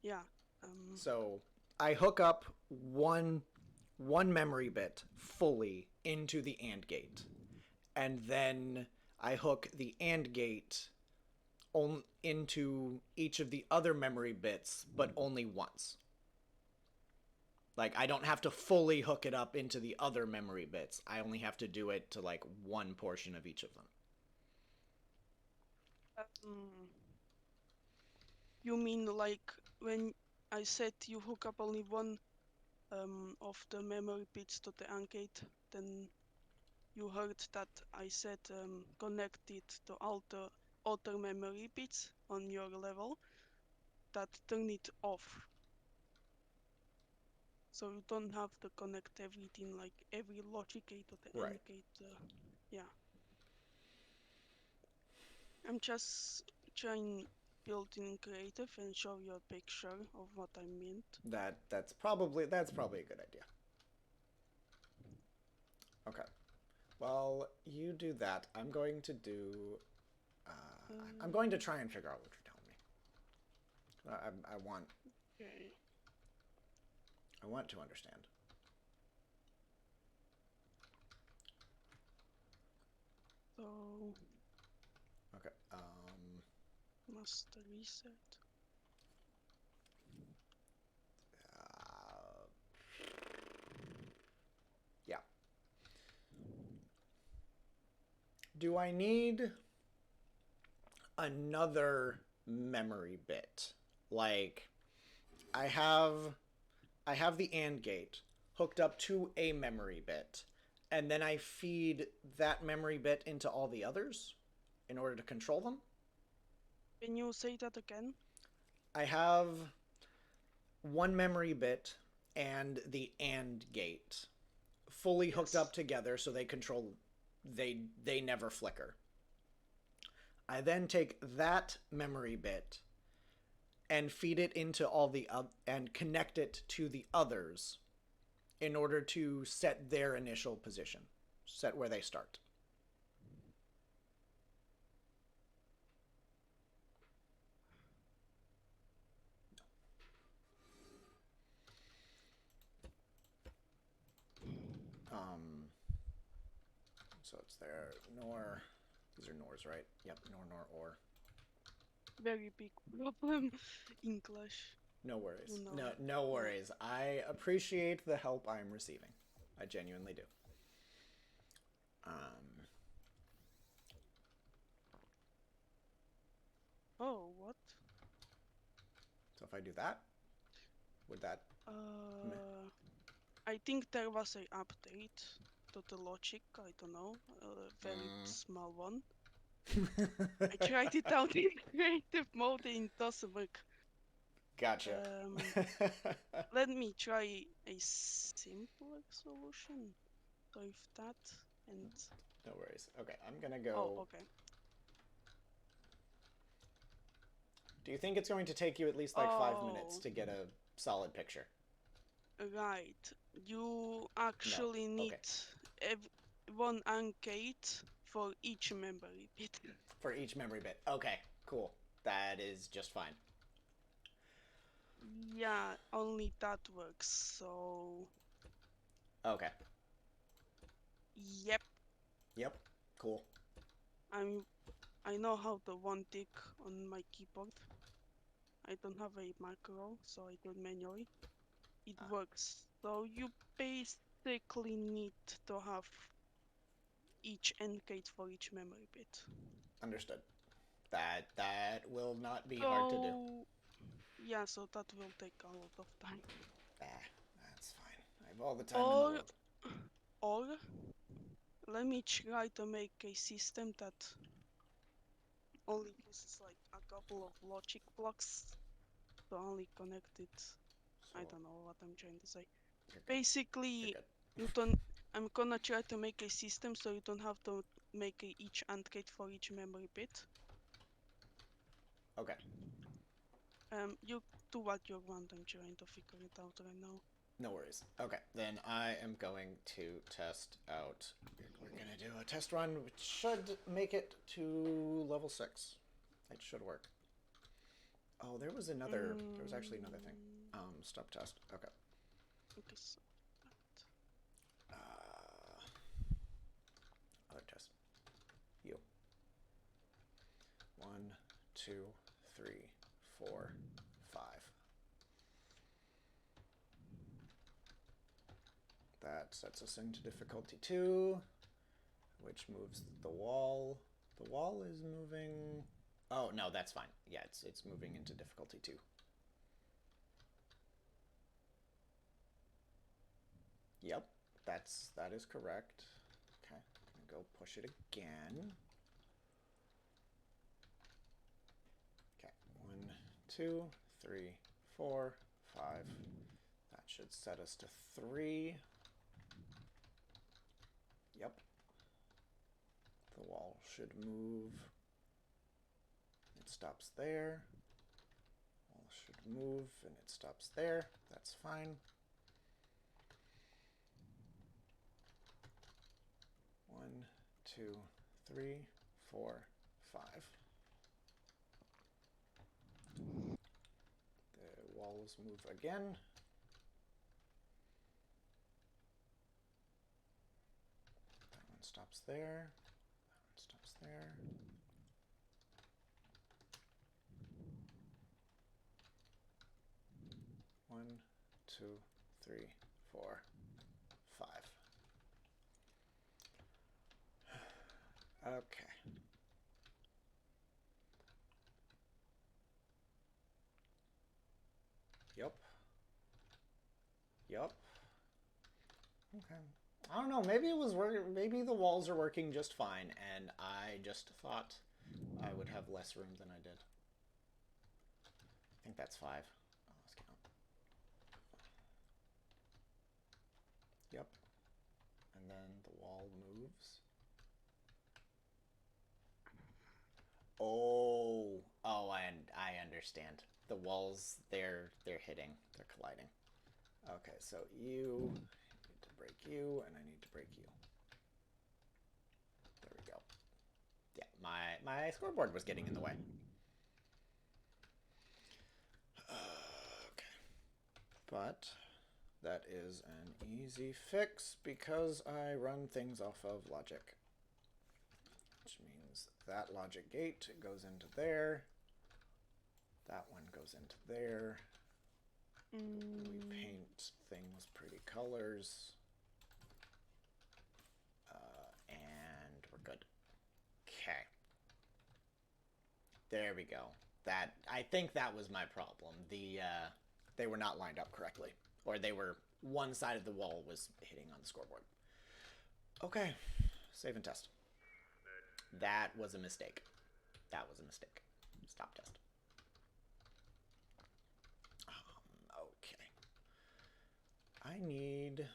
yeah. Um, so I hook up one memory bit fully into the AND gate, and then I hook the AND gate into each of the other memory bits, but only once. Like, I don't have to fully hook it up into the other memory bits. I only have to do it to like one portion of each of them. um, you mean like when I said you hook up only one of the memory bits to the AND gate, then you heard that I said connect it to all the other memory bits on your level that turn it off. So you don't have to connect everything like every logic gate to the Right. AND gate. Yeah, I'm just trying building creative and show you a picture of what I meant. That's probably a good idea. Okay. Well, you do that. I'm going to do. I'm going to Um, try and figure out what you're telling me. I want. okay, I want to understand. so Okay. master reset. Uh, yeah. Do I need another memory bit? Like, I have I have the AND gate hooked up to a memory bit, and then I feed that memory bit into all the others in order to control them. Can you say that again? I have one memory bit and the AND gate fully hooked Yes. up together so they never flicker. I then take that memory bit and feed it into all the and connect it to the others in order to set their initial position, set where they start. there. Nor. These are nors, right? Yep, nor, or. Very big problem in Clash. No worries. You know. No worries. I appreciate the help I'm receiving. I genuinely do. Oh, what? So if I do that, would that... I think there was a update to the logic. I don't know, a very small one. I tried it out in creative mode and it doesn't work. Gotcha. Let me try a simpler solution with that and... No worries. Okay, I'm gonna go... Oh, okay. Do you think it's going to take you at least like 5 minutes to get a solid picture? Right. You actually need one uncate for each memory bit. For each memory bit. Okay, cool. That is just fine. Yeah, only that works, so... Okay. Yep. Yep, cool. I know how to one tick on my keyboard. I don't have a macro, so I do it manually. It works. So you basically need to have each encode for each memory bit. Understood. That will not be hard to do. Yeah, so that will take a lot of time. That's fine. I have all the time in the world. Or let me try to make a system that only uses like a couple of logic blocks to only connect it. So, I don't know what I'm trying to say. Basically, I'm gonna try to make a system so you don't have to make each AND gate for each memory bit. Okay. You do what you want. I'm trying to figure it out right now. No worries. Okay, then I am going to test out. We're gonna do a test run, which should make it to level 6. It should work. Oh, there was another. There was actually another thing. Stop test. Okay. Okay, so other test. You. 1, 2, 3, 4, 5. That sets us into difficulty 2, which moves the wall. The wall is moving. Oh no, that's fine. Yeah, it's moving into difficulty 2. Yep, that is correct. Okay, I'm gonna go push it again. Okay, 1, 2, 3, 4, 5. That should set us to 3. Yep. The wall should move. It stops there. Wall should move and it stops there. That's fine. 1, 2, 3, 4, 5. The walls move again. That one stops there. That one stops there. One, 2, 3, 4, 5. Okay. Yep. Yep. Okay. I don't know. Maybe it was working. Maybe the walls are working just fine, and I just thought I would have less room than I did. I think that's 5. Oh, let's count. Yep. And then the wall moves. Oh, I understand. The walls, they're hitting, they're colliding. Okay, so you need to break you, and I need to break you. There we go. Yeah, my scoreboard was getting in the way. Okay, but that is an easy fix because I run things off of logic. means that logic gate goes into there. That one goes into there. We paint things pretty colors. And we're good. Okay. There we go. I think that was my problem. They were not lined up correctly. Or they were, one side of the wall was hitting on the scoreboard. Okay. Save and test. That was a mistake. That was a mistake. Stop test. Okay. I need...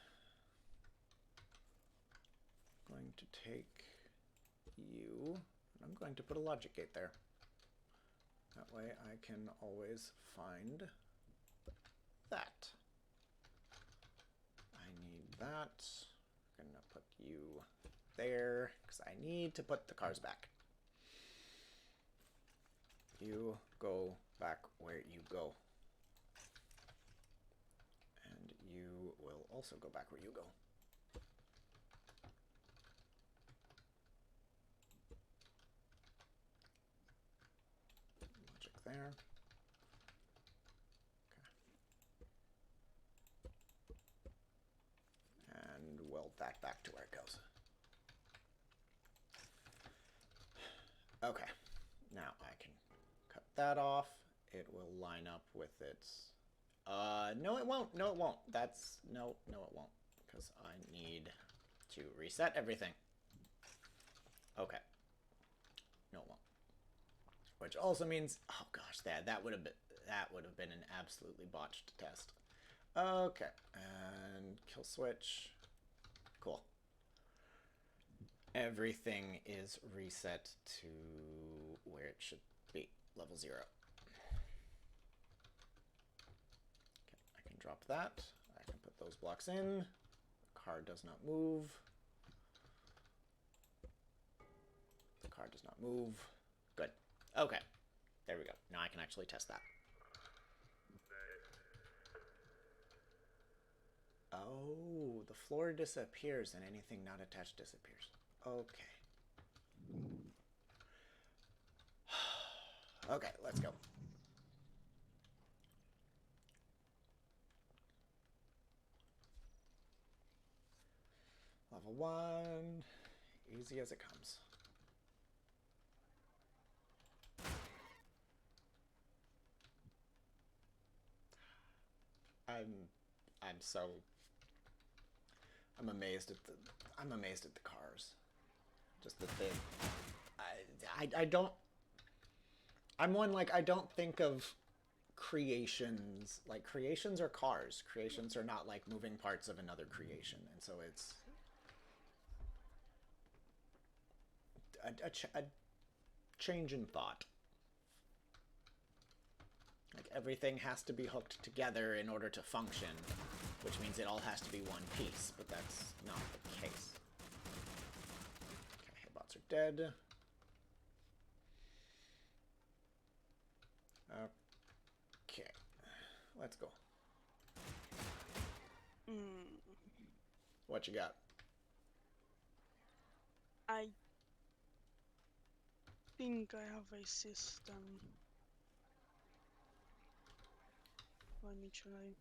going to take you, and I'm going to put a logic gate there. That way I can always find that. I need that. I'm gonna put you there, because I need to put the cars back. You go back where you go. And you will also go back where you go. Logic there. Okay. And weld that back to where it goes. Okay. Now I can cut that off. It will line up with its... no it won't. No it won't. No it won't. Because I need to reset everything. Okay. No it won't. Which also means... oh gosh, that would have been an absolutely botched test. Okay. And kill switch. Cool. Everything is reset to where it should be. Level 0. Okay, I can drop that. I can put those blocks in. The car does not move. The car does not move. Good. Okay. There we go. Now I can actually test that. Oh, the floor disappears and anything not attached disappears. Okay. Okay, let's go. Level 1. Easy as it comes. I'm amazed at the cars. Just that I don't... I'm one, like, I don't think of creations... like, creations are cars. Creations are not, like, moving parts of another creation. And so it's... a change in thought. Like, everything has to be hooked together in order to function, which means it all has to be one piece, but that's not the case. Okay, bots are dead. Okay, let's go. What you got? I think I have a system. Let me try.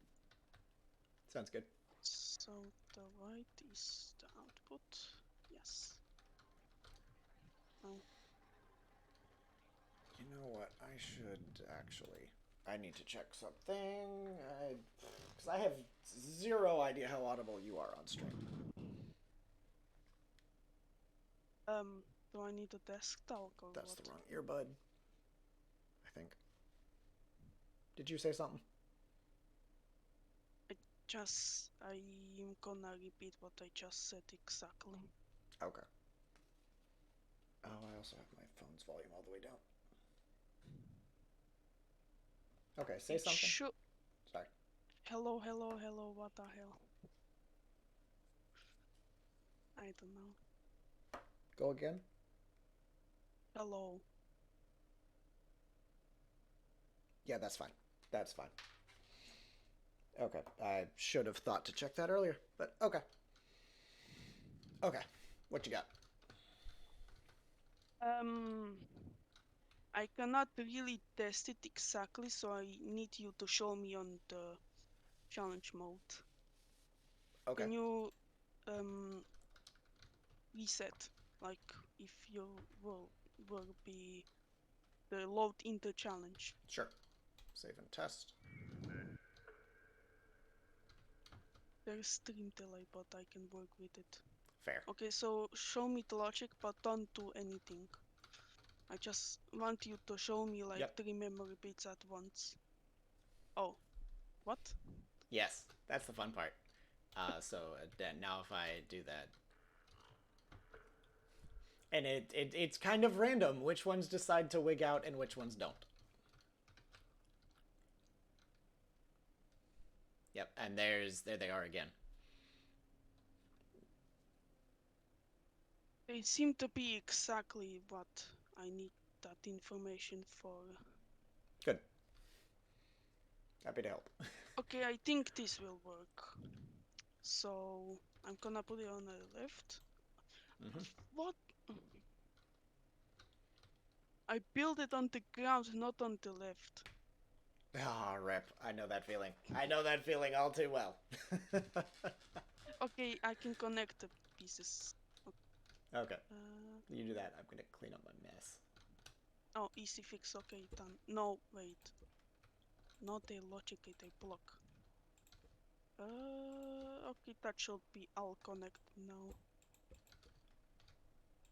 Sounds good. So the white is the output. Yes. Oh. You know what? I should actually... I need to check something. Because I have zero idea how audible you are on stream. Do I need a desk talk or That's what? the wrong earbud. I think. Did you say something? I'm gonna repeat what I just said exactly. Okay. Oh, I also have my phone's volume all the way down. Okay, say something. Sorry. Hello, what the hell? I don't know. Go again? Hello. Yeah, that's fine. That's fine. Okay, I should have thought to check that earlier, but okay. Okay, what you got? I cannot really test it exactly, so I need you to show me on the challenge mode. Okay. Can you reset, like if you will be the load in the challenge? Sure. Save and test. There's stream delay, but I can work with it. Fair. Okay, so show me the logic, but don't do anything. I just want you to show me like Yep. 3 memory bits at once. Oh, what? Yes, that's the fun part. So now if I do that, and it's kind of random which ones decide to wig out and which ones don't. Yep, and there they are again. They seem to be exactly what I need that information for. Good. Happy to help. Okay, I think this will work. So I'm gonna put it on the left. Mm-hmm. What? I built it on the ground, not on the left. Ah, rip. I know that feeling. I know that feeling all too well. Okay, I can connect the pieces. Okay. Uh, You do that. I'm gonna clean up my mess. oh, easy fix. Okay, done. No, wait. Not a logic, it a block. Okay, that should be all connected now.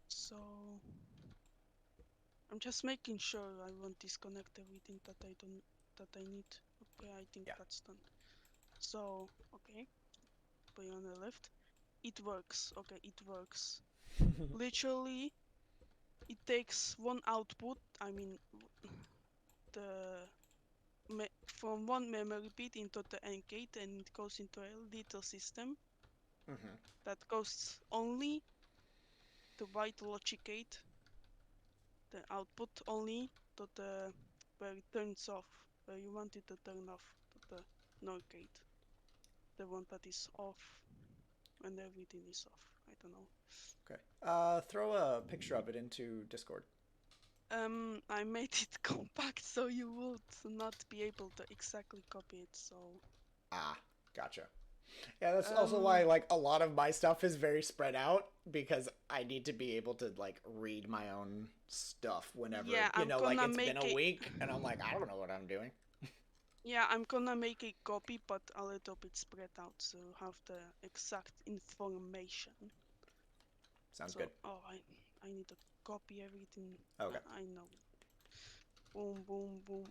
So I'm just making sure I won't disconnect everything that I need. Okay, I think Yeah. that's done. So okay, put it on the left. It works. Okay, it works. Literally, it takes one output. I mean, the from one memory bit into the AND gate, and it goes into a little system Mm-hmm. that goes only the white logic gate, the output only to the where it turns off, where you want it to turn off, to the NOR gate, the one that is off when everything is off. I don't know. Okay. Throw a picture of it into Discord. I made it compact so you would not be able to exactly copy it. So Ah, gotcha. Yeah, that's also um why like a lot of my stuff is very spread out because I need to be able to like read my own stuff whenever, yeah, I'm like gonna it's been make a a week and I'm like, I don't know what I'm doing. yeah, I'm gonna make a copy, but a little bit spread out, so have the exact information. Sounds So good. oh, I need to copy everything. Okay. I know. Boom, boom, boom.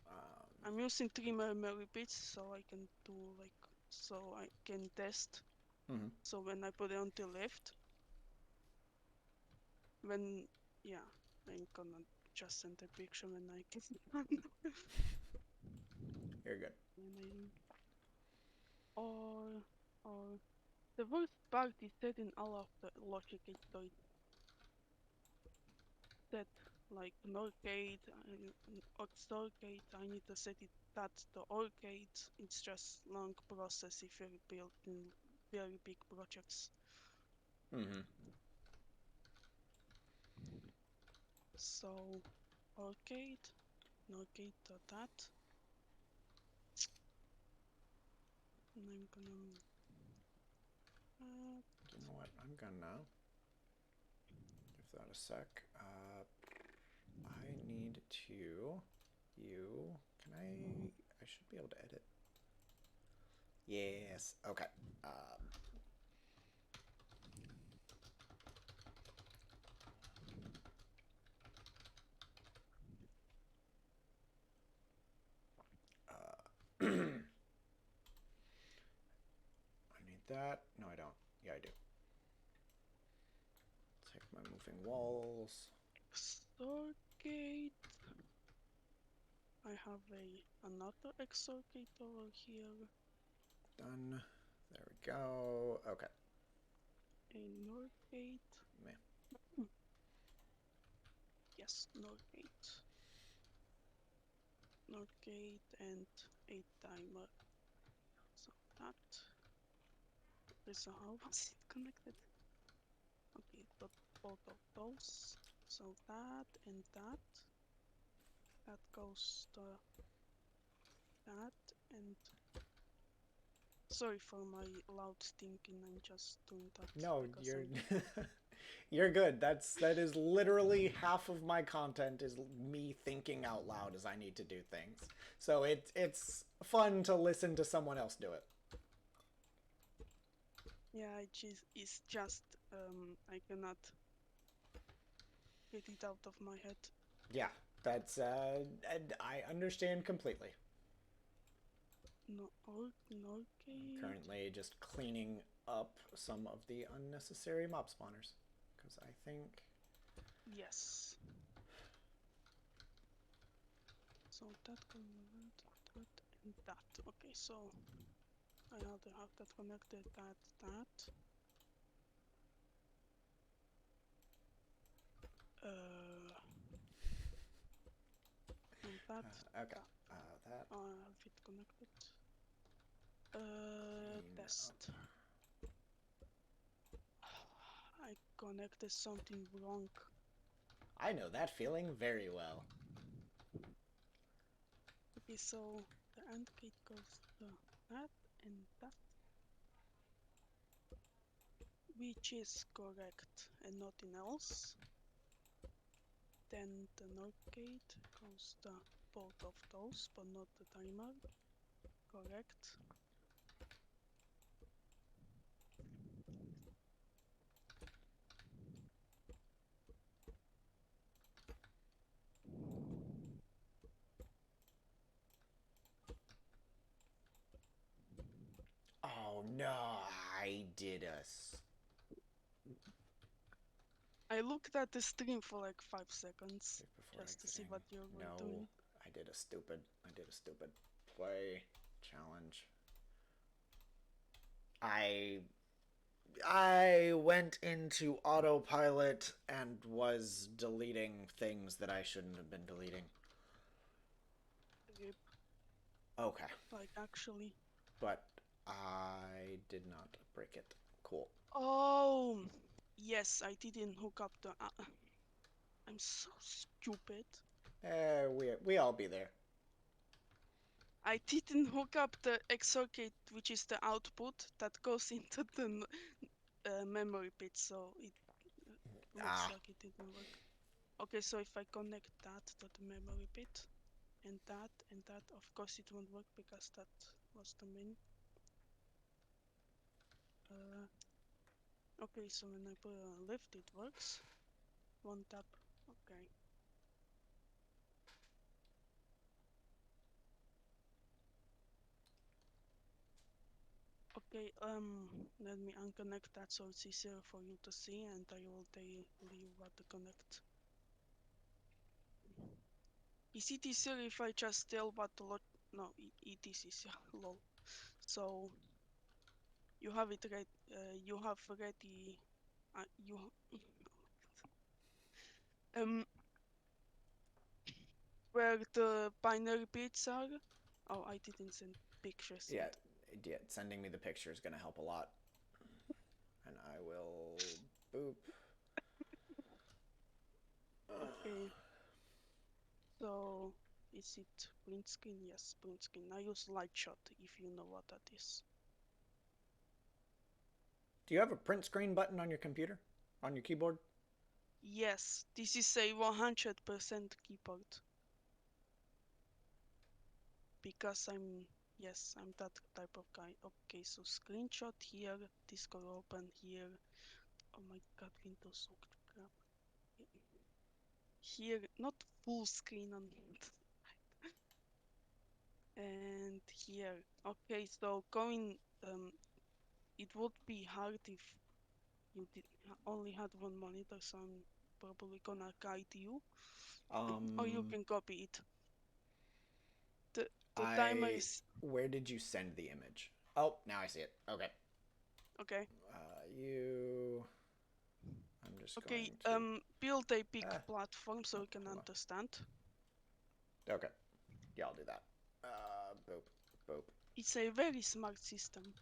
Um, I'm using 3 memory bits, so I can do like so I can test. mm-hmm. So when I put it on the left, when yeah, I'm gonna just send a picture when I get it done. You're good. When or or the worst part is set in all of the logic gates, so it's set like NOR gate, XOR gate. I need to set it that the OR gate. It's just long process if you're building very big projects. Mm-hmm. So OR gate, NOR gate to that. And I'm gonna You know what? I'm gonna give that a sec. I need to. You. Can I? I should be able to edit. Yes. Okay. I need that. No, I don't. Yeah, I do. Take my moving walls. XOR gate. I have another XOR gate over here. Done. There we go. Okay. A NOR gate. Man. Yes, NOR gate. NOR gate and a timer. So that. Okay, so how was it connected? Okay, got both of those. So that and that. That goes to that and... Sorry for my loud thinking, I'm just doing that No, because you're I'm... you're good. That is literally half of my content is me thinking out loud as I need to do things. So it's fun to listen to someone else do it. Yeah, it's just I cannot get it out of my head. Yeah, that's and I understand completely. No, okay. Currently just cleaning up some of the unnecessary mob spawners because I think Yes. So that that and that. Okay, so I either have that connected, that. And that, okay, that. that Have it connected. clean Test. up. I connected something wrong. I know that feeling very well. Okay, so the AND gate goes to that and that, which is correct and nothing else. Then the NOR gate goes to both of those, but not the timer. Correct. Oh no, I did I looked at the stream for like 5 seconds before just to see exiting. what you were No, doing. I did a stupid play challenge. I I went into autopilot and was deleting things that I shouldn't have been deleting. Rip, Okay, like actually. but I did not break it. Cool. Oh, yes, I didn't hook up the... I'm so stupid. We all be there. I didn't hook up the X circuit, which is the output that goes into the memory bit, so it looks Ah, like it didn't work. Okay, so if I connect that to the memory bit, and that, of course it won't work because that was the main. Okay, so when I put a lift, it works. One tap, okay. Okay, let me unconnect that so it's easier for you to see, and I will tell you what to connect. Is it easier if I just tell what to load? No, it is easier, lol. So, you have it right, you have already, you, um, where the binary bits are. Oh, I didn't send pictures yeah, yet. yeah. Sending me the picture is gonna help a lot. And I will boop. Okay, so is it print screen? Yes, print screen. I use Lightshot if you know what that is. Do you have a print screen button on your computer? On your keyboard? Yes, this is a 100% keyboard. Because yes, I'm that type of guy. Okay, so screenshot here, Discord open here. Oh my god, Windows, oh crap. Here, not full screen on and here. Okay, so going, it would be hard if you only had one monitor, so I'm probably gonna guide you, or you Um, can copy it. The the timer I. is Where did you send the image? Oh, now I see it. Okay. okay. You. I'm just Okay, going to. build a big Ah, platform so oh, you can hold understand. on. Okay. Yeah, I'll do that. Boop, boop. It's a very smart system.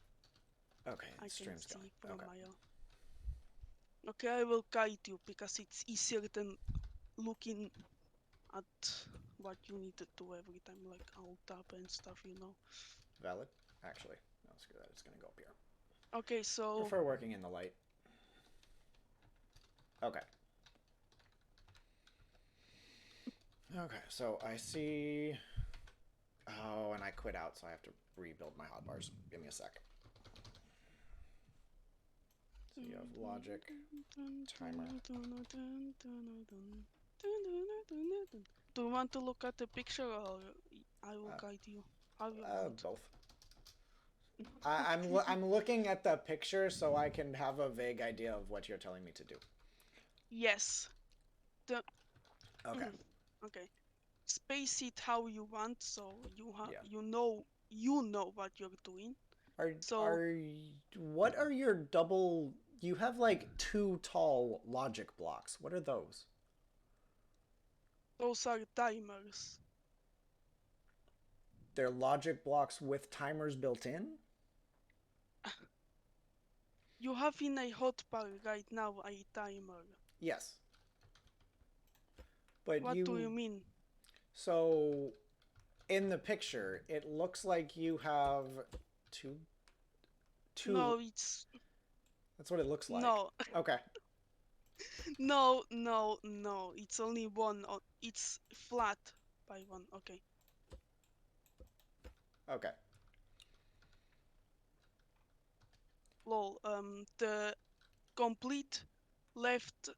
Okay, I the can stream's going. see from Okay. my Okay, I will guide you because it's easier than looking at what you need to do every time, like alt tab and stuff, you know. Valid. Actually, no, screw that. It's gonna go up here. Okay, I so prefer working in the light. Okay. Okay, so I see. Oh, and I quit out, so I have to rebuild my hotbars. Give me a sec. So you have logic, timer. Do you want to look at the picture or I will guide you? How you want? Both. I'm looking at the picture so I can have a vague idea of what you're telling me to do. Yes. The Okay. okay. Space it how you want, so Yeah. you know what you're doing. Are So are what are your double? You have like two tall logic blocks. What are those? those are timers. They're logic blocks with timers built in? You have in a hotbar right now a timer. Yes. But What do you mean? So in the picture, it looks like you have two No, it's That's what it looks like. no, Okay. no. It's only one. It's flat by one. Okay. Okay. Lol. The complete left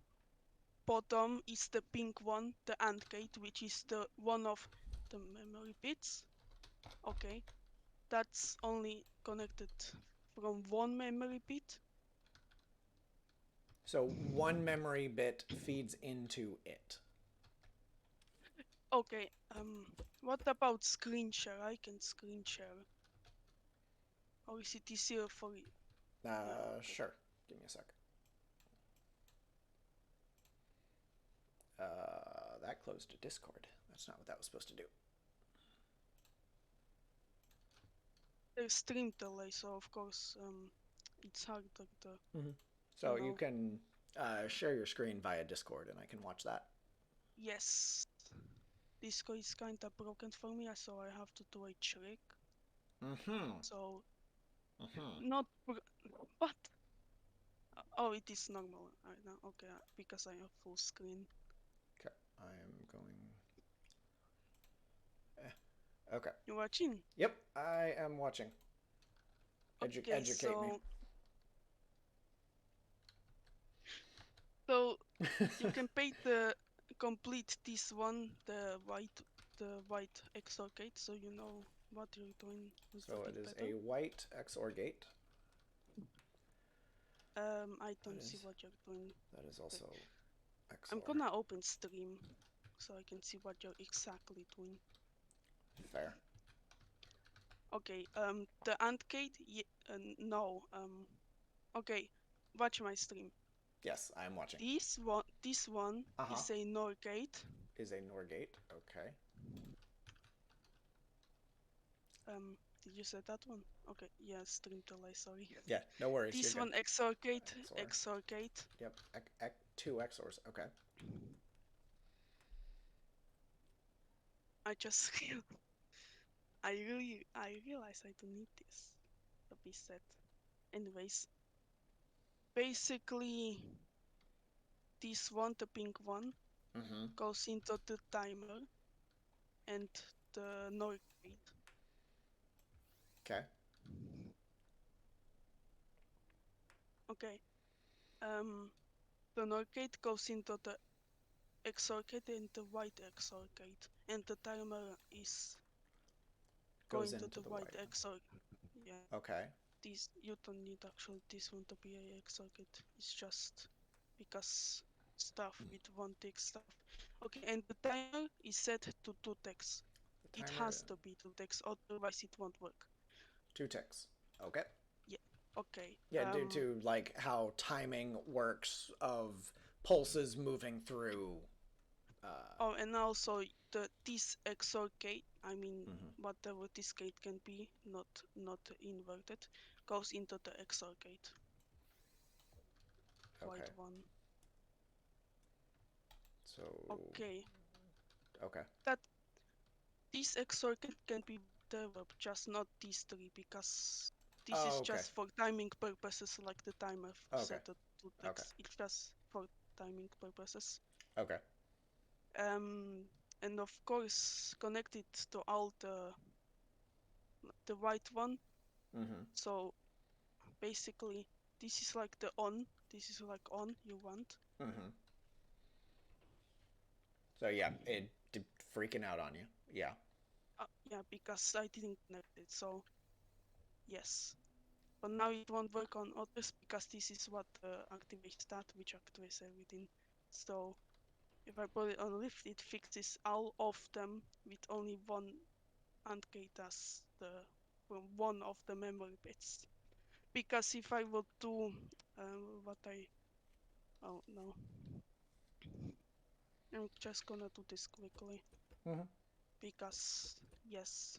bottom is the pink one, the AND gate, which is the one of the memory bits. Okay. That's only connected from one memory bit. So one memory bit feeds into it. Okay. What about screen share? I can screen share. Or is it easier for you? Okay. Sure. Give me a sec. That closed Discord. That's not what that was supposed to do. There's stream delay, so of course it's harder to. So you can share your screen via Discord, and I can watch that. Yes. Discord is kinda broken for me, so I have to do a trick. So not what? Oh, it is normal right now. Okay, because I have full screen. Okay, I am going. Okay. You watching? Yep, I am watching. Educate me. So you can paint the complete this one, the white XOR gate, so you know what you're doing. So it is a white XOR gate. I don't see what you're doing. That is also XOR. I'm gonna open stream so I can see what you're exactly doing. Fair. Okay, the AND gate, no. Okay, watch my stream. Yes, I am watching. This one is a NOR gate. Is a NOR gate, okay. Did you say that one? Okay, yeah, stream delay, sorry. Yeah, no worries. This one XOR gate, XOR gate. Yep, two XORs, okay. I realize I don't need this to be set. Anyways, basically, this one, the pink one, goes into the timer and the NOR gate. Okay. Okay. The NOR gate goes into the XOR gate and the white XOR gate, and the timer is Goes going to into the the white white. XOR. Yeah. Okay. This you don't need actually this one to be a XOR gate. It's just because stuff with one tick stuff. Okay, and the timer is set to 2 ticks. It has to be 2 ticks, otherwise it won't work. 2 ticks. Okay. Yeah. Okay. Yeah, due to like how timing works of pulses moving through. Oh, and also this XOR gate, I mean whatever this gate can be, not inverted, goes into the XOR gate. white Okay. one. So. Okay. Okay. That this XOR can be developed, just not these three, because this is Oh, okay. just for timing purposes, like the timer Okay. set to Okay. X. It's just for timing purposes. Okay. And of course connected to all the white one. Mm-hmm. So basically, this is like the on. This is like on you want. Mm-hmm. So yeah, it freaking out on you. Yeah. Yeah, because I didn't connect it. So yes. But now it won't work on others because this is what activates that, which activates everything. So if I put it on lift, it fixes all of them with only one AND gate as the one of the memory bits. Because if I would do oh no, I'm just gonna do this quickly Mm-hmm. because yes.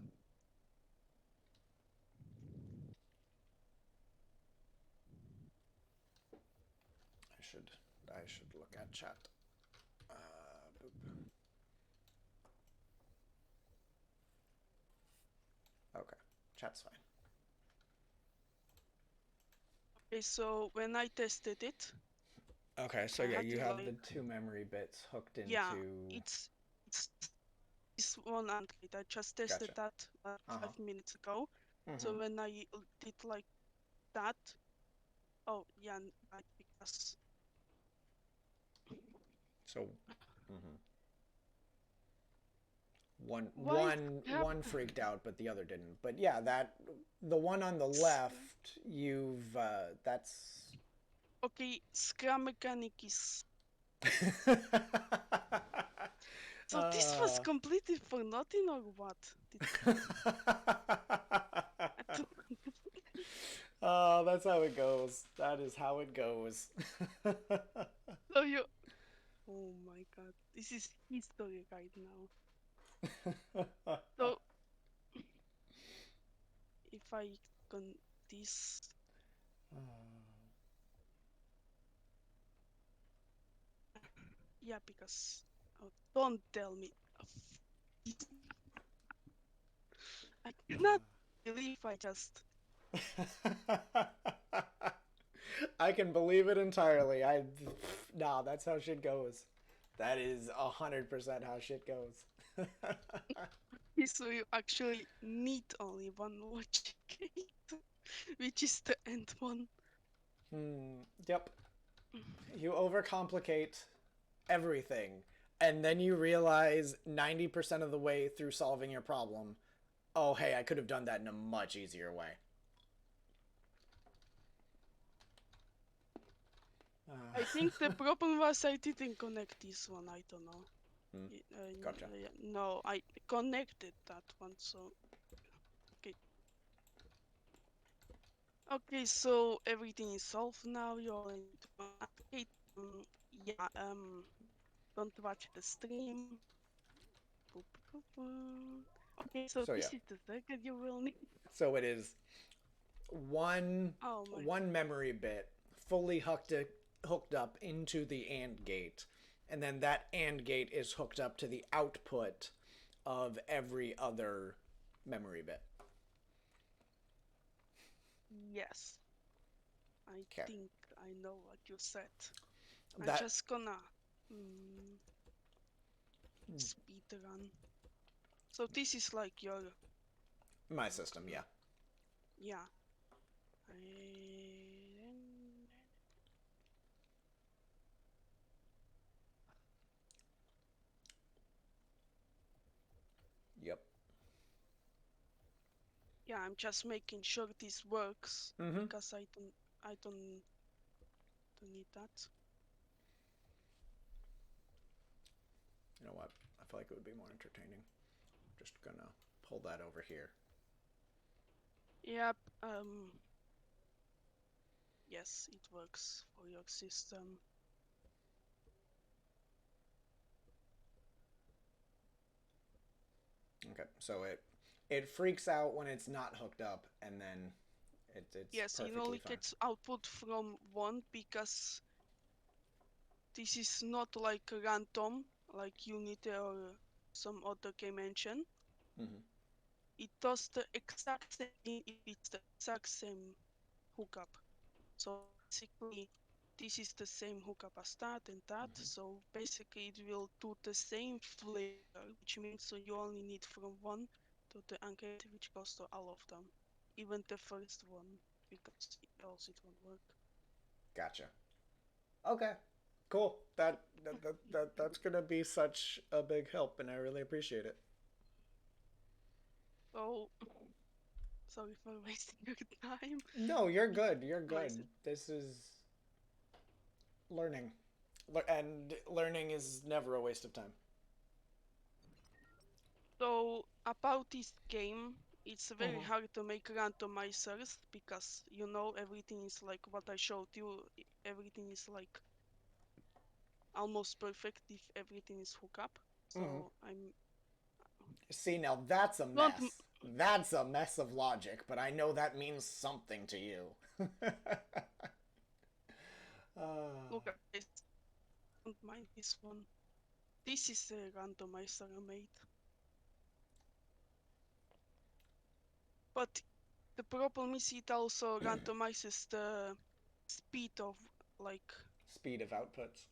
I should look at chat. Boop. Okay. Chat's fine. Okay, so when I tested it, Okay, so I yeah, had you to have the like, two memory bits hooked yeah, into. it's this one AND gate. I just tested Gotcha. that like Uh-huh. 5 minutes ago. Mm-hmm. So when I did like that, oh yeah, right, because So, mm-hmm. one why one crap? one freaked out, but the other didn't. But yeah, that the one on the S- left, you've that's. Okay, Scrum mechanic is. So this was uh, completely for nothing or what? I don't- oh, that's how it goes. That is how it goes. so you. Oh my god, this is history right now. So if I can this, yeah, because don't tell me. I cannot believe I just. I can believe it entirely. Nah, that's how shit goes. That is 100% how shit goes. So you actually need only one logic gate, which is the end one. Yep. You overcomplicate everything, and then you realize 90% of the way through solving your problem, oh, hey, I could have done that in a much easier way. I think the problem was I didn't connect this one. I don't know. Gotcha. No, I connected that one. So okay, okay. So everything is solved now. You only need to okay. Yeah. Don't watch the stream. Boop, boop, boop. Okay, so So, yeah. this is the circuit you will need. So it is one Oh my. one memory bit fully hooked up into the AND gate, and then that AND gate is hooked up to the output of every other memory bit. Yes, I Okay. think I know what you said. I'm That just gonna speed run. So this is like your my system, yeah. yeah. Yep. Yeah, I'm just making sure this works Mm-hmm. because I don't need that. You know what? I feel like it would be more entertaining. Just gonna pull that over here. Yep. Yes, it works for your system. Okay. So it freaks out when it's not hooked up, and then it's Yes, it perfectly only fine. gets output from one because this is not like random, like Unity or some other game engine. Mm-hmm. It does the exact same thing if it's the exact same hookup. So basically, this is the same hookup as that and that. Mm-hmm. So basically, it will do the same flavor, which means so you only need from one to the uncade, which goes to all of them, even the first one, because else it won't work. Gotcha. Okay. Cool. That's gonna be such a big help, and I really appreciate it. So sorry for wasting your time. No, you're If good. You're my good. This is learning, and learning is never a waste of time. So about this game, it's very Mm-hmm. hard to make randomizers because you know everything is like what I showed you. Everything is like almost perfect if everything is hooked up. Mm-hmm. So I'm See, now that's a don't mess. That's a mess of logic, but I know that means something to you. look at this. Don't mind this one. This is a randomizer I made, but the problem is it also randomizes the speed of like Speed of outputs.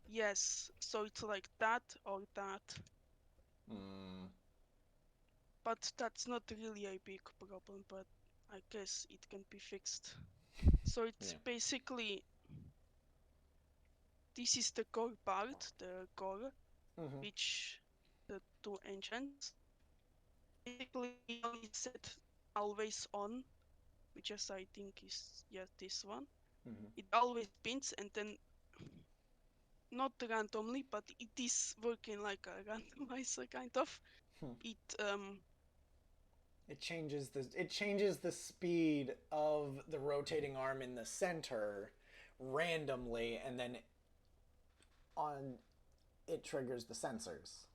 yes. So it's like that or that. Mm, But that's not really a big problem, but I guess it can be fixed. So it's yeah. basically, this is the core part, the core, Mm-hmm. which the two engines. Basically, you only set always on, which is I think is, yes, this one. Mm-hmm. It always spins and then, not randomly, but it is working like a randomizer kind of. Hmm. It It changes the speed of the rotating arm in the center randomly, and then on it triggers the sensors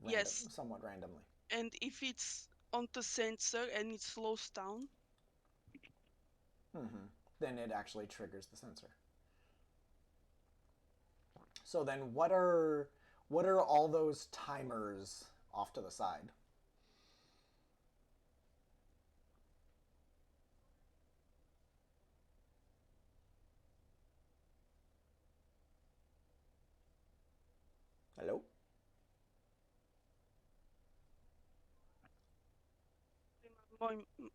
yes, somewhat randomly. and if it's on the sensor and it slows down, Mm-hmm. Then it actually triggers the sensor. So then what are all those timers off to the side? Hello?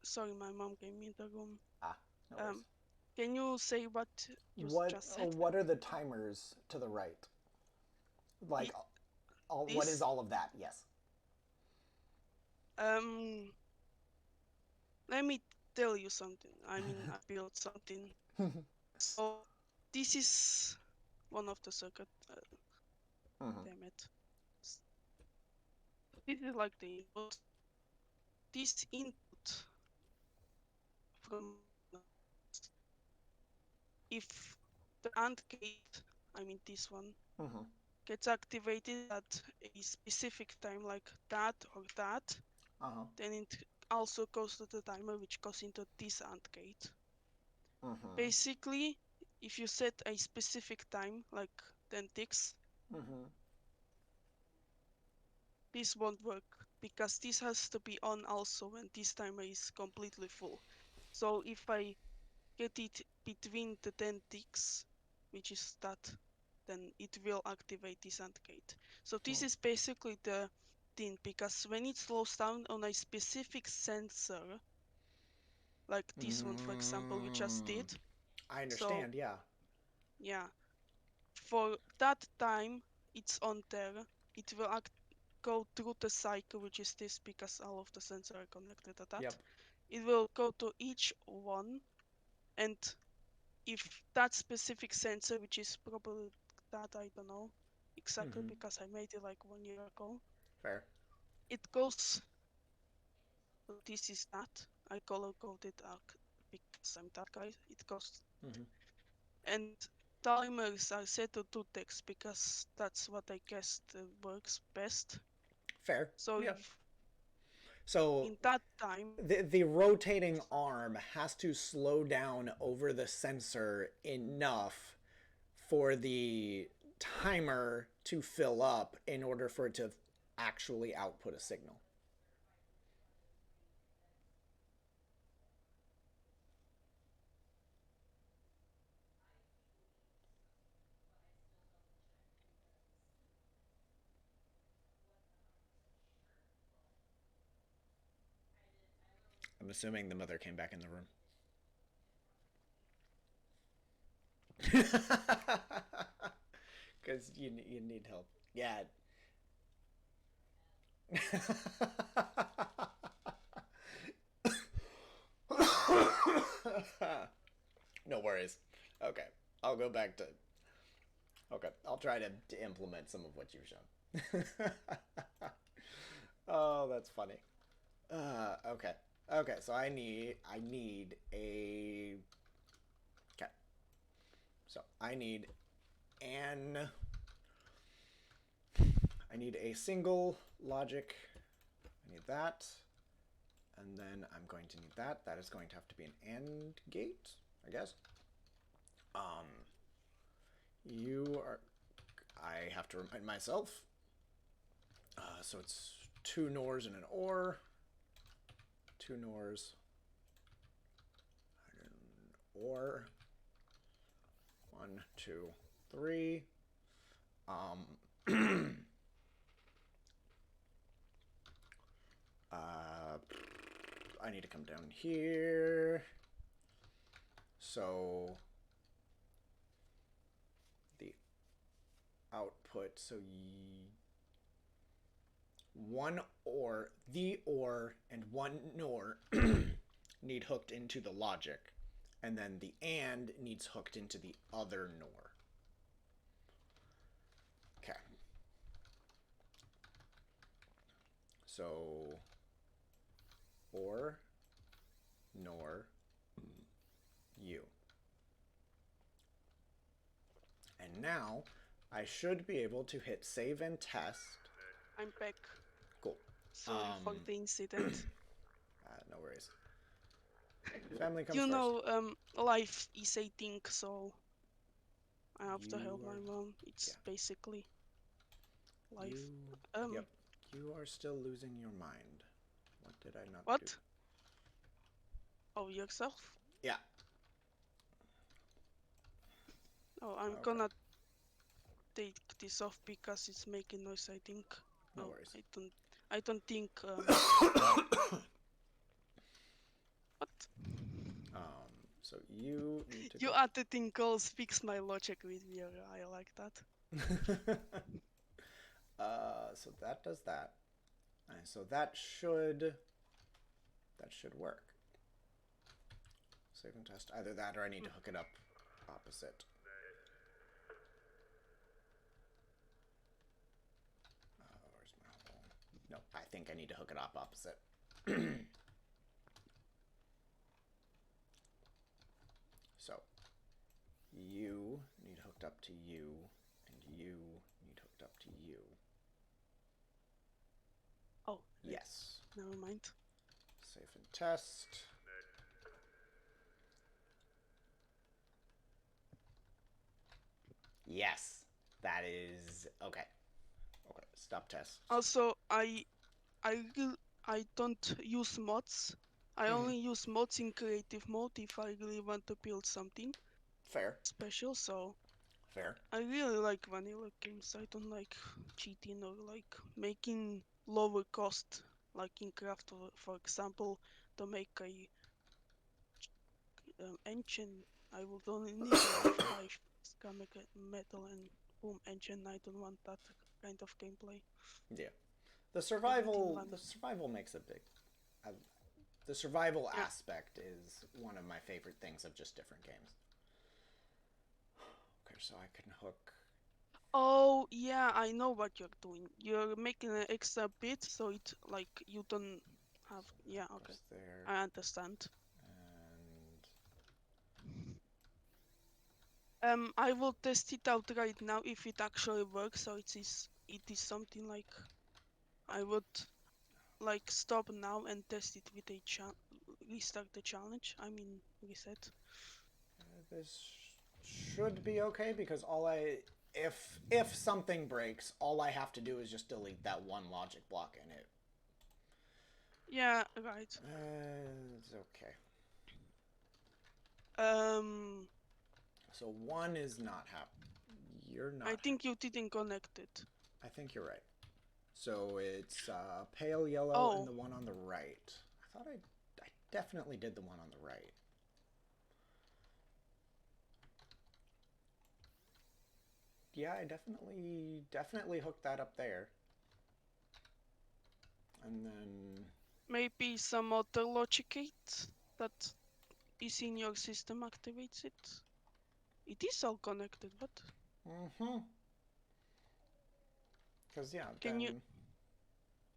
sorry, my mom came in the room. Ah, no worries. Um, can you say what you What just said? what are the timers to the right? Like Thi- what is This, all of that? Yes. um, let me tell you something. I mean, I built something. So this is one of the circuit. Mm-hmm. Damn it. This is like the input. This input from if the AND gate, I mean this one, Mm-hmm. gets activated at a specific time, like that or that, Uh-huh. then it also goes to the timer, which goes into this AND gate. Mm-hmm. Basically, if you set a specific time, like 10 ticks, Mm-hmm. this won't work because this has to be on also when this timer is completely full. So if I get it between the 10 ticks, which is that, then it will activate this AND gate. So this is basically the thing, because when it slows down on a specific sensor, like this one, for example, we just Mm. did. I So understand, yeah. yeah, for that time it's on there, it will go through the cycle, which is this, because all of the sensors are connected to that. Yep. It will go to each one, and if that specific sensor, which is probably that, I don't know exactly Mm-hmm. because I made it like 1 year ago, Fair. it goes, this is that, I color coded because I'm that guy, it goes, Mm-hmm. and timers are set to 2 ticks because that's what I guess works best. Fair. So Yep. if So in that time, the rotating arm has to slow down over the sensor enough for the timer to fill up in order for it to actually output a signal. I'm assuming the mother came back in the room. Because you need help. Yeah. No worries. Okay, I'll go back to. Okay, I'll try to implement some of what you've shown. Oh, that's funny. Okay. Okay, so I need a. Okay. So I need an. I need a single logic. I need that. And then I'm going to need that. That is going to have to be an AND gate, I guess. You are. I have to remind myself. So it's 2 NORs and an OR. 2 NORs. And an OR. 1, 2, 3. I need to come down here. So the output, so one OR, the OR, and one NOR need hooked into the logic, and then the AND needs hooked into the other NOR. Okay. So OR, NOR, U. And now I should be able to hit save and test. I'm back. Cool. Sorry for the incident. No worries. Family comes You first. know, life is a thing, so I have to You help my are- mom. It's basically life. Yep. You are still losing your mind. What did I not do? What? Oh, yourself? Yeah. Oh, I'm Okay. gonna take this off because it's making noise, I think. No worries. I don't think what? So you need to You go. added in calls, fix my logic with VR. I like that. So that does that. And so that should work. Save and test. Either that or I need to hook it up opposite. Where's my hole? No, I think I need to hook it up opposite. So you need hooked up to you, and you need hooked up to you. Oh, yes. Never mind. Save and test. Yes, that is okay. Okay, stop test. Also, I don't use mods. I only use mods in creative mode if I really want to build something Fair. special. So Fair. I really like vanilla games. I don't like cheating or like making lower cost, like in Craft, for example, to make a engine. I would only need like 5 metal and boom engine. I don't want that kind of gameplay. Yeah. The survival makes a big. The survival aspect is one of my favorite things of just different games. Okay, so I can hook. Oh yeah, I know what you're doing. You're making an extra bit so it like you don't have. Yeah, okay. There, I understand. and I will test it out right now if it actually works. So it is something like I would like stop now and test it with a restart the challenge. I mean reset. this should be okay because if something breaks, all I have to do is just delete that one logic block in it. Yeah, right. It's okay. Um, So one is not You're not. I think you didn't connect it. I think you're right. So it's pale yellow and Oh, the one on the right. I thought I definitely did the one on the right. Yeah, I definitely hooked that up there. And then maybe some other logic gate that is in your system activates it. It is all connected, but because yeah, can you?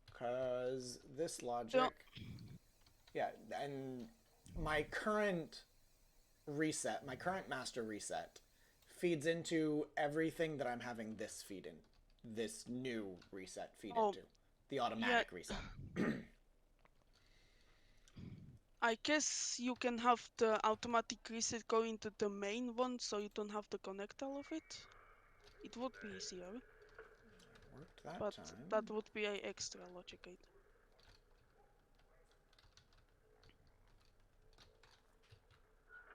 because this The, logic, yeah, and my current reset, my current master reset, feeds into everything that I'm having this feed in, this new reset feed oh, into, the yeah. automatic reset. I guess you can have the automatic reset go into the main one, so you don't have to connect all of it. It would be easier, Worked that but time. that would be a extra logic gate.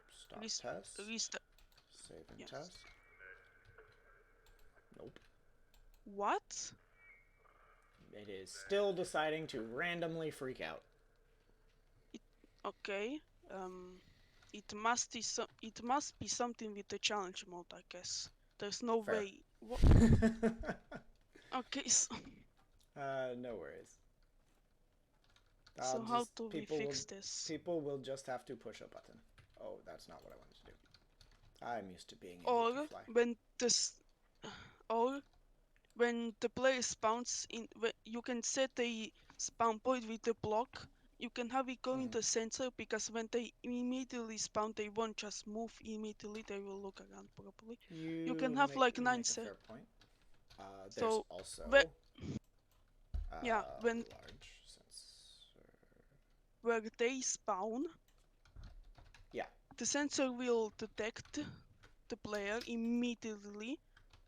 Stop Rest, test. rest, Save and yes. test. Nope. What? It is still deciding to randomly freak out. Okay. It must be it must be something with the challenge mode, I guess. There's no Fair. way. What? Okay. No worries. So how do we fix this? People will just have to push a button. Oh, that's not what I wanted to do. I'm used to being able to Or fly. when this, or when the player spawns in, you can set a spawn point with the block. You can have it go in the center because when they immediately spawn, they won't just move immediately. They will look around properly. You can have like You 9 make a fair point. There's So also yeah, when large sensor. where they spawn, Yeah. the sensor will detect the player immediately,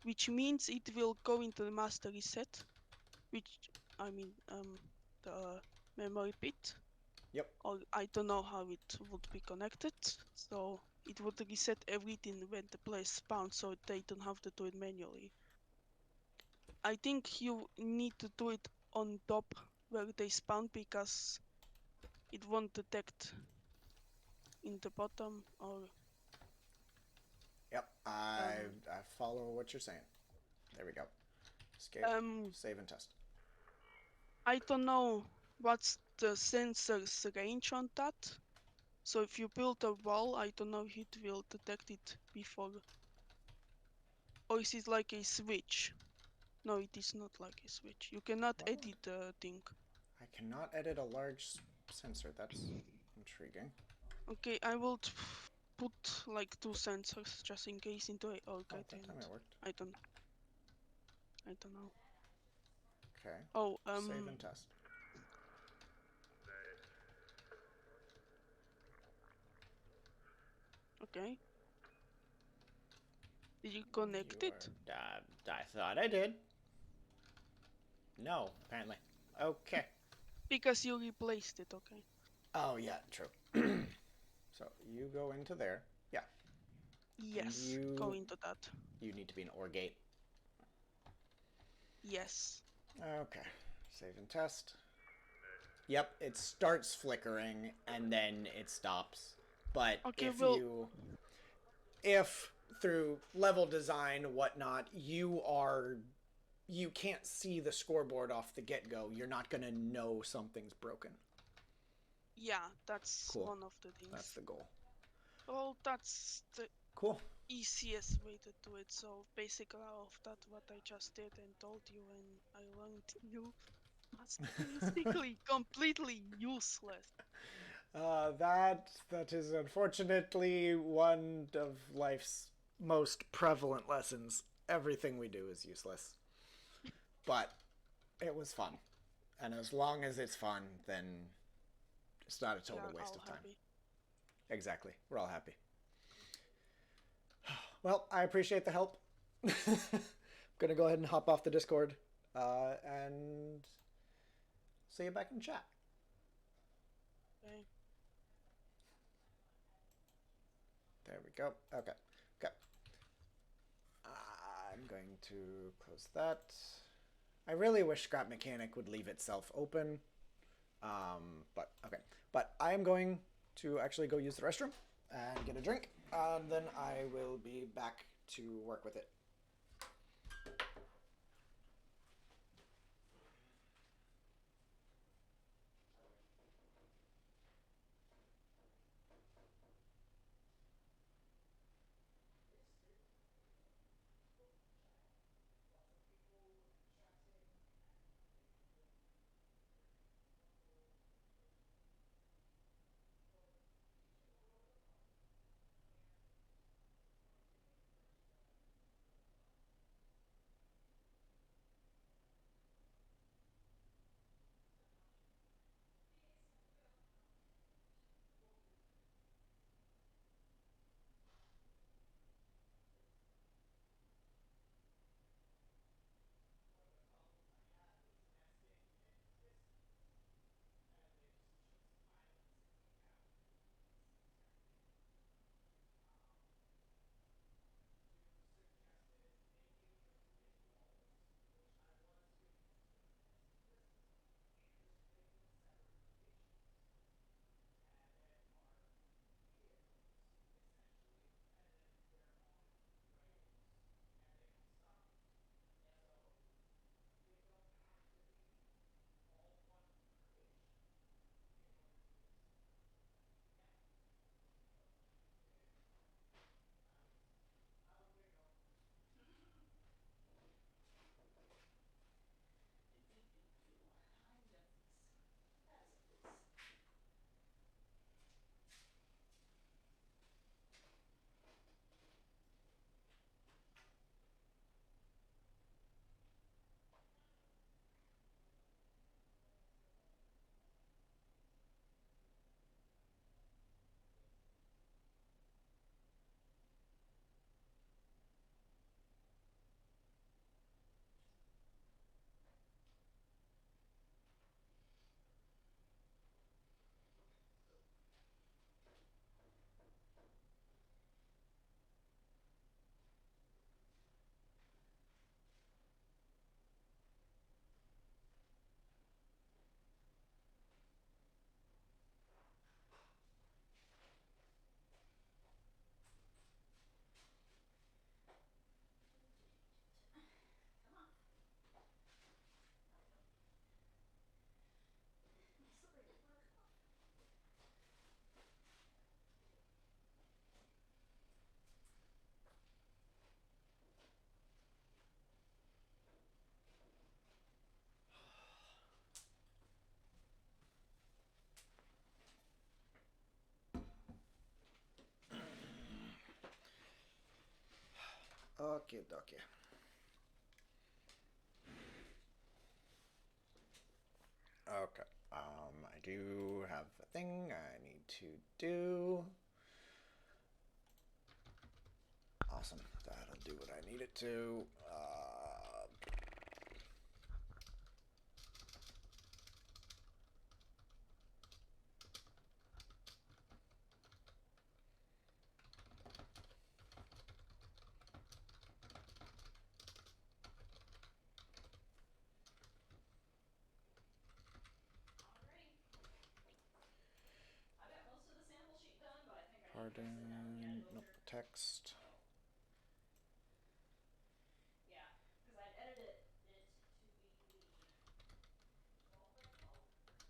which means it will go into the master reset, which I mean the memory bit. Yep. Or I don't know how it would be connected, so it would reset everything when the player spawns, so they don't have to do it manually. I think you need to do it on top where they spawn because it won't detect in the bottom or Yep. um I follow what you're saying. There we go. Escape. um Save and test. I don't know what's the sensor's range on that. So if you build a wall, I don't know if it will detect it before. Or is it like a switch? No, it is not like a switch. You cannot Well, edit the thing. I cannot edit a large sensor. That's intriguing. Okay, I will put like 2 sensors just in case into a Oh, orchid that time and it worked. I don't I don't know. Okay. Oh, Save and test. okay. Did you connect You it? are. I thought I did. No, apparently. Okay. Because you replaced it, okay. Oh yeah, true. So you go into there. Yeah. And Yes, go into that. you need to be an OR gate. Yes. Okay. Save and test. Yep, it starts flickering and then it stops. But Okay, well, if through level design whatnot you can't see the scoreboard off the get-go, you're not gonna know something's broken. yeah, that's Cool. one of the things. That's the goal. Well, that's the Cool. easiest way to do it. So basically, of that, what I just did and told you and I learned you was basically completely useless. That is unfortunately one of life's most prevalent lessons. Everything we do is useless. But it was fun. And as long as it's fun, then it's not a total waste of time. Happy. Exactly. We're all happy. Well, I appreciate the help. I'm gonna go ahead and hop off the Discord, and see you back in chat. Okay. There we go. Okay. Okay. I'm going to close that. I really wish Scrap Mechanic would leave itself open. But okay. But I am going to actually go use the restroom and get a drink, and then I will be back to work with it. Okay, dokie. Okay. I do have a thing I need to do. Awesome. That'll do what I need it to. Pardon. Nope. Text.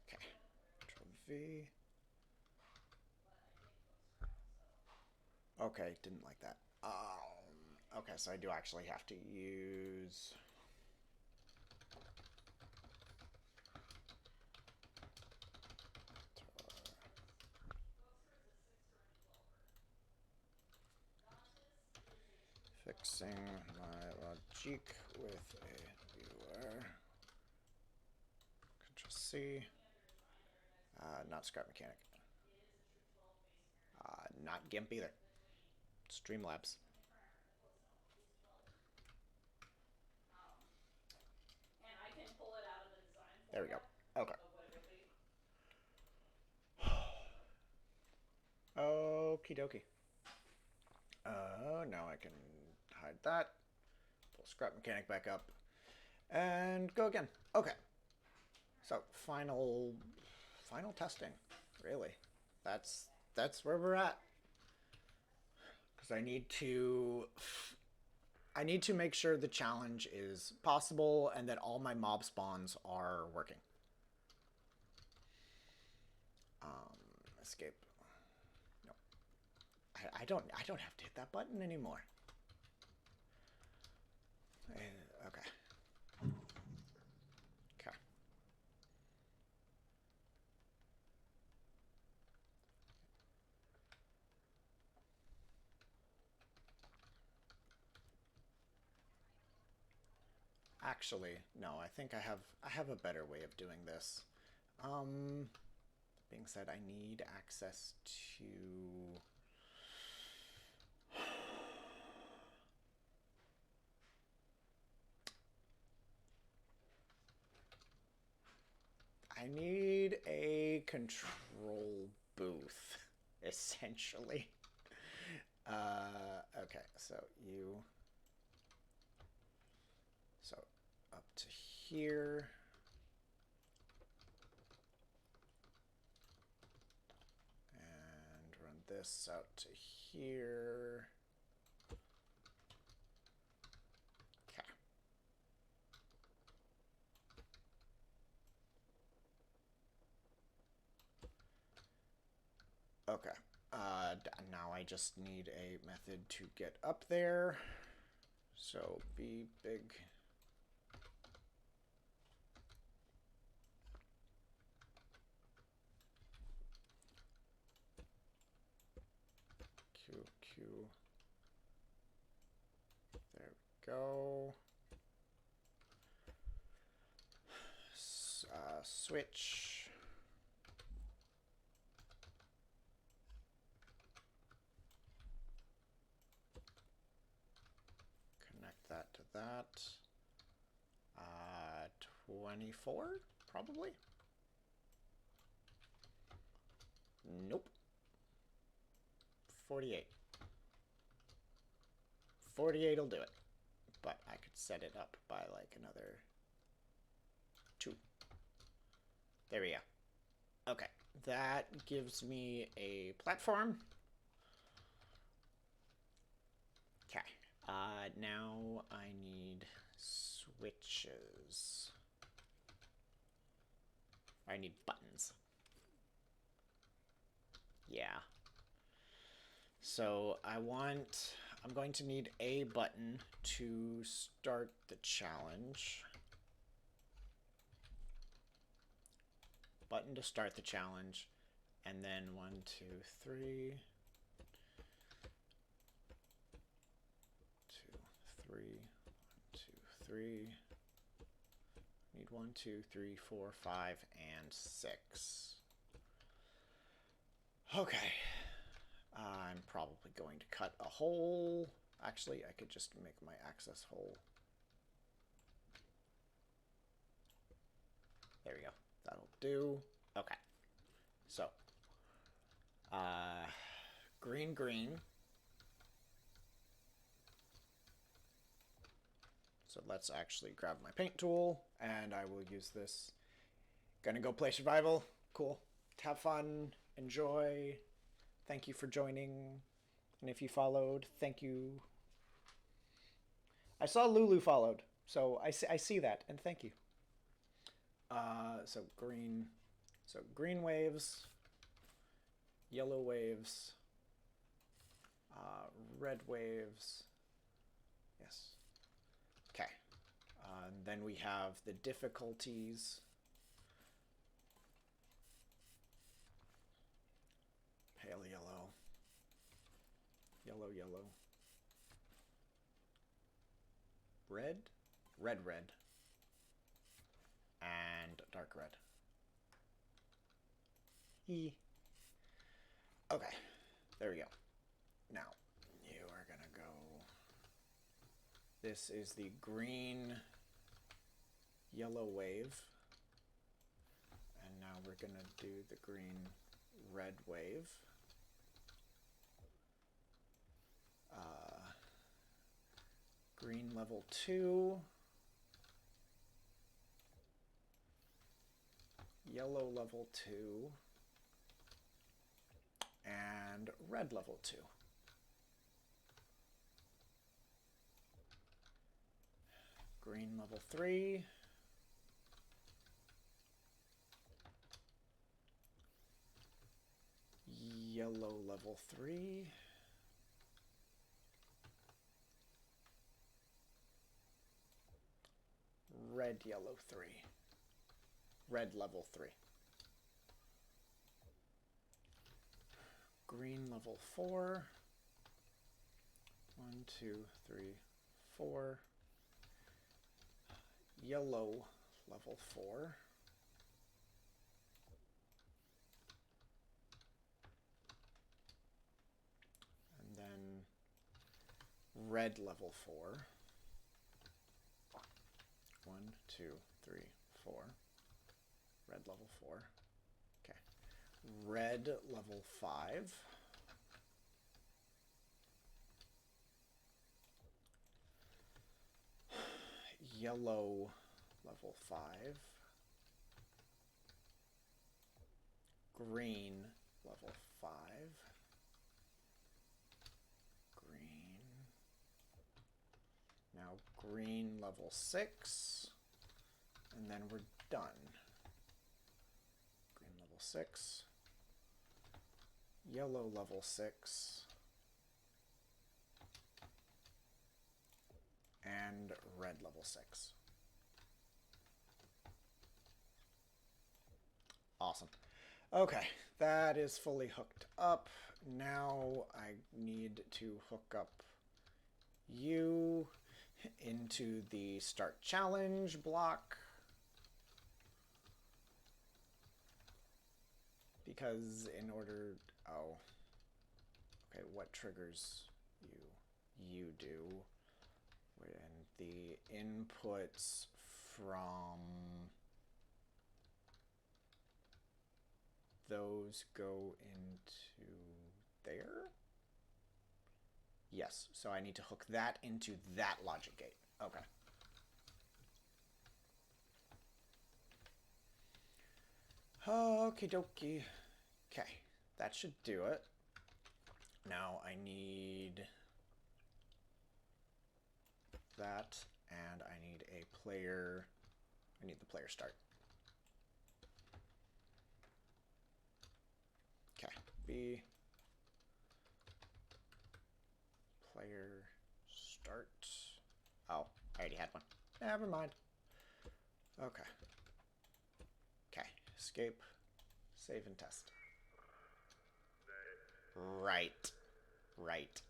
Okay. Control V. Okay, didn't like that. Okay, so I do actually have to use. Fixing my logic with a viewer. Control C. Not Scrap Mechanic. Not GIMP either. Streamlabs. There we go. Okay. Okie dokie. Now I can hide that. Pull scrap mechanic back up. And go again. Okay. So final testing. Really. That's where we're at. Because I need to make sure the challenge is possible and that all my mob spawns are working. Escape. No. I don't have to hit that button anymore. Okay. Okay. Actually, no, I think I have a better way of doing this. Being said, I need access to I need a control booth, essentially. Okay, so up to here. And run this out to here. Okay. Okay. Now I just need a method to get up there. So be big. Q. There we go. Switch. Connect that to that. 24, probably? Nope. 48. 48 will do it. But I could set it up by like another 2. There we go. Okay. That gives me a platform. Okay. Now I need switches. I need buttons. Yeah. So I'm going to need a button to start the challenge. Button to start the challenge. And then 1, 2, 3. 2, 3. 1, 2, 3. Need 1, 2, 3, 4, 5, and 6. Okay. I'm probably going to cut a hole. Actually, I could just make my access hole. There we go. That'll do. Okay. So, green. So let's actually grab my paint tool, and I will use this. Gonna go play survival. Cool. Have fun. Enjoy. Thank you for joining. And if you followed, thank you. I saw Lulu followed, so I see that, and thank you. So green waves, yellow waves, red waves. Yes. Okay. Then we have the difficulties. Pale yellow. Yellow. Red. And dark red. Okay, there we go. Now, you are gonna go. This is the green yellow wave. now we're gonna do the green-red wave. Green level 2. Yellow level 2. And red level 2. Green level 3. Yellow level 3. Red yellow 3. Red level 3. Green level 4. 1, 2, 3, 4. Yellow level 4. And then red level 4. 1, 2, 3, 4. Red level 4. Okay. Red level 5. Yellow level 5. Green level 5. Green. Now green level 6. And then we're done. Green level 6. Yellow level 6. And red level 6. Awesome. Okay, that is fully hooked up. Now I need to hook up you into the start challenge block. Because in order... Oh. Okay, what triggers you? You do. And the inputs from those go into there? Yes, so I need to hook that into that logic gate. Okay. Okie dokie. Okay, that should do it. Now I need that, and I need a player. I need the player start. Okay, B. Player start. Oh, I already had one. Never mind. Okay. Okay, escape, save and test. Right. Right.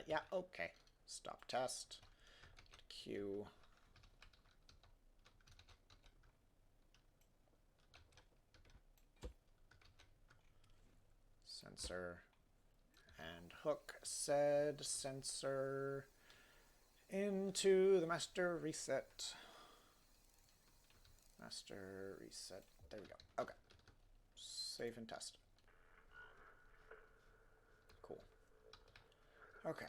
Yeah, okay. Stop test. Q. Sensor. And hook said sensor into the master reset. Master reset. There we go. Okay. Save and test. Cool. Okay.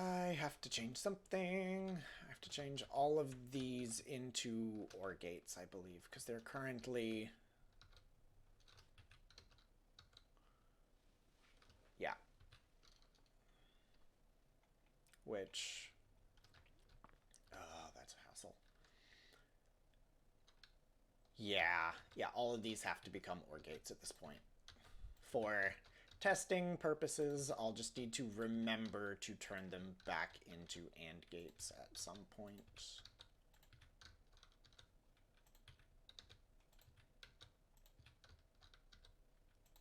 I have to change something. I have to change all of these into OR gates, I believe, because they're currently... Yeah. Which... that's a hassle. Yeah, all of these have to become OR gates at this point. For testing purposes, I'll just need to remember to turn them back into AND gates at some point.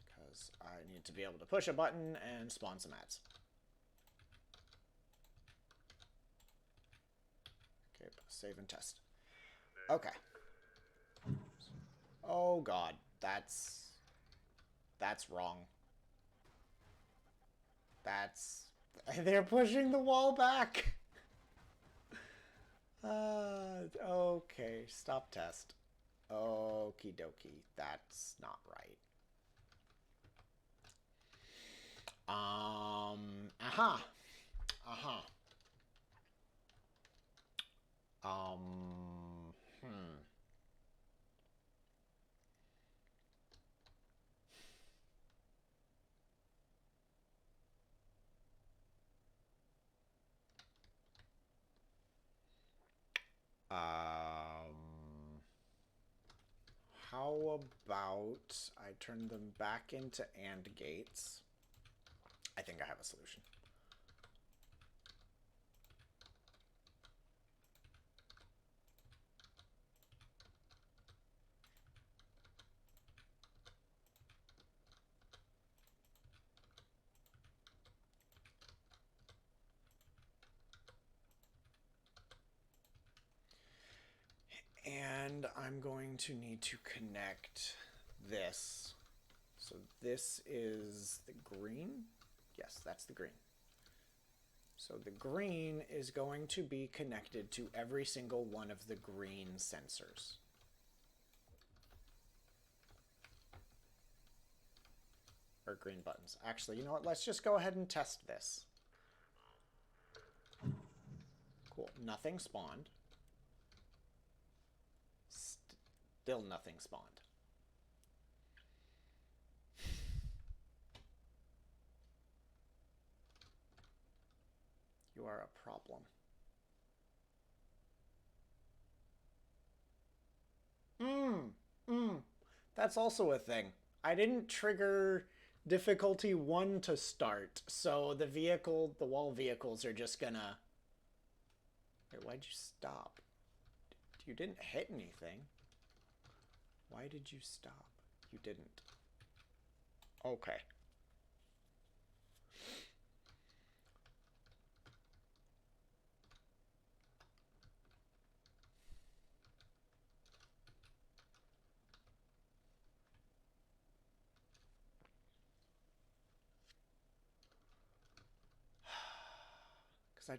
Because I need to be able to push a button and spawn some ads. Okay, save and test. Okay. Oh god, that's wrong. That's... They're pushing the wall back! Okay, stop test. Okie dokie, that's not right. Aha! Aha. Hmm. How about I turn them back into AND gates? I think I have a solution. And I'm going to need to connect this. So this is the green. Yes, that's the green. So the green is going to be connected to every single one of the green sensors. Or green buttons. Actually, you know what? Let's just go ahead and test this. Cool. Nothing spawned. Still nothing spawned. You are a problem. That's also a thing. I didn't trigger difficulty 1 to start, so the wall vehicles are just gonna... Wait, why'd you stop? You didn't hit anything. Why did you stop? You didn't. Okay. Because I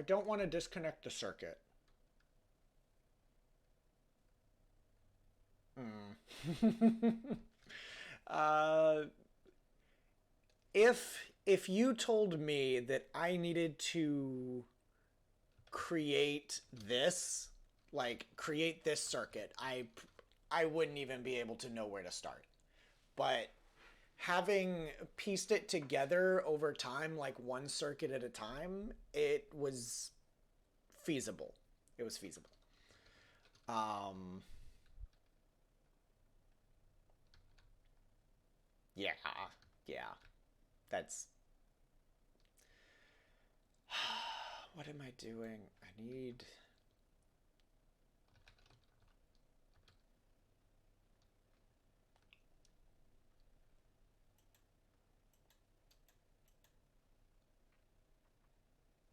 don't want to disconnect the circuit. uh, if you told me that I needed to create this, like create this circuit, I wouldn't even be able to know where to start. But having pieced it together over time, like one circuit at a time, it was feasible. It was feasible. Yeah, yeah. That's... What am I doing? I need...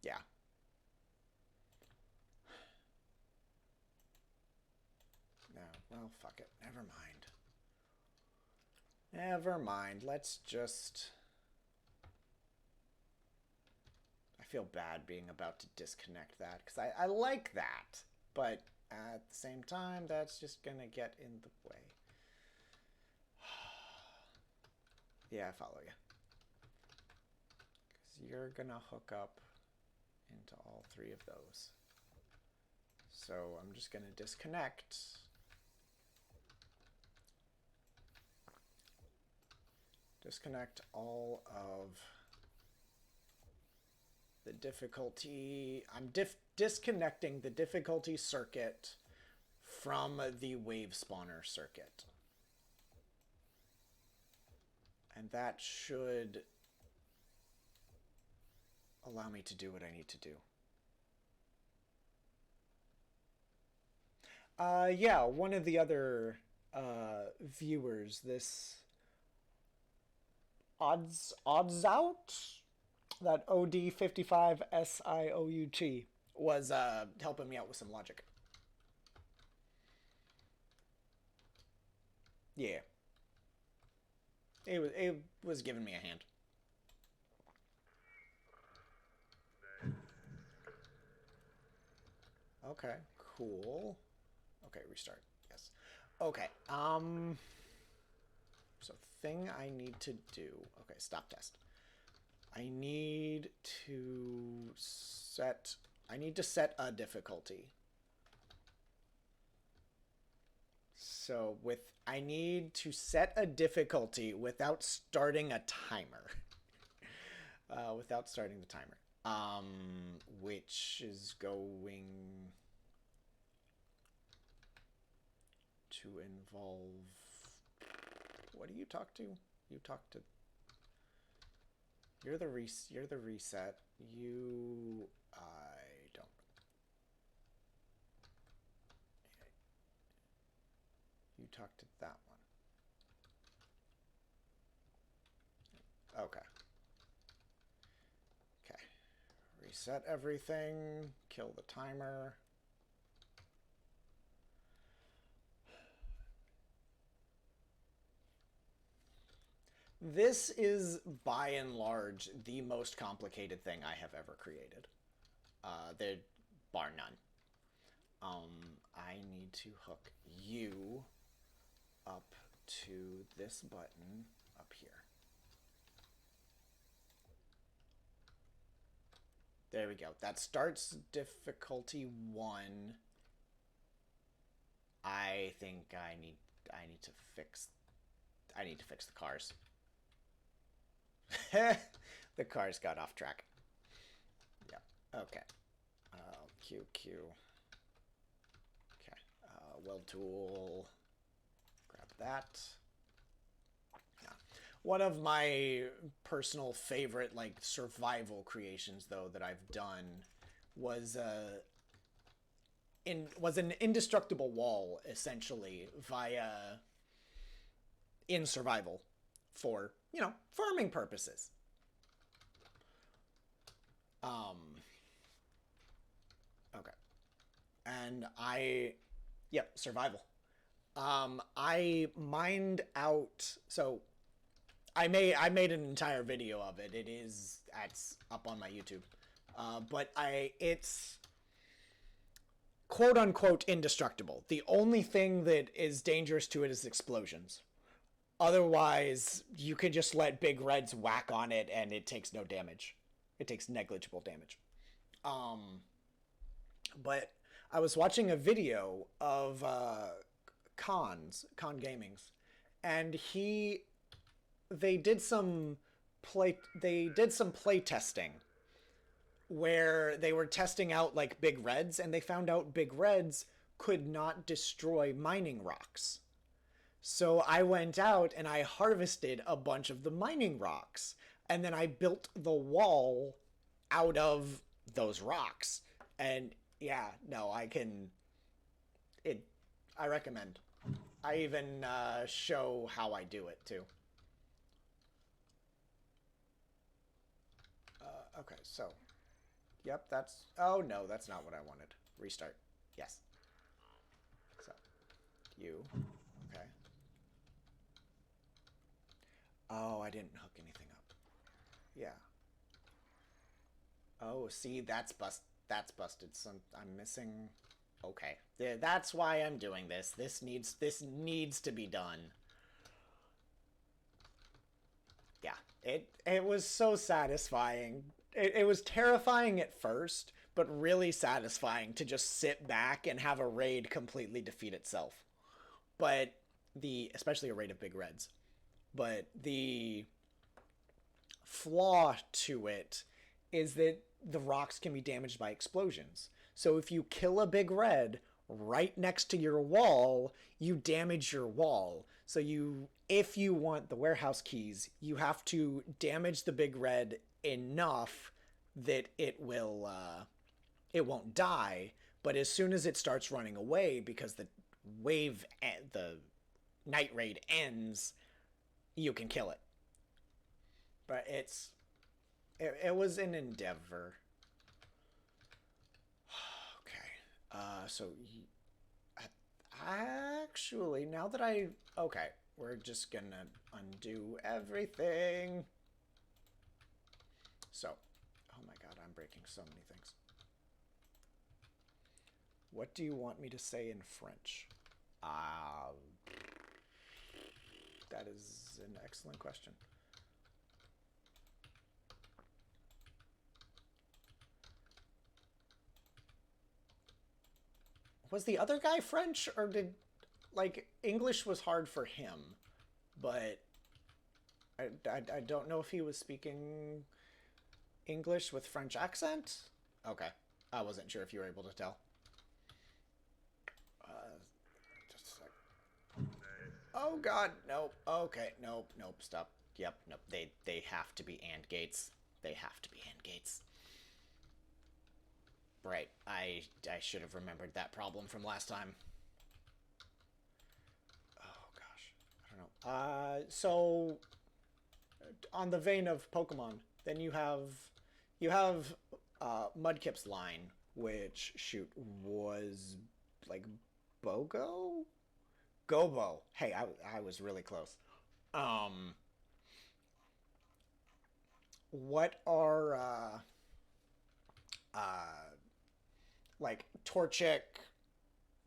Yeah. No, well, fuck it. Never mind. Never mind. Let's just... I feel bad being about to disconnect that, because I like that. But at the same time, that's just going to get in the way. Yeah, I follow you. Because you're going to hook up into all 3 of those. So I'm just going to disconnect. Disconnect all of the difficulty. I'm disconnecting the difficulty circuit from the wave spawner circuit. And that should allow me to do what I need to do. Yeah, one of the other viewers, this odds out, that OD55SIOUT, was helping me out with some logic. Yeah. It was giving me a hand. Okay, cool. Okay, restart. Yes. Okay. So thing I need to do. Okay, stop test. I need to set a difficulty. So I need to set a difficulty without starting a timer. Without starting the timer. Which is going to involve. What do you talk to? You talk to. You're the reset. You. I don't. You talk to that one. Okay. Okay. Reset everything. Kill the timer. This is, by and large, the most complicated thing I have ever created. There, bar none. I need to hook you up to this button up here. There we go. That starts difficulty 1. I think I need to fix the cars. The cars got off track. Yep. Okay. Q. Okay. Weld tool. Grab that. Yeah. One of my personal favorite like survival creations though that I've done was an indestructible wall essentially via in survival for, farming purposes. Okay. And survival. I mined out, so I made an entire video of it. It's up on my YouTube. But it's quote unquote indestructible. The only thing that is dangerous to it is explosions. Otherwise, you can just let big reds whack on it and it takes no damage. It takes negligible damage. But I was watching a video of Con Gaming's, and they did some play testing where they were testing out like big reds, and they found out big reds could not destroy mining rocks. So I went out and I harvested a bunch of the mining rocks, and then I built the wall out of those rocks. And yeah, no, I recommend. I even show how I do it too. Okay, so, yep, oh no, that's not what I wanted. Restart. Yes. So, okay. Oh, I didn't hook anything up. Yeah. Oh, see, that's busted. I'm missing. Okay, that's why I'm doing this. This needs to be done. Yeah, it was so satisfying. It was terrifying at first, but really satisfying to just sit back and have a raid completely defeat itself. But especially a raid of big reds. But the flaw to it is that the rocks can be damaged by explosions. So if you kill a big red right next to your wall, you damage your wall. So if you want the warehouse keys, you have to damage the big red enough that it won't die. But as soon as it starts running away, because the night raid ends, you can kill it. But it was an endeavor. Okay. So actually, now that okay, we're just gonna undo everything. So, oh my god, I'm breaking so many things. What do you want me to say in French? That is an excellent question. Was the other guy French, or did, like, English was hard for him, but I don't know if he was speaking English with French accent? Okay. I wasn't sure if you were able to tell. Just a sec. Oh god, nope. Okay, nope, nope, stop. Yep, nope. They have to be AND gates. They have to be AND gates. Right. I should have remembered that problem from last time. Oh gosh. I don't know. So on the vein of Pokemon, then you have Mudkip's line, which shoot was like Bogo? Gobo. Hey, I was really close. Um what are like Torchic,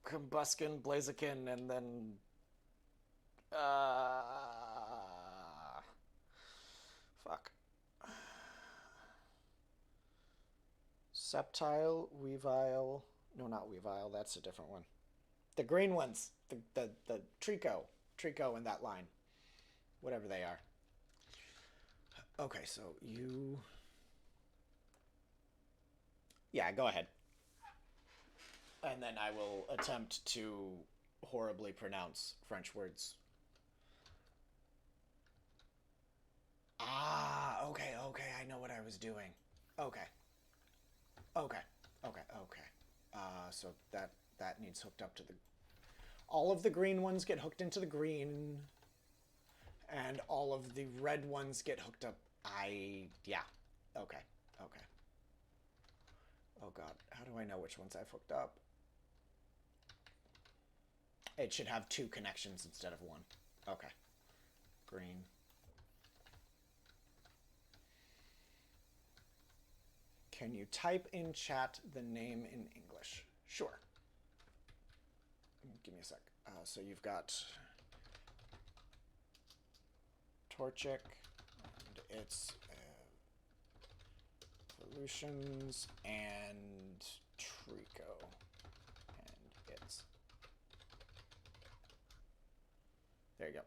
Combuskin, Blaziken, and then uh fuck. Sceptile, Weavile. No, not Weavile. That's a different one. The green ones. The Trico. Trico in that line. Whatever they are. Okay, so you. Yeah, go ahead. And then I will attempt to horribly pronounce French words. Okay, okay. I know what I was doing. Okay, okay, okay. So that needs hooked up to the. All of the green ones get hooked into the green, and all of the red ones get hooked up. Yeah. Okay, okay. Oh god, how do I know which ones I've hooked up? It should have two connections instead of one. Okay. Green. Can you type in chat the name in English? Sure. Give me a sec. So you've got Torchic, and its evolutions, and Trico, and its. There you go.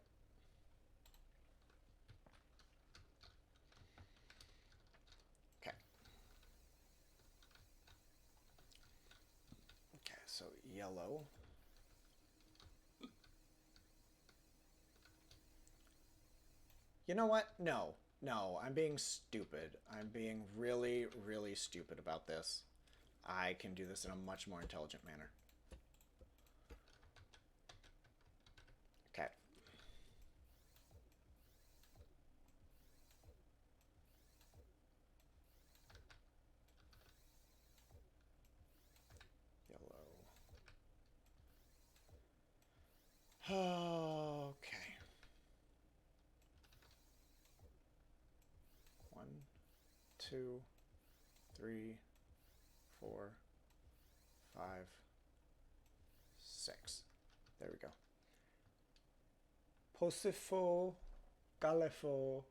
Okay. Okay, so yellow. You know what? No. No, I'm being stupid. I'm being really, really stupid about this. I can do this in a much more intelligent manner. Okay. Yellow. Okay. 1, 2, 3, 4, 5, 6. There we go. Posifo, Galefo,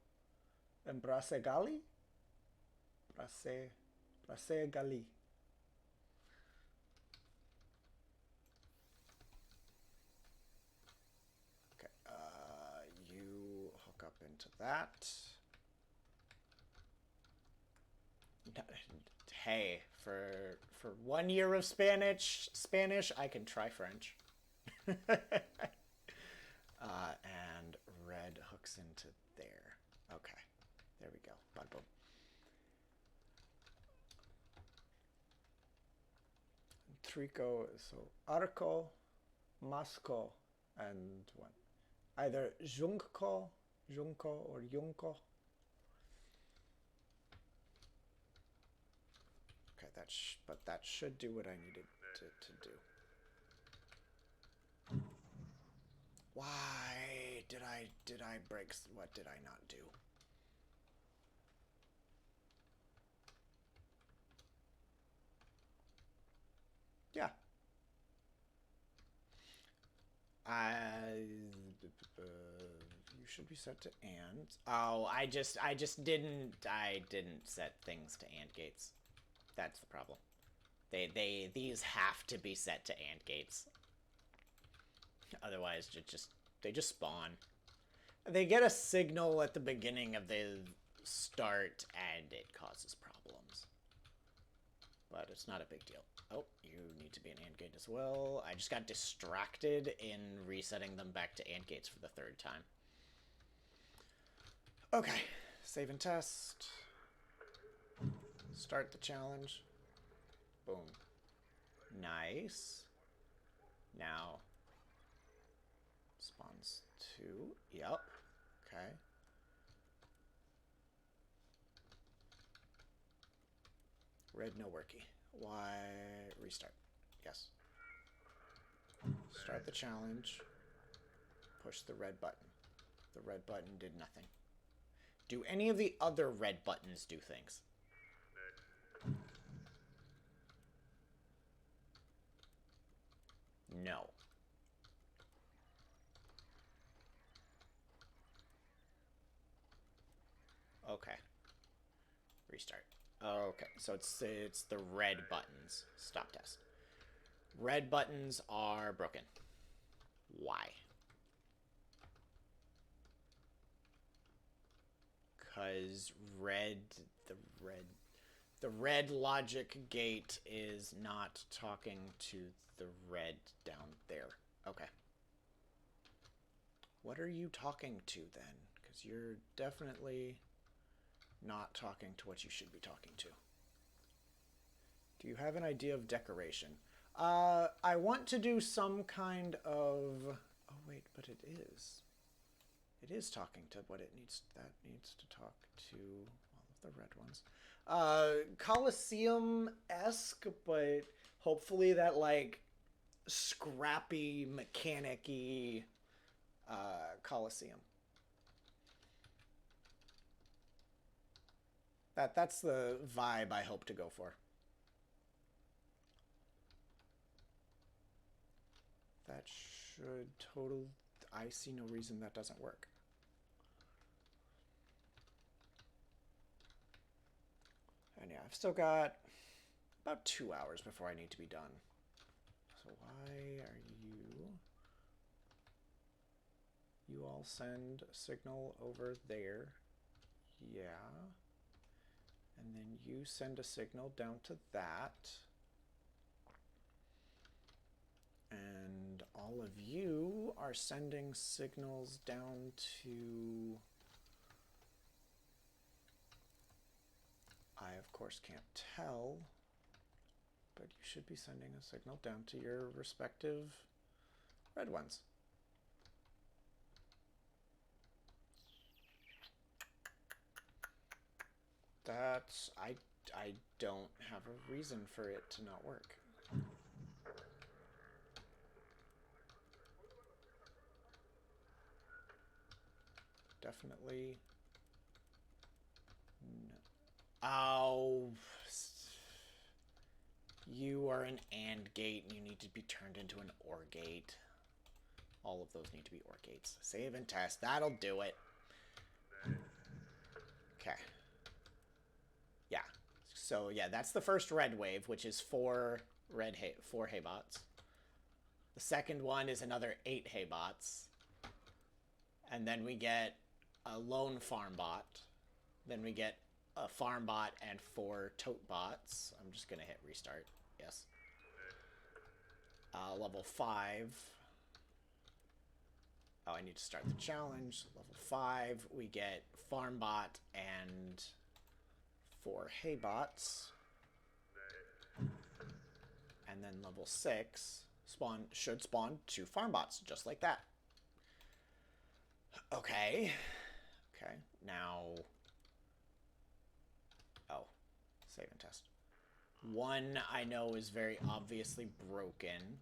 and Brasegali? Brasegali. Okay, you hook up into that. Hey, for 1 year of Spanish, I can try French. And red hooks into there. Okay, there we go. Bada boom. Trico, so Arco, Masco, and what? Either Junco or Junco. Okay, but that should do what I needed to do. Why did I break? What did I not do? Yeah. should be set to and. Oh, I didn't set things to and gates. That's the problem. These have to be set to and gates. Otherwise, they just spawn. They get a signal at the beginning of the start, and it causes problems. But it's not a big deal. Oh, you need to be an AND gate as well. I just got distracted in resetting them back to AND gates for the third time. Okay, save and test. Start the challenge. Boom. Nice. Now, spawns 2. Yep. Okay. Red, no worky. Why? Restart. Yes. Start the challenge. Push the red button. The red button did nothing. Do any of the other red buttons do things? No. Okay. Restart. Okay, so it's the red buttons. Stop test. Red buttons are broken. Why? Because the red logic gate is not talking to the red down there. Okay. What are you talking to then? Because you're definitely not talking to what you should be talking to. Do you have an idea of decoration? I want to do some kind of... Oh, wait, but it is. It is talking to what it needs. That needs to talk to all of the red ones. Colosseum-esque, but hopefully that, like, scrappy, mechanic-y Colosseum. That's the vibe I hope to go for. That should total... I see no reason that doesn't work. And yeah, I've still got about 2 hours before I need to be done. So why are you... You all send a signal over there. Yeah. And then you send a signal down to that. And all of you are sending signals down to... I, of course, can't tell, but you should be sending a signal down to your respective red ones. That's... I don't have a reason for it to not work. Definitely no. Oh, you are an AND gate and you need to be turned into an OR gate. All of those need to be OR gates. Save and test. That'll do it. Okay. Yeah. So yeah, that's the first red wave, which is 4 haybots. The second one is another 8 haybots. And then we get a lone farm bot. Then we get a farm bot and 4 tote bots. I'm just gonna hit restart. Yes. Level 5. Oh, I need to start the challenge. Level 5, we get farm bot and 4 haybots. And then level 6 should spawn 2 farm bots, just like that. Okay. Okay, now... Oh, save and test. One I know is very obviously broken.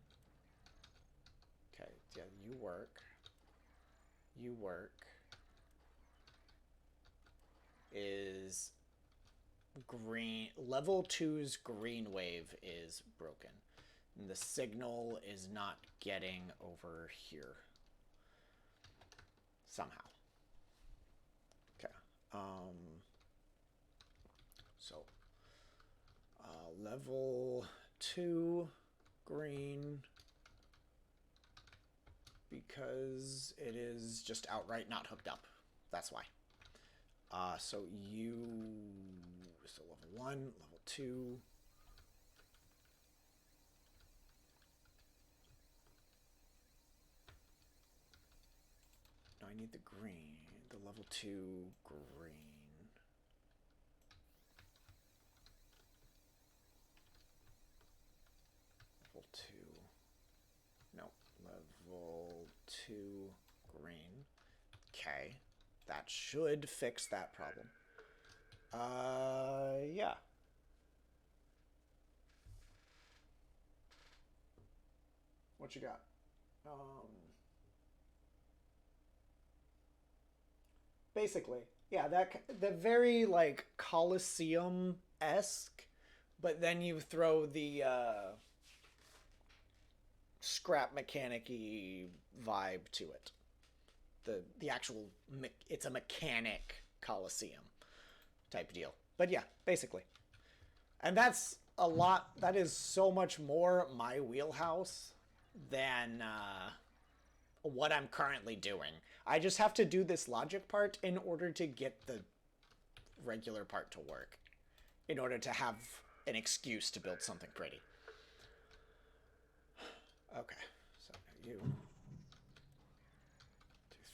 Okay, yeah, you work. You work. Is green... Level 2's green wave is broken. And the signal is not getting over here. Somehow. So level 2 green, because it is just outright not hooked up. That's why. So level 1, level 2. No, I need the green, the level 2 green. Level 2. No, level 2 green. Okay, that should fix that problem. Yeah. What you got? Basically, yeah, the very like Colosseum-esque, but then you throw the scrap mechanic-y vibe to it. The actual it's a mechanic Colosseum type deal. But yeah, basically. And that's a lot. That is so much more my wheelhouse than what I'm currently doing. I just have to do this logic part in order to get the regular part to work, in order to have an excuse to build something pretty. Okay, so you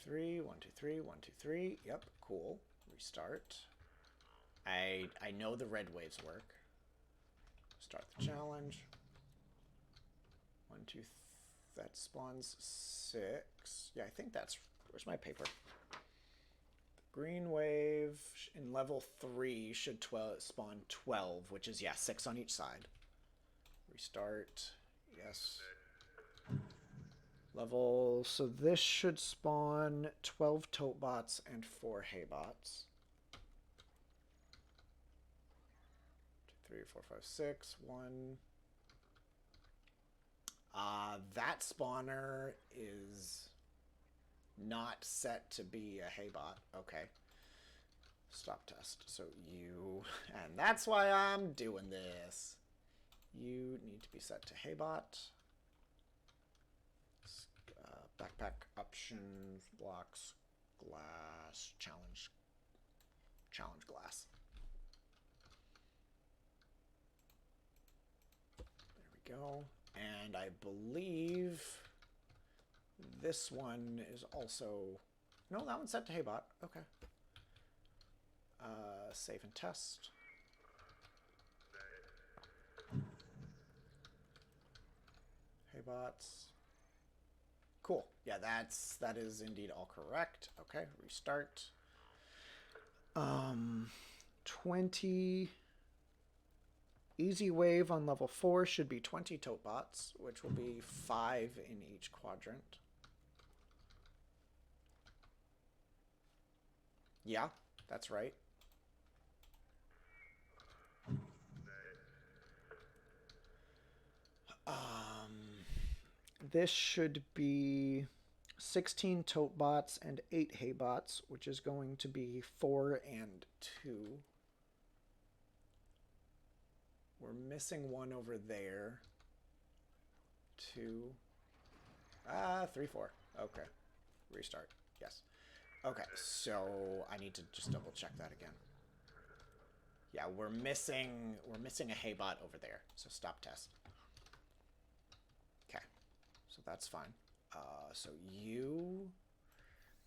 2 3 1 2 3 1 2 3. Yep, cool. Restart. I know the red waves work. Start the challenge. 1 2 that spawns 6. Yeah, I think that's... Where's my paper? The green wave in level 3 should spawn 12, which is, yeah, 6 on each side. Restart. Yes. Level... So this should spawn 12 tote bots and 4 hay bots. 2 3 4 5 6 1. That spawner is not set to be a haybot. Okay. Stop test. So you... And that's why I'm doing this. You need to be set to haybot. Backpack options, blocks, glass, challenge glass. There we go. And I believe this one is also... No, that one's set to haybot. Okay. Save and test. Haybots. Cool. Yeah, that is indeed all correct. Okay, restart. 20 easy wave on level 4 should be 20 tote bots, which will be 5 in each quadrant. Yeah, that's right. This should be 16 tote bots and 8 hay bots, which is going to be 4 and 2. We're missing one over there. 2. 3 4. Okay. Restart. Yes. Okay, so I need to just double check that again. Yeah, we're missing a haybot over there. So stop test. Okay. So that's fine. So you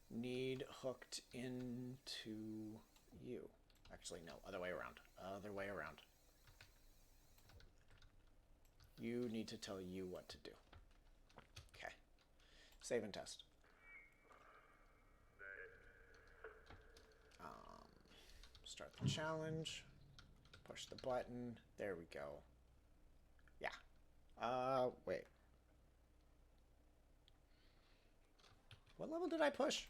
need hooked into you. Actually, no, other way around. Other way around. You need to tell you what to do. Okay. Save and test. Start the challenge. Push the button. There we go. Yeah. Wait. What level did I push?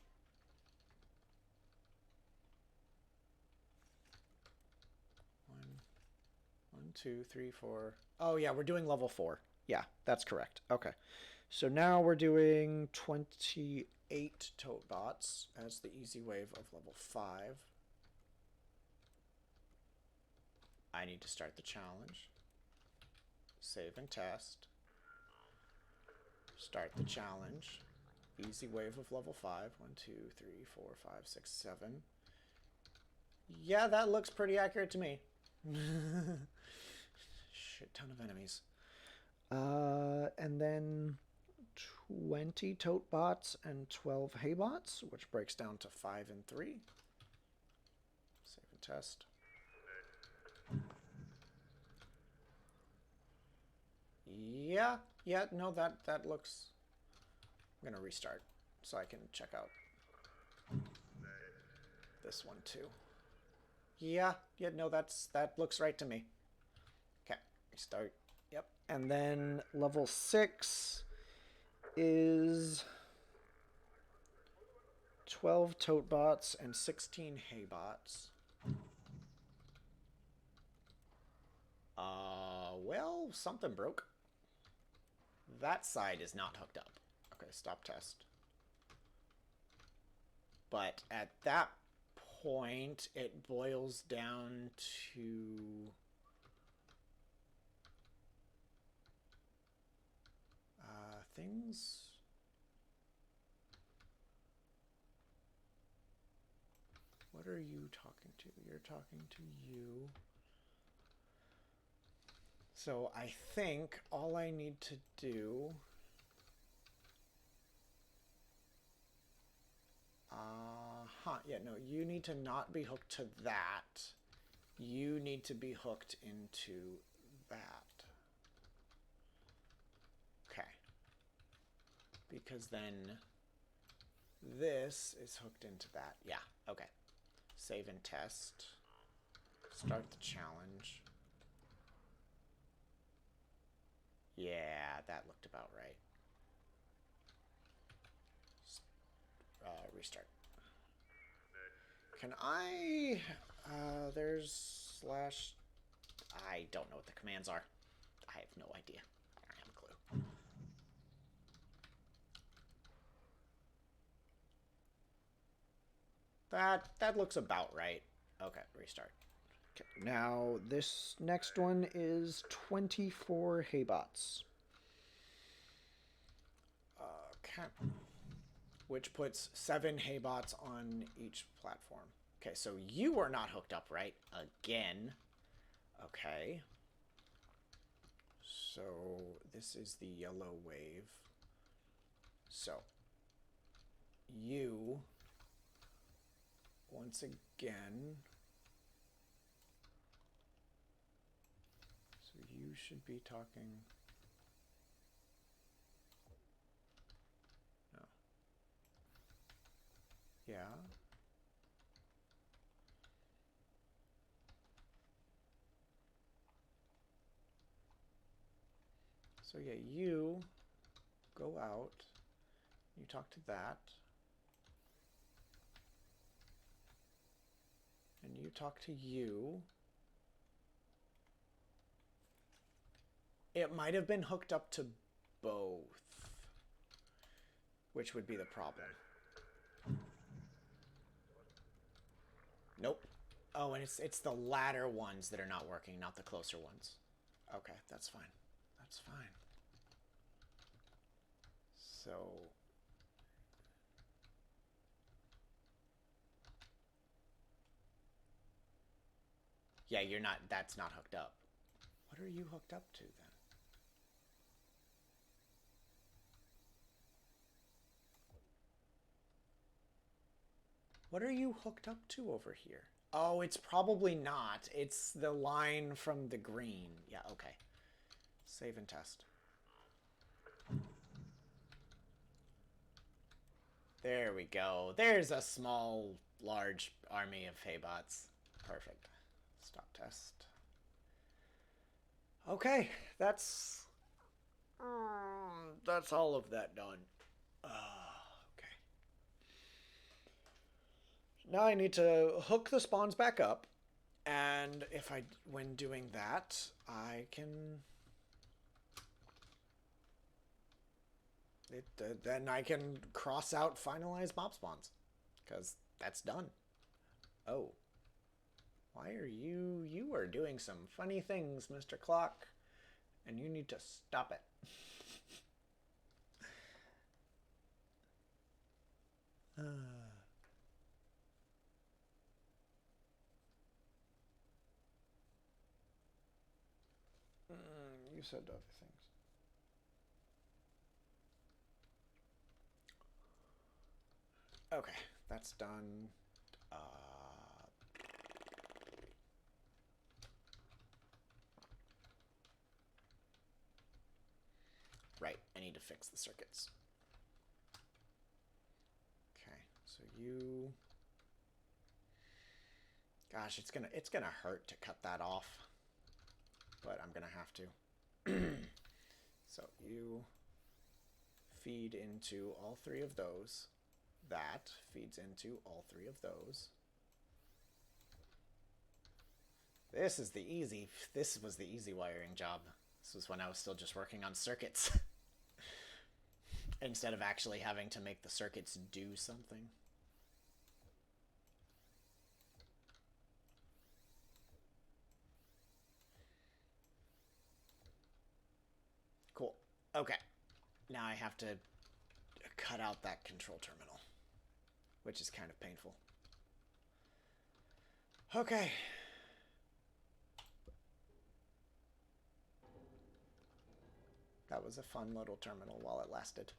1, 2, 3, 4. Oh, yeah, we're doing level 4. Yeah, that's correct. Okay. So now we're doing 28 tote bots as the easy wave of level 5. I need to start the challenge. Save and test. Start the challenge. Easy wave of level 5. 1, 2, 3, 4, 5, 6, 7. Yeah, that looks pretty accurate to me. Shit ton of enemies. And then 20 tote bots and 12 hay bots, which breaks down to 5 and 3. Save and test. Yeah, no, that looks... I'm gonna restart so I can check out this one too. Yeah, no, that looks right to me. Okay, restart. Yep, and then level 6 is 12 tote bots and 16 hay bots. Well, something broke. That side is not hooked up. Okay, stop test. But at that point, it boils down to... things... What are you talking to? You're talking to you. So I think all I need to do... yeah, no, you need to not be hooked to that. You need to be hooked into that. Okay. Because then this is hooked into that. Yeah, okay. Save and test. Start the challenge. Yeah, that looked about right. Restart. Can I... there's slash... I don't know what the commands are. I have no idea. I don't have a clue. That looks about right. Okay, restart. Okay, now this next one is 24 hay bots. Okay. Which puts 7 hay bots on each platform. Okay, so you are not hooked up, right? Again. Okay. So this is the yellow wave. So you, once again, so you should be talking... No. Yeah. So yeah, you go out, you talk to that, and you talk to you. It might have been hooked up to both, which would be the problem. Nope. Oh, and it's the latter ones that are not working, not the closer ones. Okay, that's fine. That's fine. So... yeah, you're not... that's not hooked up. What are you hooked up to, then? What are you hooked up to over here? Oh, it's probably not. It's the line from the green. Yeah, okay. Save and test. There we go. There's a small, large army of haybots. Perfect. Stop test. Okay, that's all of that done. Okay. Now I need to hook the spawns back up, and when doing that, I can... then I can cross out finalize mob spawns, because that's done. Oh. Why are you... You are doing some funny things, Mr. Clock. And you need to stop it. You said other things. Okay, that's done. Right, I need to fix the circuits. Okay, so you... Gosh, it's gonna hurt to cut that off, but I'm gonna have to. So you feed into all three of those. That feeds into all three of those. This was the easy wiring job. This was when I was still just working on circuits. Instead of actually having to make the circuits do something. Cool. Okay. Now I have to cut out that control terminal, which is kind of painful. Okay. That was a fun little terminal while it lasted.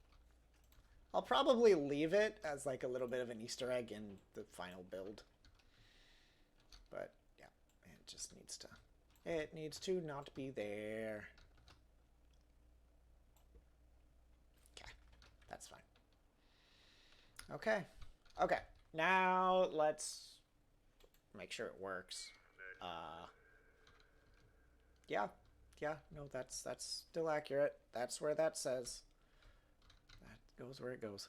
I'll probably leave it as like a little bit of an Easter egg in the final build. But yeah, it just needs to... It needs to not be there. Okay, that's fine. Okay. Okay, now let's make sure it works. Yeah, no, that's still accurate. That's where that says. That goes where it goes.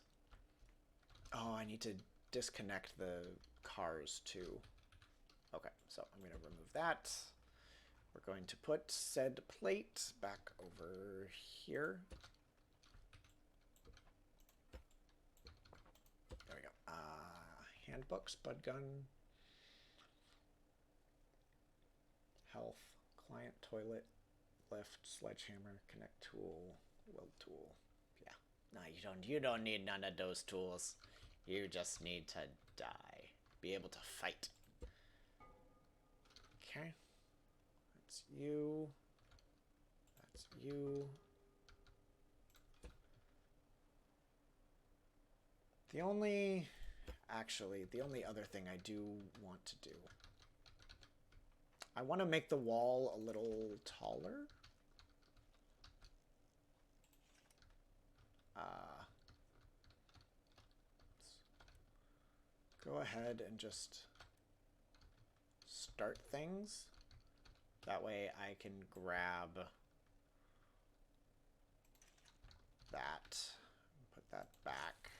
Oh, I need to disconnect the cars too. Okay, so I'm going to remove that. We're going to put said plate back over here. There we go. Handbook, spud gun, health, client, toilet, lift, sledgehammer, connect tool, weld tool. Yeah. No, you don't need none of those tools. You just need to die. Be able to fight. Okay. That's you. That's you. The only other thing I do want to do, I want to make the wall a little taller. Go ahead and just start things. That way I can grab that, put that back.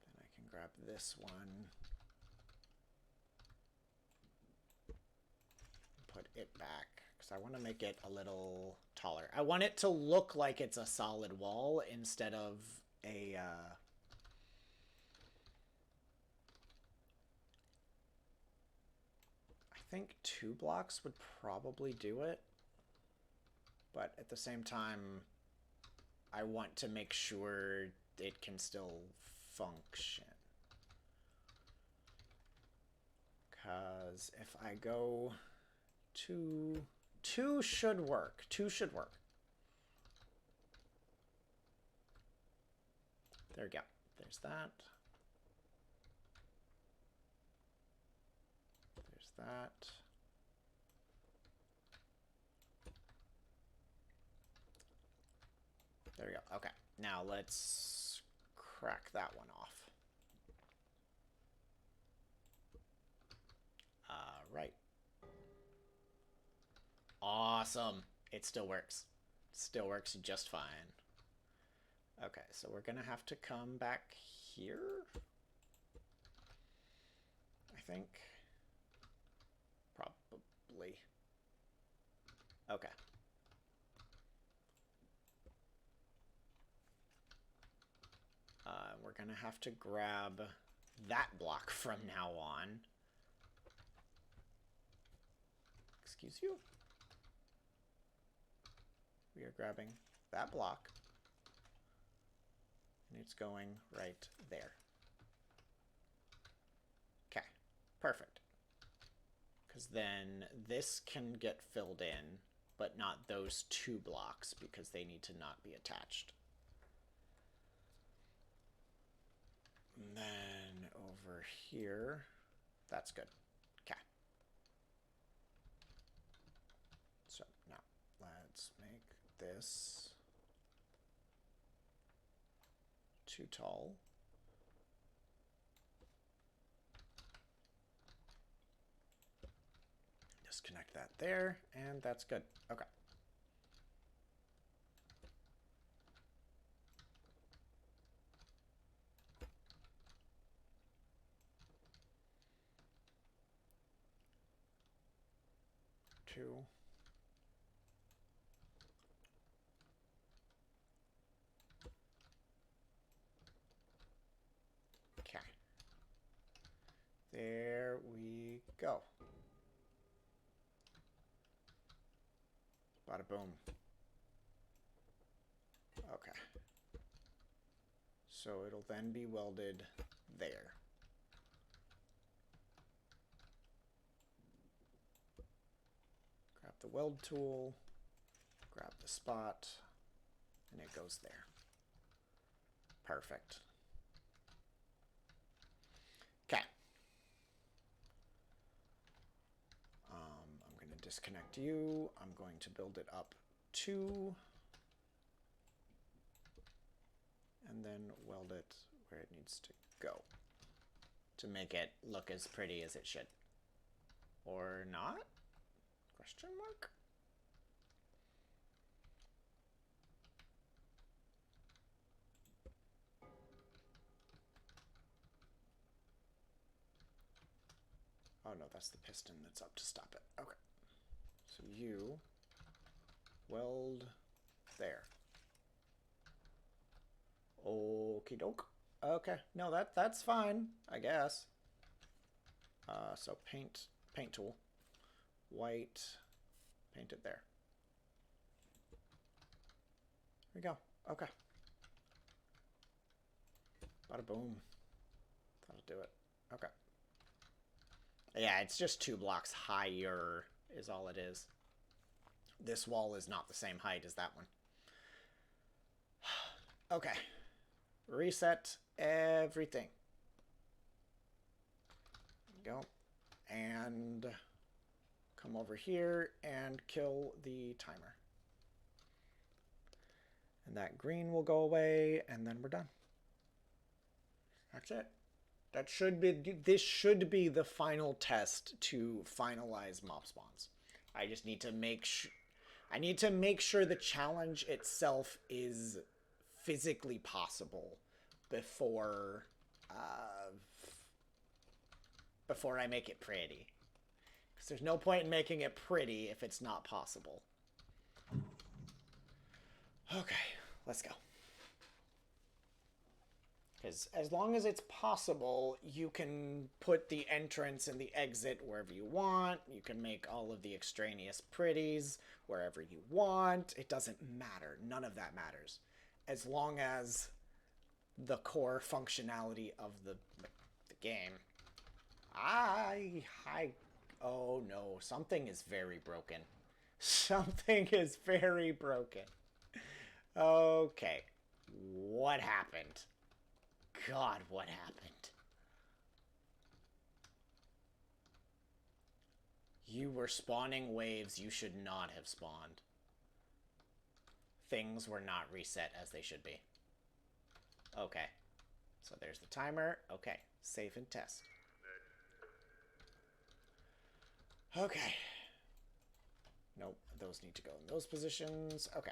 Then I can grab this one, put it back, because I want to make it a little taller. I want it to look like it's a solid wall instead of a... I think 2 blocks would probably do it. But at the same time, I want to make sure it can still function. Because if I go 2 should work. 2 should work. There we go. There's that. There's that. There we go. Okay. Now let's crack that one off. Right. Awesome. It still works. Still works just fine. Okay, so we're gonna have to come back here, I think. Probably. Okay. We're gonna have to grab that block from now on. excuse you. We are grabbing that block, and it's going right there. Okay, perfect. Because then this can get filled in, but not those two blocks because they need to not be attached. And then over here, that's good. Okay. So now let's make this too tall. Disconnect that there, and that's good. Okay. Two. Okay. There we go. Bada boom. Okay. So it'll then be welded there. Grab the weld tool, grab the spot, and it goes there. Perfect. Okay. I'm going to disconnect you. I'm going to build it up 2. And then weld it where it needs to go to make it look as pretty as it should. Or not? Question mark? Oh no, that's the piston that's up to stop it. Okay. So you weld there. Okie doke. Okay, no, that's fine, I guess. So paint tool, white, paint it there. There we go. Okay. Bada boom. That'll do it. Okay. Yeah, it's just 2 blocks higher is all it is. This wall is not the same height as that one. Okay. Reset everything. Go. And come over here and kill the timer. And that green will go away, and then we're done. That's it. That should be, this should be the final test to finalize mob spawns. I just need to make sure, I need to make sure the challenge itself is physically possible before I make it pretty. Because there's no point in making it pretty if it's not possible. Okay, let's go. Because as long as it's possible, you can put the entrance and the exit wherever you want. You can make all of the extraneous pretties wherever you want. It doesn't matter. None of that matters. As long as the core functionality of the game. Oh no, something is very broken. Something is very broken. Okay. What happened? God, what happened? You were spawning waves you should not have spawned. Things were not reset as they should be. Okay. So there's the timer. Okay. Save and test. Okay. Nope. Those need to go in those positions. Okay.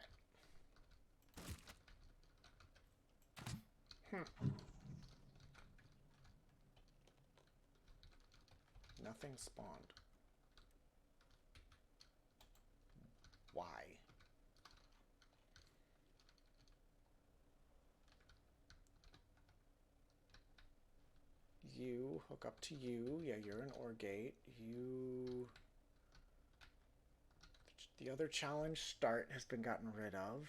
Nothing spawned. Why? You hook up to you. Yeah, you're an OR gate. You The other challenge, start, has been gotten rid of.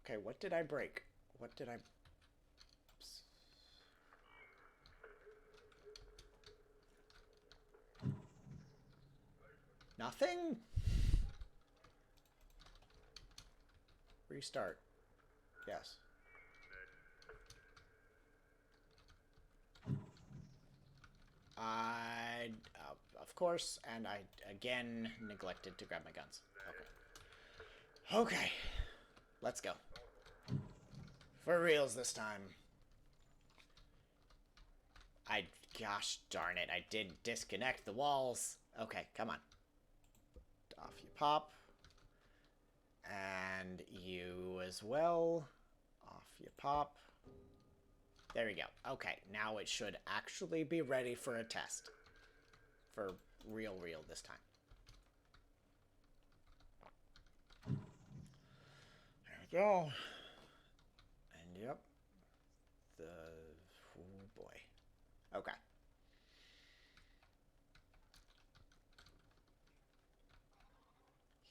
Okay, what did I break? What did I... Nothing? Restart. Yes. Of course, and I again neglected to grab my guns. Okay. Okay. Let's go. For reals this time. Gosh darn it, I did disconnect the walls. Okay, come on. Off you pop. And you as well. Off you pop. There we go. Okay, now it should actually be ready for a test. For real this time. There we go. And yep. Oh boy. Okay.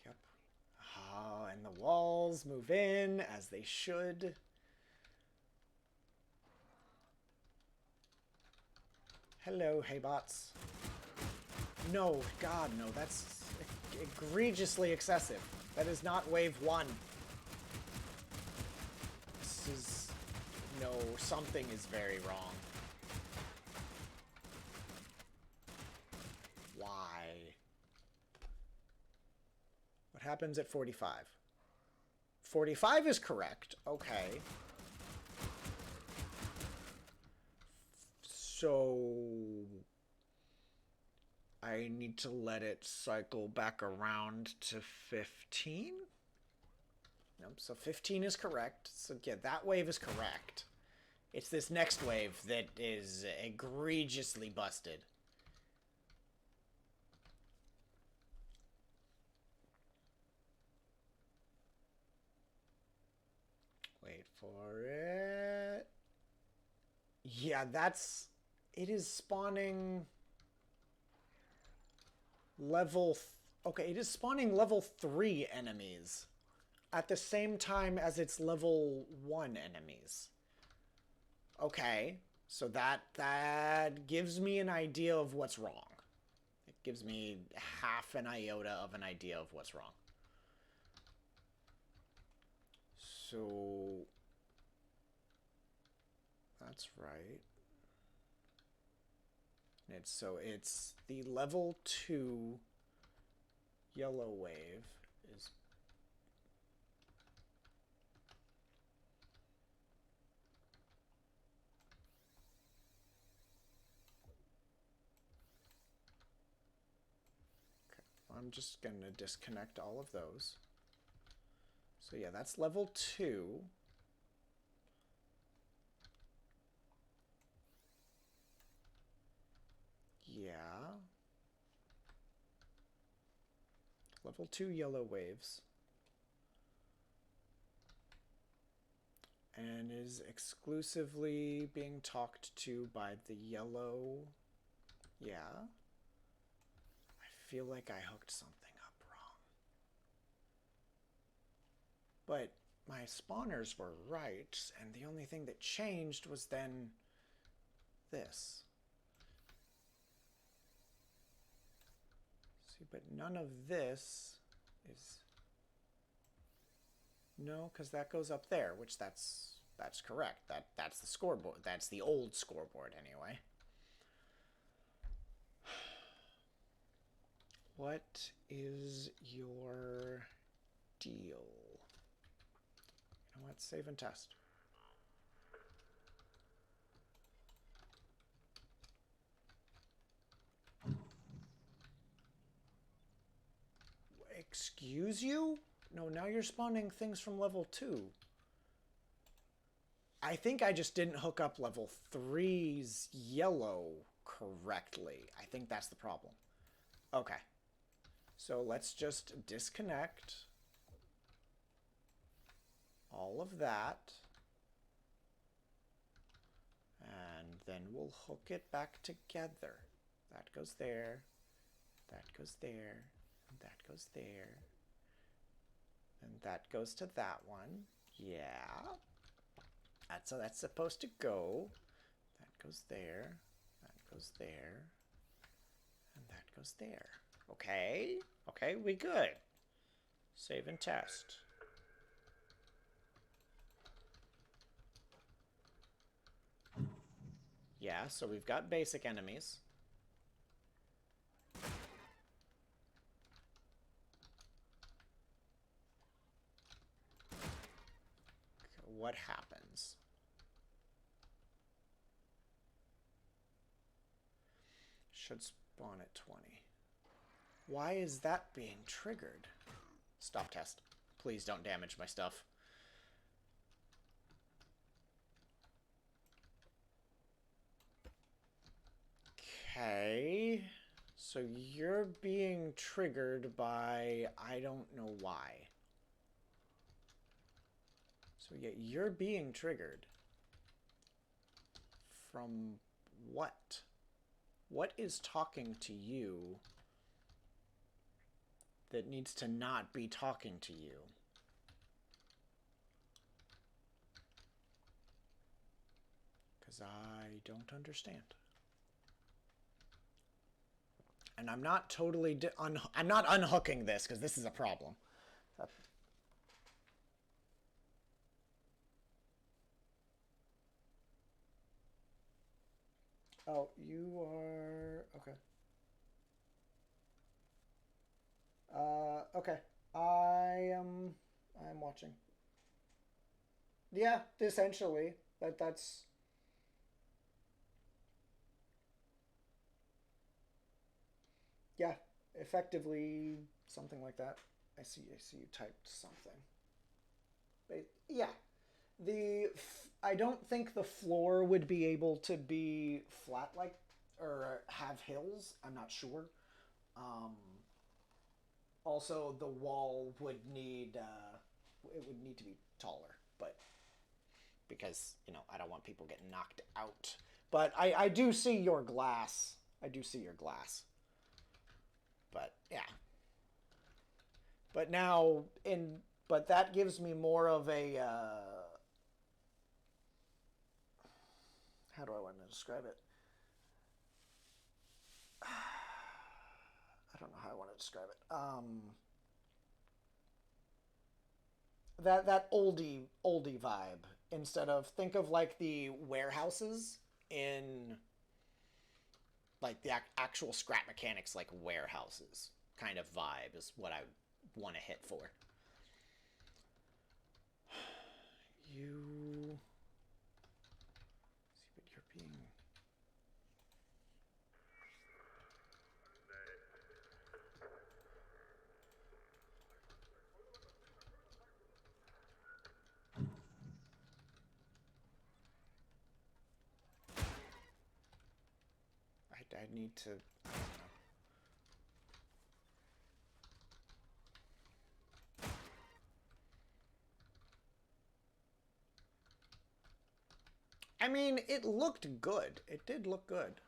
Yep. Oh, and the walls move in as they should. Hello, Haybots. No, God, no, that's egregiously excessive. That is not wave 1. This is... No, something is very wrong. Why? What happens at 45? 45 is correct. Okay. So... I need to let it cycle back around to 15? Nope, so 15 is correct. So yeah, that wave is correct. It's this next wave that is egregiously busted. Wait for it. Yeah, that's... It is spawning... level... Okay, it is spawning level 3 enemies at the same time as its level 1 enemies. Okay, so that gives me an idea of what's wrong. It gives me half an iota of an idea of what's wrong. So... That's right. It's the level 2 yellow wave is... Okay, I'm just going to disconnect all of those. So yeah, that's level 2. Yeah. Level 2 yellow waves. And is exclusively being talked to by the yellow. Yeah. I feel like I hooked something up wrong. But my spawners were right, and the only thing that changed was then this. See, but none of this is... No, because that goes up there, which that's correct. That's the scoreboard. That's the old scoreboard anyway. What is your deal? You know what? Save and test. Excuse you? No, now you're spawning things from level 2. I think I just didn't hook up level 3's yellow correctly. I think that's the problem. Okay. So let's just disconnect. all of that. And then we'll hook it back together. That goes there, that goes there, and that goes there. And that goes to that one. Yeah. That's how that's supposed to go. That goes there, that goes there, and that goes there. Okay, okay, we good. Save and test. Yeah, so we've got basic enemies. What happens? Should spawn at 20. Why is that being triggered? Stop test. Please don't damage my stuff. Okay. So you're being triggered by I don't know why. So yeah, you're being triggered. From what? What is talking to you that needs to not be talking to you? Because I don't understand. And I'm not totally I'm not unhooking this because this is a problem. Oh, you are okay. Okay. I'm watching. Yeah, essentially. That's yeah, effectively something like that. I see you typed something. But yeah. I don't think the floor would be able to be flat like or have hills. I'm not sure. Um, Also, the wall would need it would need to be taller, but because I don't want people getting knocked out. But I do see your glass. I do see your glass. But yeah. But now but that gives me more of a how do I want to describe it? I don't know how I want to describe it. That oldie vibe instead of think of like the warehouses in like the actual scrap mechanics like warehouses kind of vibe is what I want to hit for. You see, but you're being I need to. I don't know. I mean, it looked good. It did look good.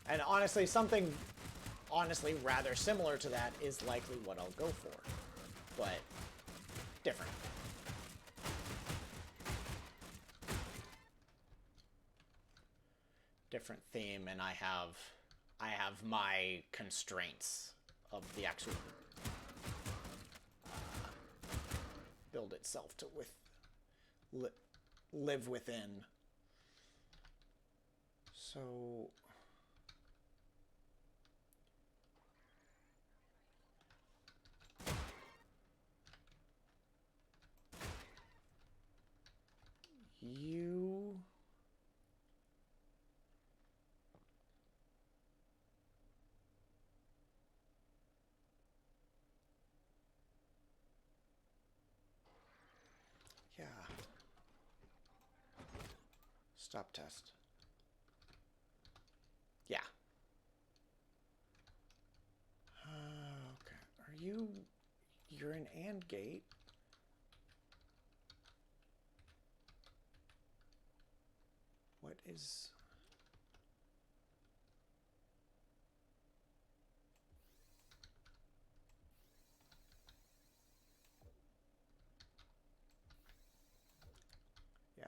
And honestly, something rather similar to that is likely what I'll go for. But different. Different theme, and I have my constraints of the actual build itself to live within. So you yeah. Stop test. Yeah. trigger an AND gate. What is... Yeah.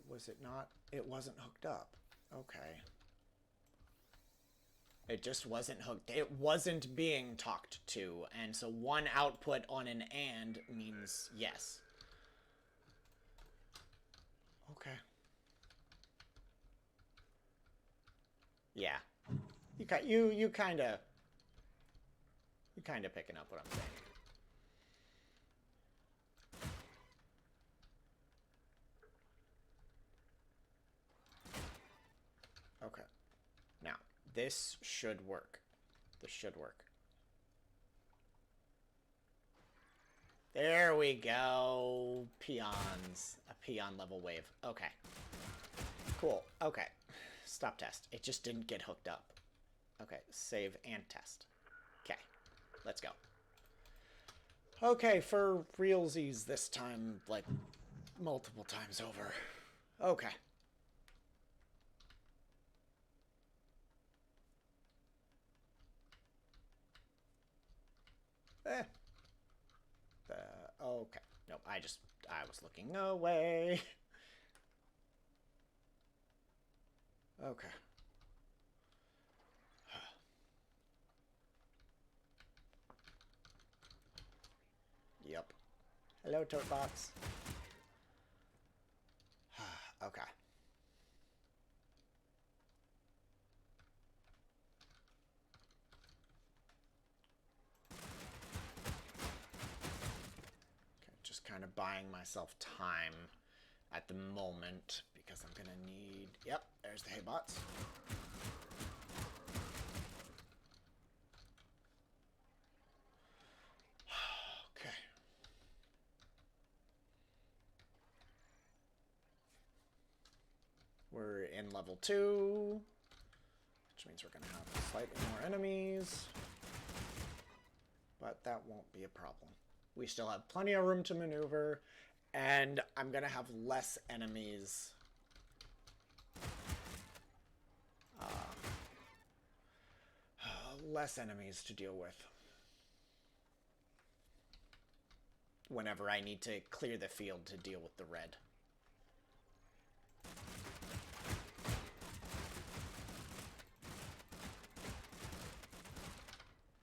Was it not? It wasn't hooked up. Okay. It just wasn't hooked. It wasn't being talked to. And so one output on an AND means yes. Okay. Yeah. You kind of picking up what I'm saying. Okay. Now, this should work. This should work. There we go. Peons. A peon level wave. Okay. Cool. Okay. Stop test. It just didn't get hooked up. Okay. Save and test. Okay. Let's go. Okay, for realsies this time, like, multiple times over. Okay. Okay. Nope, I was looking away. Okay. Yep. Hello, Toadbox. Okay. Just kind of buying myself time at the moment because I'm gonna need... Yep, there's the hay bots. Okay. We're in level 2, which means we're gonna have slightly more enemies, but that won't be a problem. We still have plenty of room to maneuver, and I'm gonna have less enemies. Less enemies to deal with whenever I need to clear the field to deal with the red.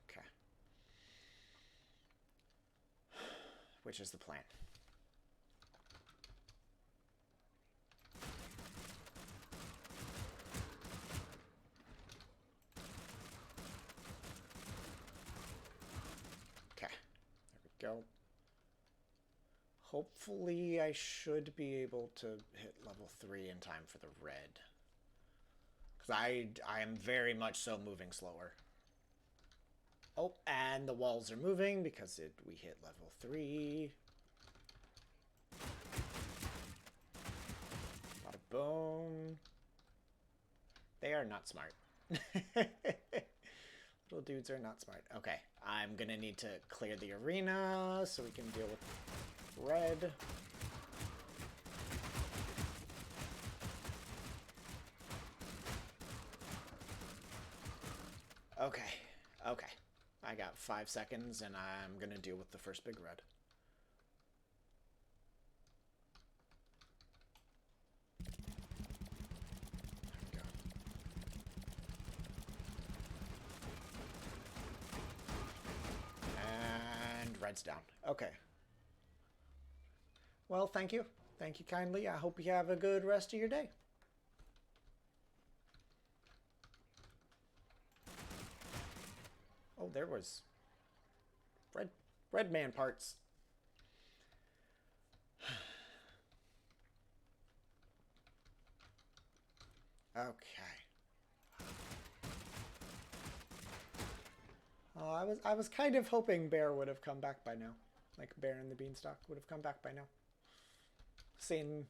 Okay. Which is the plan? Okay. There we go. Hopefully I should be able to hit level 3 in time for the red. Because I am very much so moving slower. Oh, and the walls are moving because we hit level 3. Bada boom. They are not smart. Little dudes are not smart. Okay, I'm gonna need to clear the arena so we can deal with red. Okay, okay. I got 5 seconds and I'm gonna deal with the first big red. There we go. And red's down. Okay. Well, thank you. Thank you kindly. I hope you have a good rest of your day. Oh, there was red man parts. Okay. Oh, I was kind of hoping Bear would have come back by now. Like Bear and the Beanstalk would have come back by now. Seen...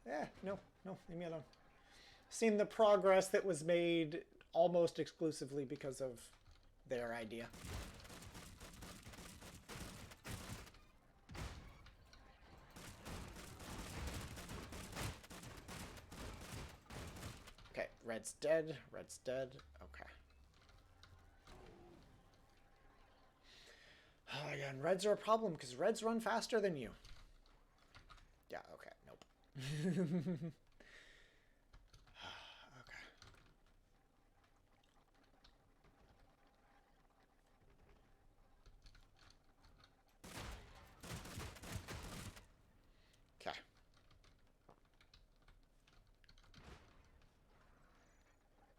Yeah, no, leave me alone. Seen the progress that was made almost exclusively because of their idea. Okay, red's dead. Red's dead. Okay. Oh, yeah, and reds are a problem because reds run faster than you. Yeah, okay, nope. Okay. Okay.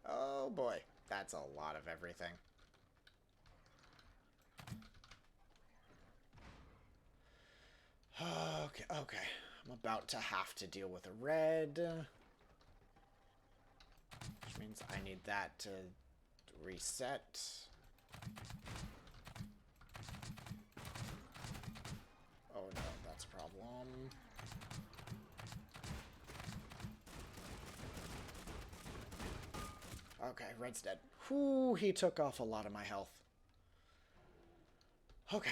Oh boy, that's a lot of everything. Okay, okay. I'm about to have to deal with a red. Which means I need that to reset. Oh no, that's a problem. Okay, red's dead. Whew, he took off a lot of my health. Okay.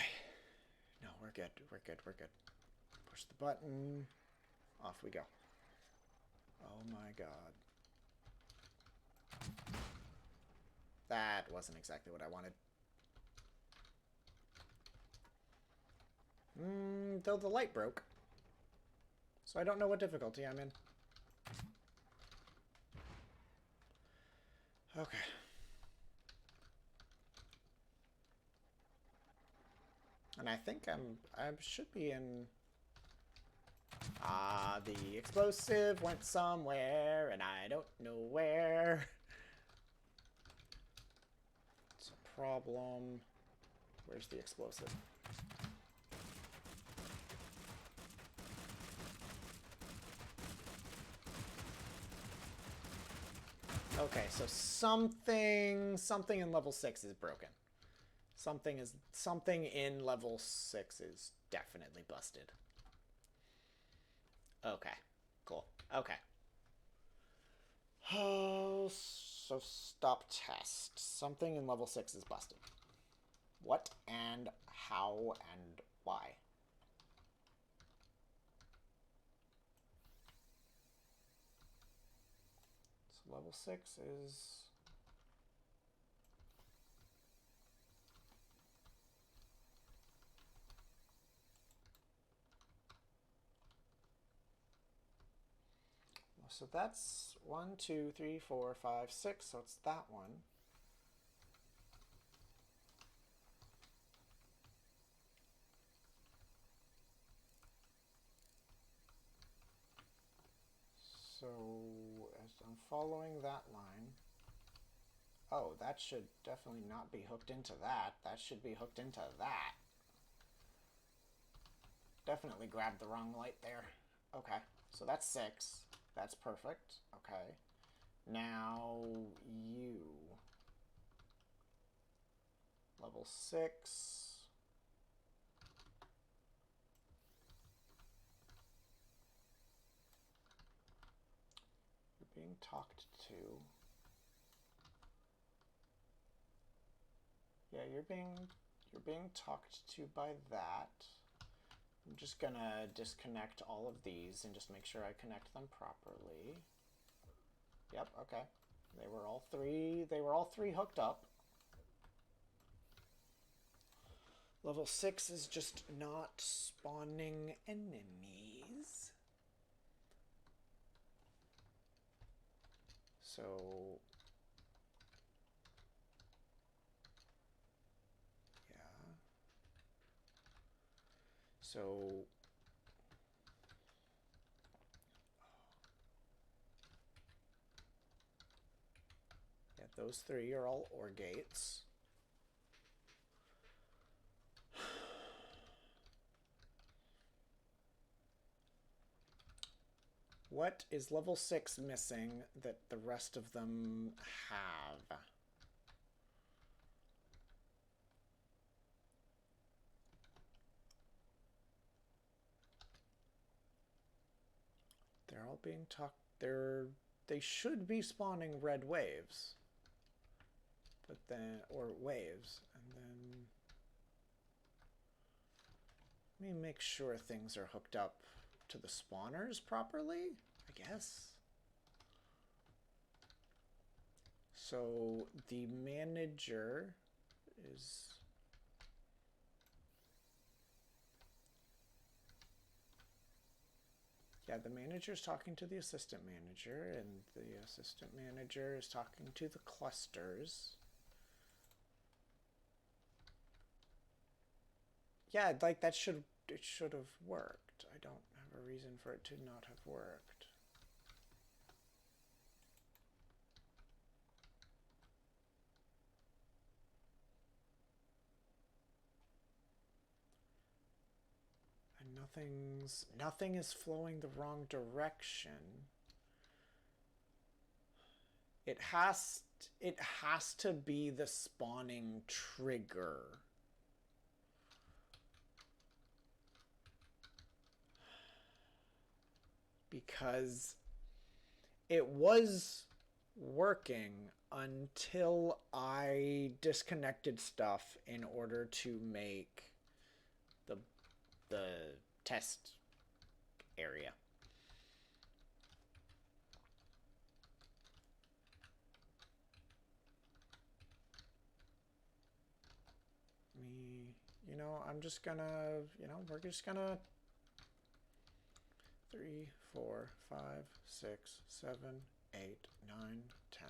No, we're good. We're good. We're good. Push the button. Off we go. Oh my god. That wasn't exactly what I wanted. Though the light broke. So I don't know what difficulty I'm in. Okay. And I think I should be in... Ah, the explosive went somewhere, and I don't know where. It's a problem. Where's the explosive? Okay, so something in level 6 is broken. Something in level 6 is definitely busted. Okay, cool. Okay. Oh, so stop test. Something in level 6 is busted. What and how and why? So level 6 is... So that's 1, 2, 3, 4, 5, 6. So it's that one. So as I'm following that line, oh, that should definitely not be hooked into that. That should be hooked into that. Definitely grabbed the wrong light there. Okay, so that's 6. That's perfect. Okay. Now you. Level 6. You're being talked to. Yeah, you're being talked to by that. I'm just gonna disconnect all of these and just make sure I connect them properly. Yep, okay. They were all three hooked up. Level 6 is just not spawning enemies. So yeah. So yeah, those 3 are all OR gates. What is level 6 missing that the rest of them have? They're all being talked. They should be spawning red waves. but then, or waves, and then let me make sure things are hooked up to the spawners properly, I guess. So the manager is... Yeah, the manager's talking to the assistant manager, and the assistant manager is talking to the clusters. Yeah, like it should have worked. I don't have a reason for it to not have worked. And nothing is flowing the wrong direction. It has to be the spawning trigger. Because it was working until I disconnected stuff in order to make the test area. I'm just gonna, we're just gonna 3, 4, 5, 6, 7, 8, 9, 10,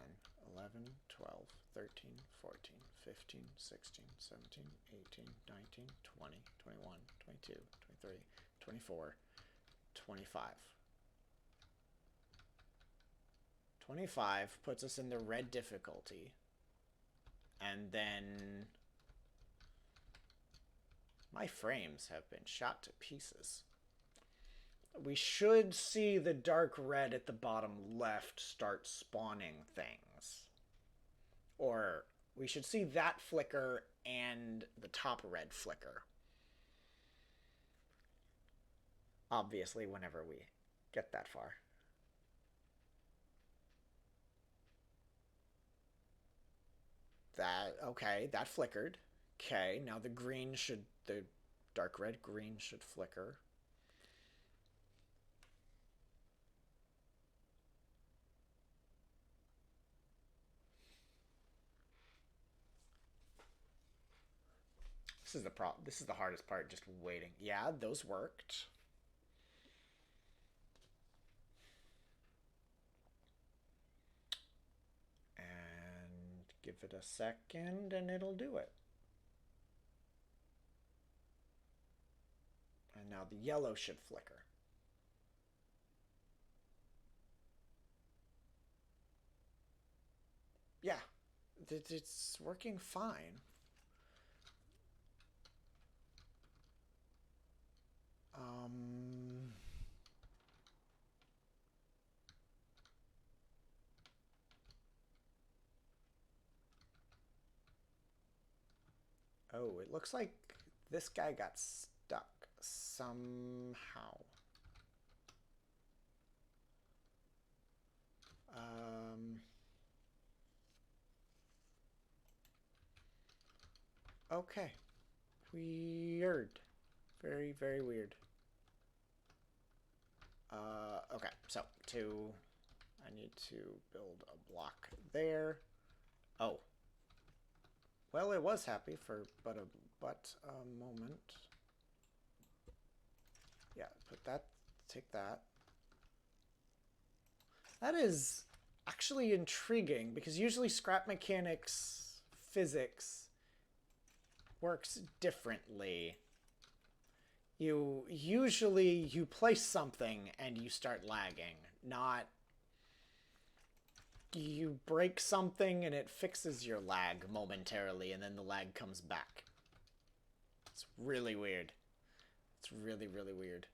11, 12, 13, 14, 15, 16, 17, 18, 19, 20, 21, 22, 23, 24, 25. 25 puts us in the red difficulty. And then my frames have been shot to pieces. We should see the dark red at the bottom left start spawning things. Or we should see that flicker and the top red flicker. Obviously, whenever we get that far. Okay, that flickered. Okay, now the dark red green should flicker. This is the problem. This is the hardest part, just waiting. Yeah, those worked. And give it a second and it'll do it. And now the yellow should flicker. Yeah, it's working fine. Oh, it looks like this guy got stuck somehow. Okay. Weird. Very, very weird. Okay, so I need to build a block there. Oh. Well, it was happy for but a moment. Yeah, take that. That is actually intriguing because usually scrap mechanics physics works differently. You place something and you start lagging, not you break something and it fixes your lag momentarily and then the lag comes back. It's really weird. It's really, really weird.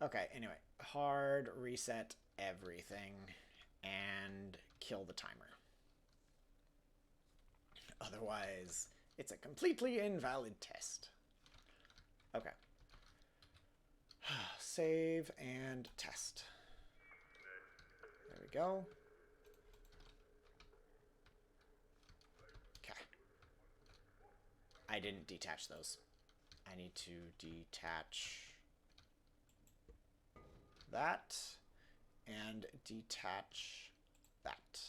Okay, anyway, hard reset everything and kill the timer. Otherwise, it's a completely invalid test. Okay. Save and test. There we go. I didn't detach those. I need to detach that and detach that.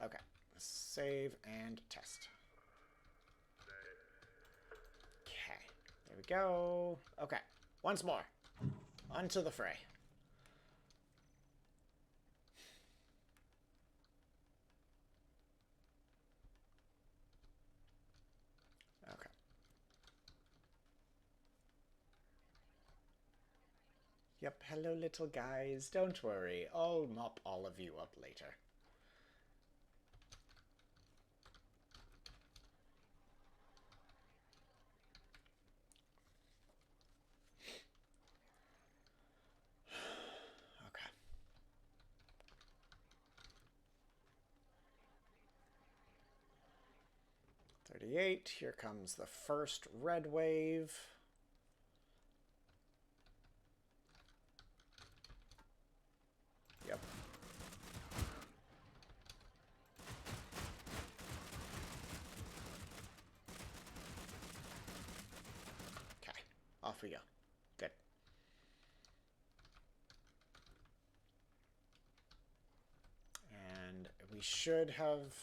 Okay, save and test. Okay, there we go. Okay, once more. Onto the fray. Okay. Yep, hello little guys. Don't worry, I'll mop all of you up later. Okay. 38, here comes the first red wave. Yep. Okay, off we go. Good. And we should have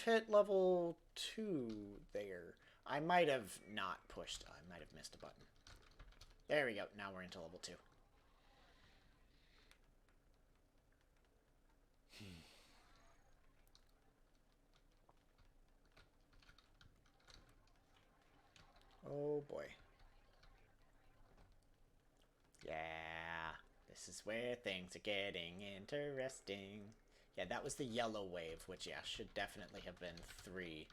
hit level 2 there. I might have not pushed. I might have missed a button. There we go. Now we're into level 2. Oh boy. Yeah, this is where things are getting interesting. Yeah, that was the yellow wave, which, yeah, should definitely have been 3.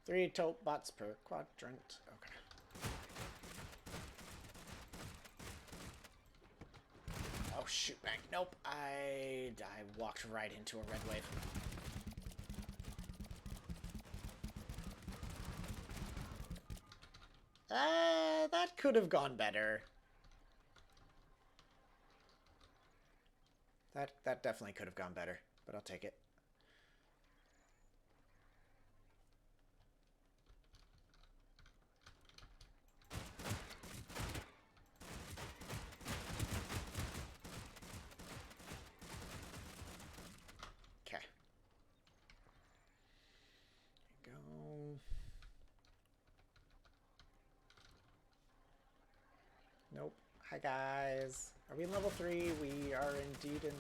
3 tote bots per quadrant. Okay. Oh, shoot, bang. Nope, I walked right into a red wave. That could have gone better. That definitely could have gone better, but I'll take it. Okay. Go. Nope. Hi, guys. Are we in level 3? We are indeed in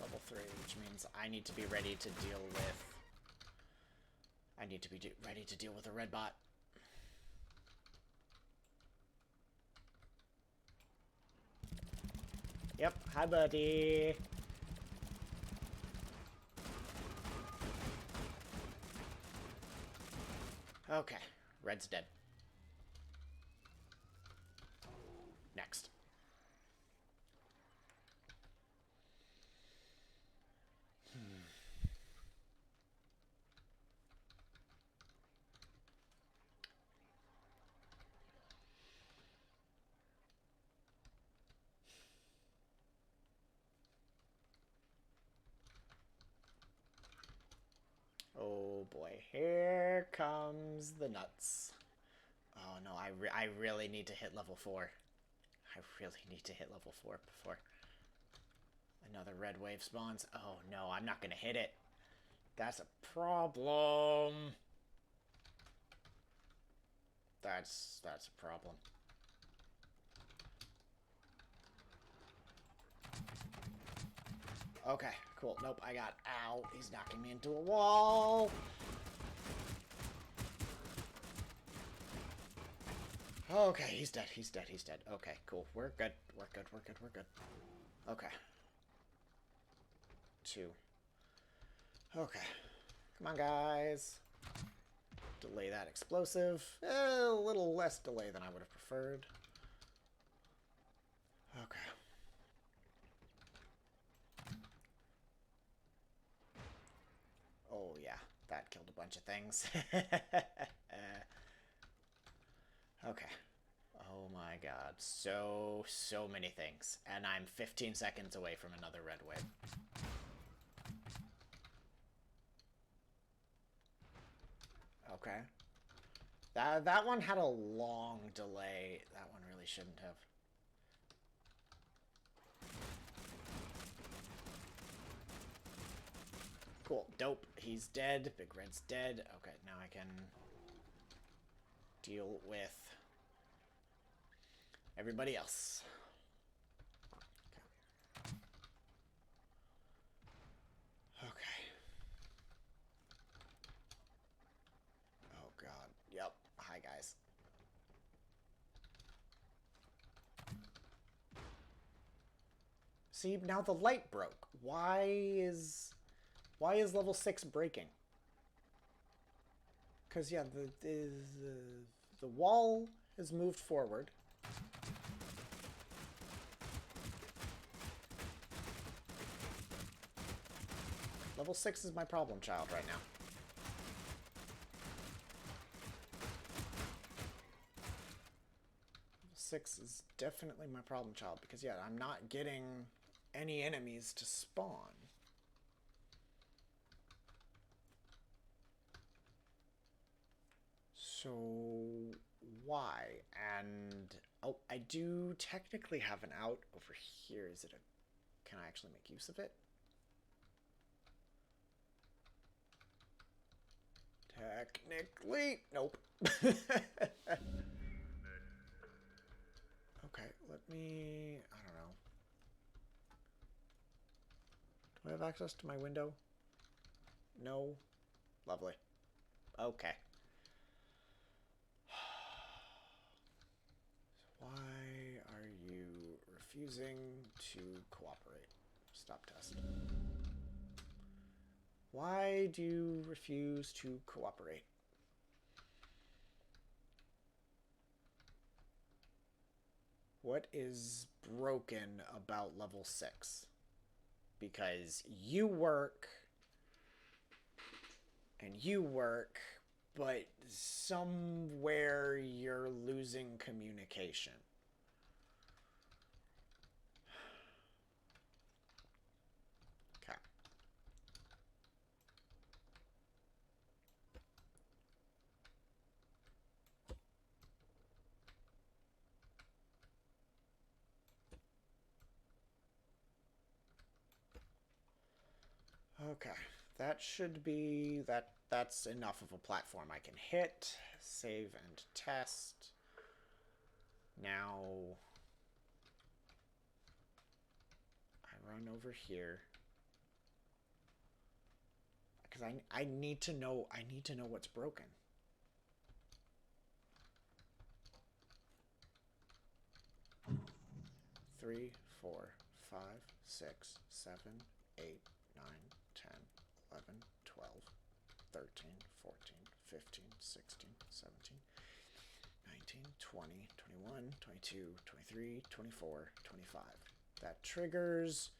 level 3, which means I need to be ready to deal with... I need to be ready to deal with a red bot. Yep. Hi, buddy. Okay. Red's dead. Next. Oh boy, here comes the nuts. Oh no, I really need to hit level 4. I really need to hit level 4 before another red wave spawns. Oh no, I'm not gonna hit it. That's a problem. That's a problem. Okay, cool. Nope, I got... Ow, he's knocking me into a wall. Okay, he's dead, he's dead, he's dead. Okay, cool. We're good. We're good, we're good, we're good. Okay. 2. Okay. Come on, guys. Delay that explosive. A little less delay than I would have preferred. Okay. Oh, yeah. That killed a bunch of things. Okay. Oh my god. So many things. And I'm 15 seconds away from another red wave. Okay. That one had a long delay. That one really shouldn't have. Cool. Dope. He's dead. Big Red's dead. Okay, now I can deal with everybody else. Okay. Oh god. Yep. Hi guys. See, now the light broke. Why is level 6 breaking? Because yeah, the wall has moved forward. Level 6 is my problem child right now. Level 6 is definitely my problem child because yeah, I'm not getting any enemies to spawn. So why? And oh, I do technically have an out over here. Is it a... Can I actually make use of it? Technically, nope. Okay, let me... I don't know. Do I have access to my window? No. Lovely. Okay. So why are you refusing to cooperate? Stop test. Why do you refuse to cooperate? What is broken about level 6? Because you work and you work, but somewhere you're losing communication. Okay. Okay, that should be that's enough of a platform I can hit, save and test. Now I run over here because I need to know what's broken. Three, 4, 5, 6, 7, 8, 9, 10, 11, 12, 13, 14, 15, 16, 17, 19, 20, 21, 22, 23, 24, 25. That triggers.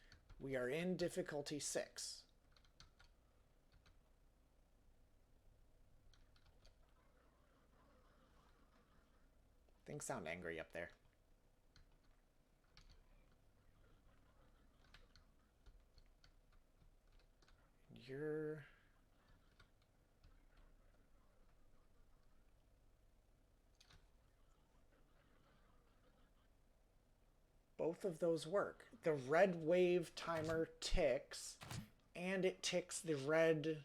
We are in difficulty 6. Things sound angry up there. You're... Both of those work. The red wave timer ticks, and it ticks the red...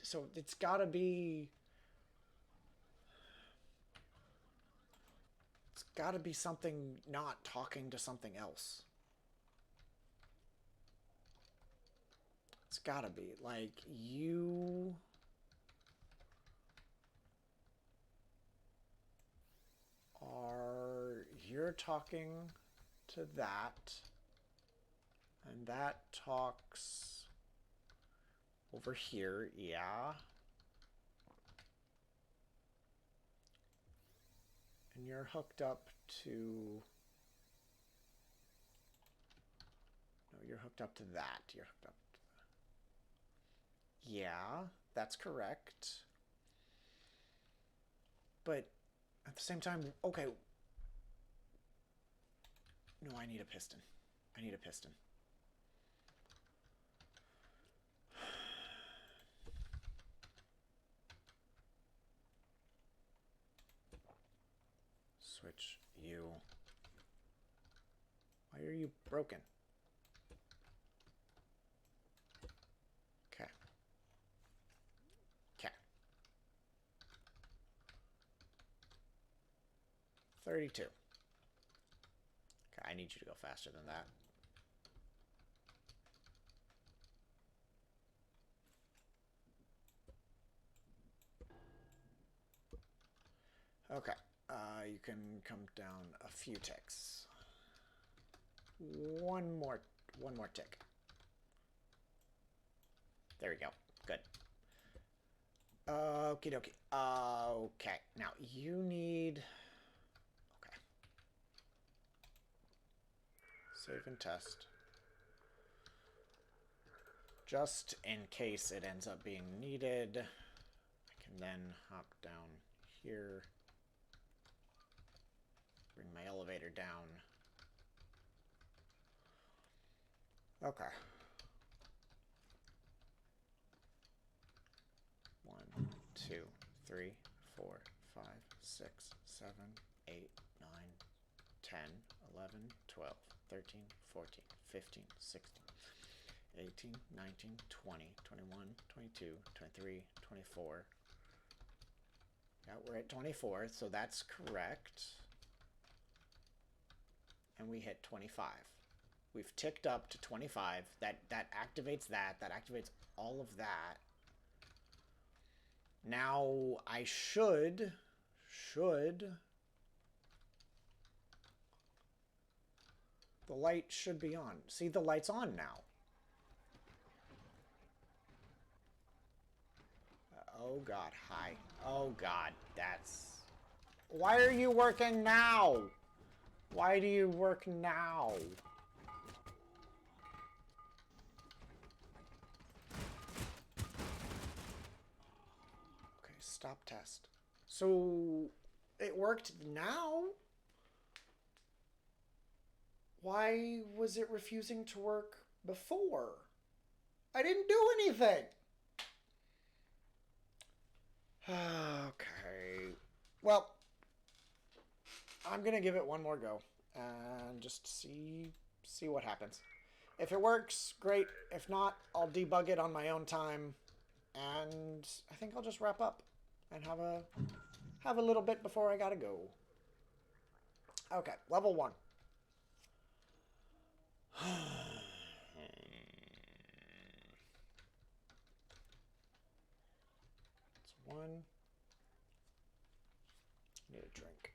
So it's gotta be... It's gotta be something not talking to something else. It's gotta be. Like, you... You're talking to that, and that talks over here, yeah. And you're hooked up to... No, you're hooked up to that. You're hooked up to... Yeah, that's correct. But at the same time, okay. No, I need a piston. I need a piston. Switch you. Why are you broken? Okay. Okay. 32. Okay, I need you to go faster than that. Okay, you can come down a few ticks. One more tick. There we go. Good. Okie dokie. Okay, now you need... Okay. Save and test. Just in case it ends up being needed, I can then hop down here. Bring my elevator down. Okay. 1, 2, 3, 4, 5, 6, 7, 8, 9, 10, 11, 12, 13, 14, 15, 16, 18, 19, 20, 21, 22, 23, 24. Yeah, we're at 24, so that's correct. And we hit 25. We've ticked up to 25. That activates that. That activates all of that. Now I should... The light should be on. See, the light's on now. Oh God, hi. Oh God, that's... Why are you working now? Why do you work now? Okay, stop test. So, it worked now? Why was it refusing to work before? I didn't do anything! Okay. Well, I'm gonna give it one more go and just see what happens. If it works, great. If not, I'll debug it on my own time, and I think I'll just wrap up and have a little bit before I gotta go. Okay, level 1. It's 1. Need a drink.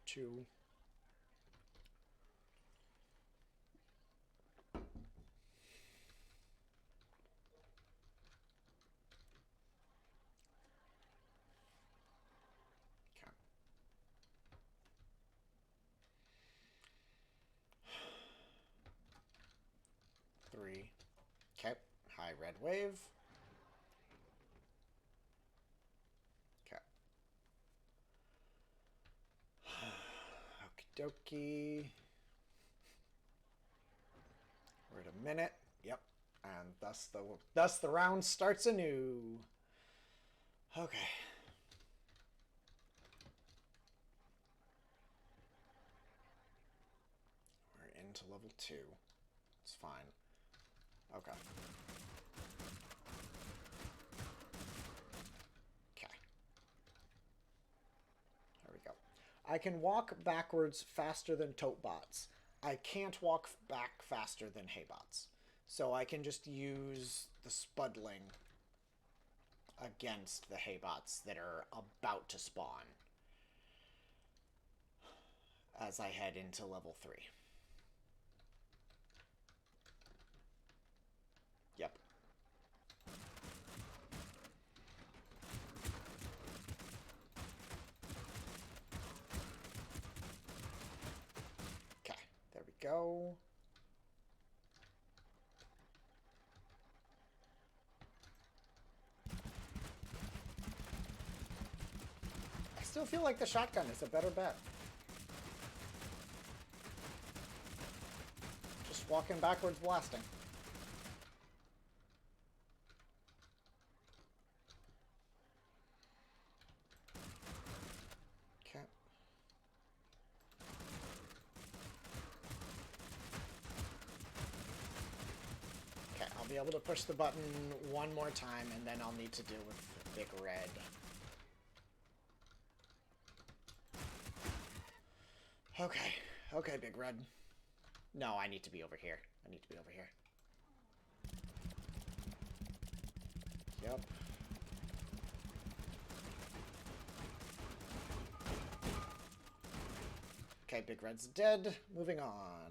2. Okay. 3. Okay. High red wave. Okay. Okie dokie. We're at a minute. Yep. And thus the round starts anew. Okay. We're into level 2. It's fine. Okay. Okay. There we go. I can walk backwards faster than Totebots. I can't walk back faster than Haybots. So I can just use the Spudling against the Haybots that are about to spawn as I head into level 3. Yep. Okay, there we go. I still feel like the shotgun is a better bet. Just walking backwards blasting. able to push the button one more time, and then I'll need to deal with Big Red. Okay. Okay, Big Red. No, I need to be over here. I need to be over here. Yep. Okay, Big Red's dead. Moving on.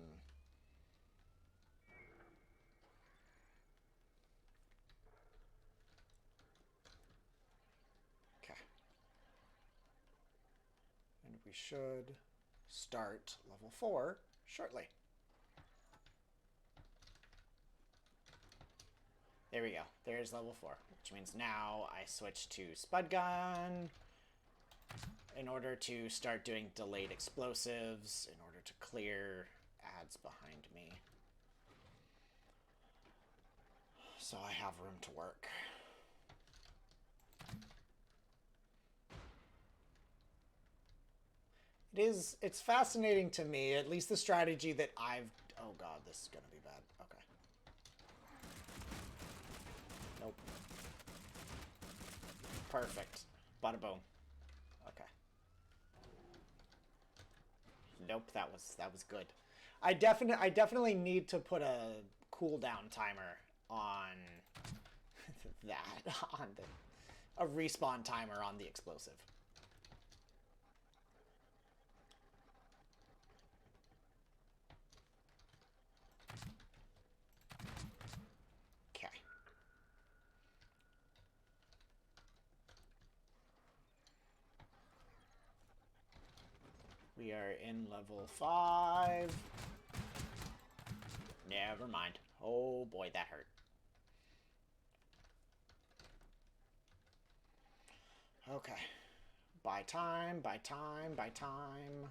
Okay. And we should start level 4 shortly. There we go. There's level 4, which means now I switch to Spud Gun in order to start doing delayed explosives, in order to clear ads behind me. So I have room to work. It's fascinating to me, at least the strategy that I've... Oh god, this is gonna be bad. Okay. Nope. Perfect. Bada boom. Okay. Nope, that was good. I definitely need to put a cooldown timer on that, on a respawn timer on the explosive. Okay. We are in level 5. Never mind. Oh boy, that hurt. Okay. Buy time, buy time, buy time.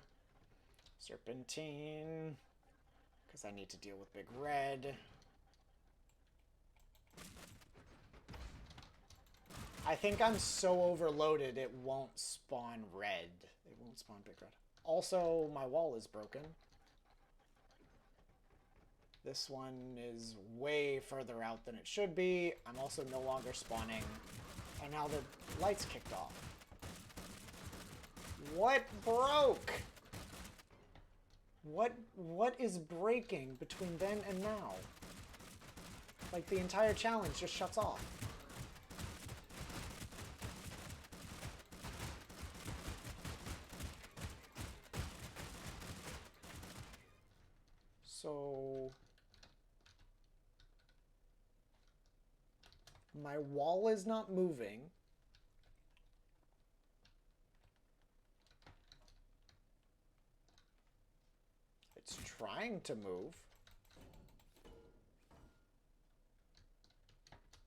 Serpentine. Because I need to deal with Big Red. I think I'm so overloaded it won't spawn red. It won't spawn Big Red. Also, my wall is broken. This one is way further out than it should be. I'm also no longer spawning. And now the lights kicked off. What broke? What is breaking between then and now? Like, the entire challenge just shuts off. So... my wall is not moving. It's trying to move.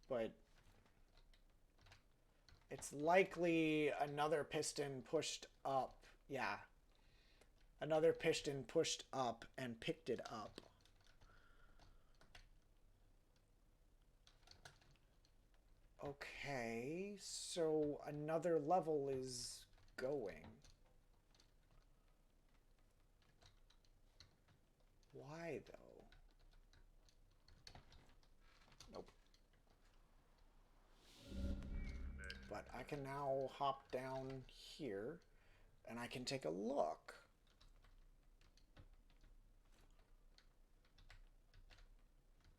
But it's likely another piston pushed up. Yeah. Another piston pushed up and picked it up. Okay, so another level is going. Why, though? Nope. But I can now hop down here, and I can take a look.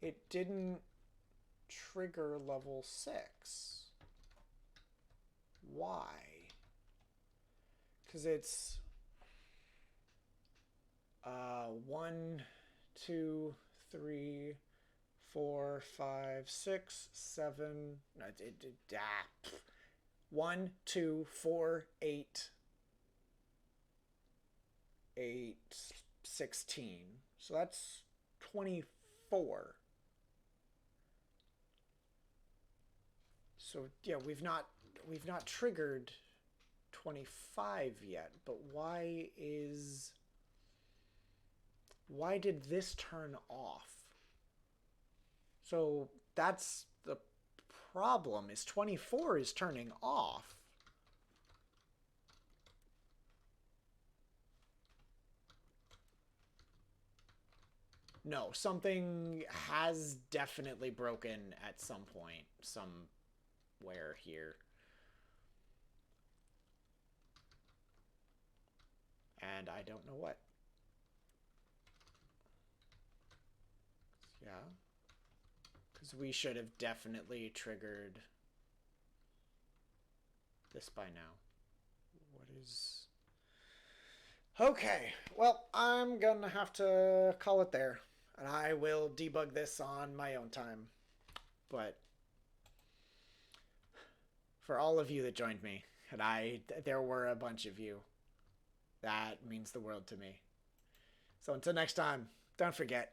It didn't trigger level 6. Why? Because it's 1, 2, 3, 4, 5, 6, 7. No, 1, 2, 4, 8, 8, 16. So that's 24. So yeah, we've not triggered 25 yet, but why did this turn off? So that's the problem, is 24 is turning off. No, something has definitely broken at some point, somewhere here. And I don't know what. Yeah. Because we should have definitely triggered this by now. What is... Okay, well, I'm gonna have to call it there. And I will debug this on my own time. But for all of you that joined me, and there were a bunch of you, that means the world to me. So until next time, don't forget,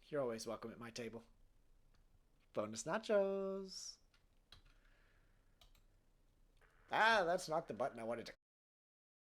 you're always welcome at my table. Bonus nachos. Ah, that's not the button I wanted to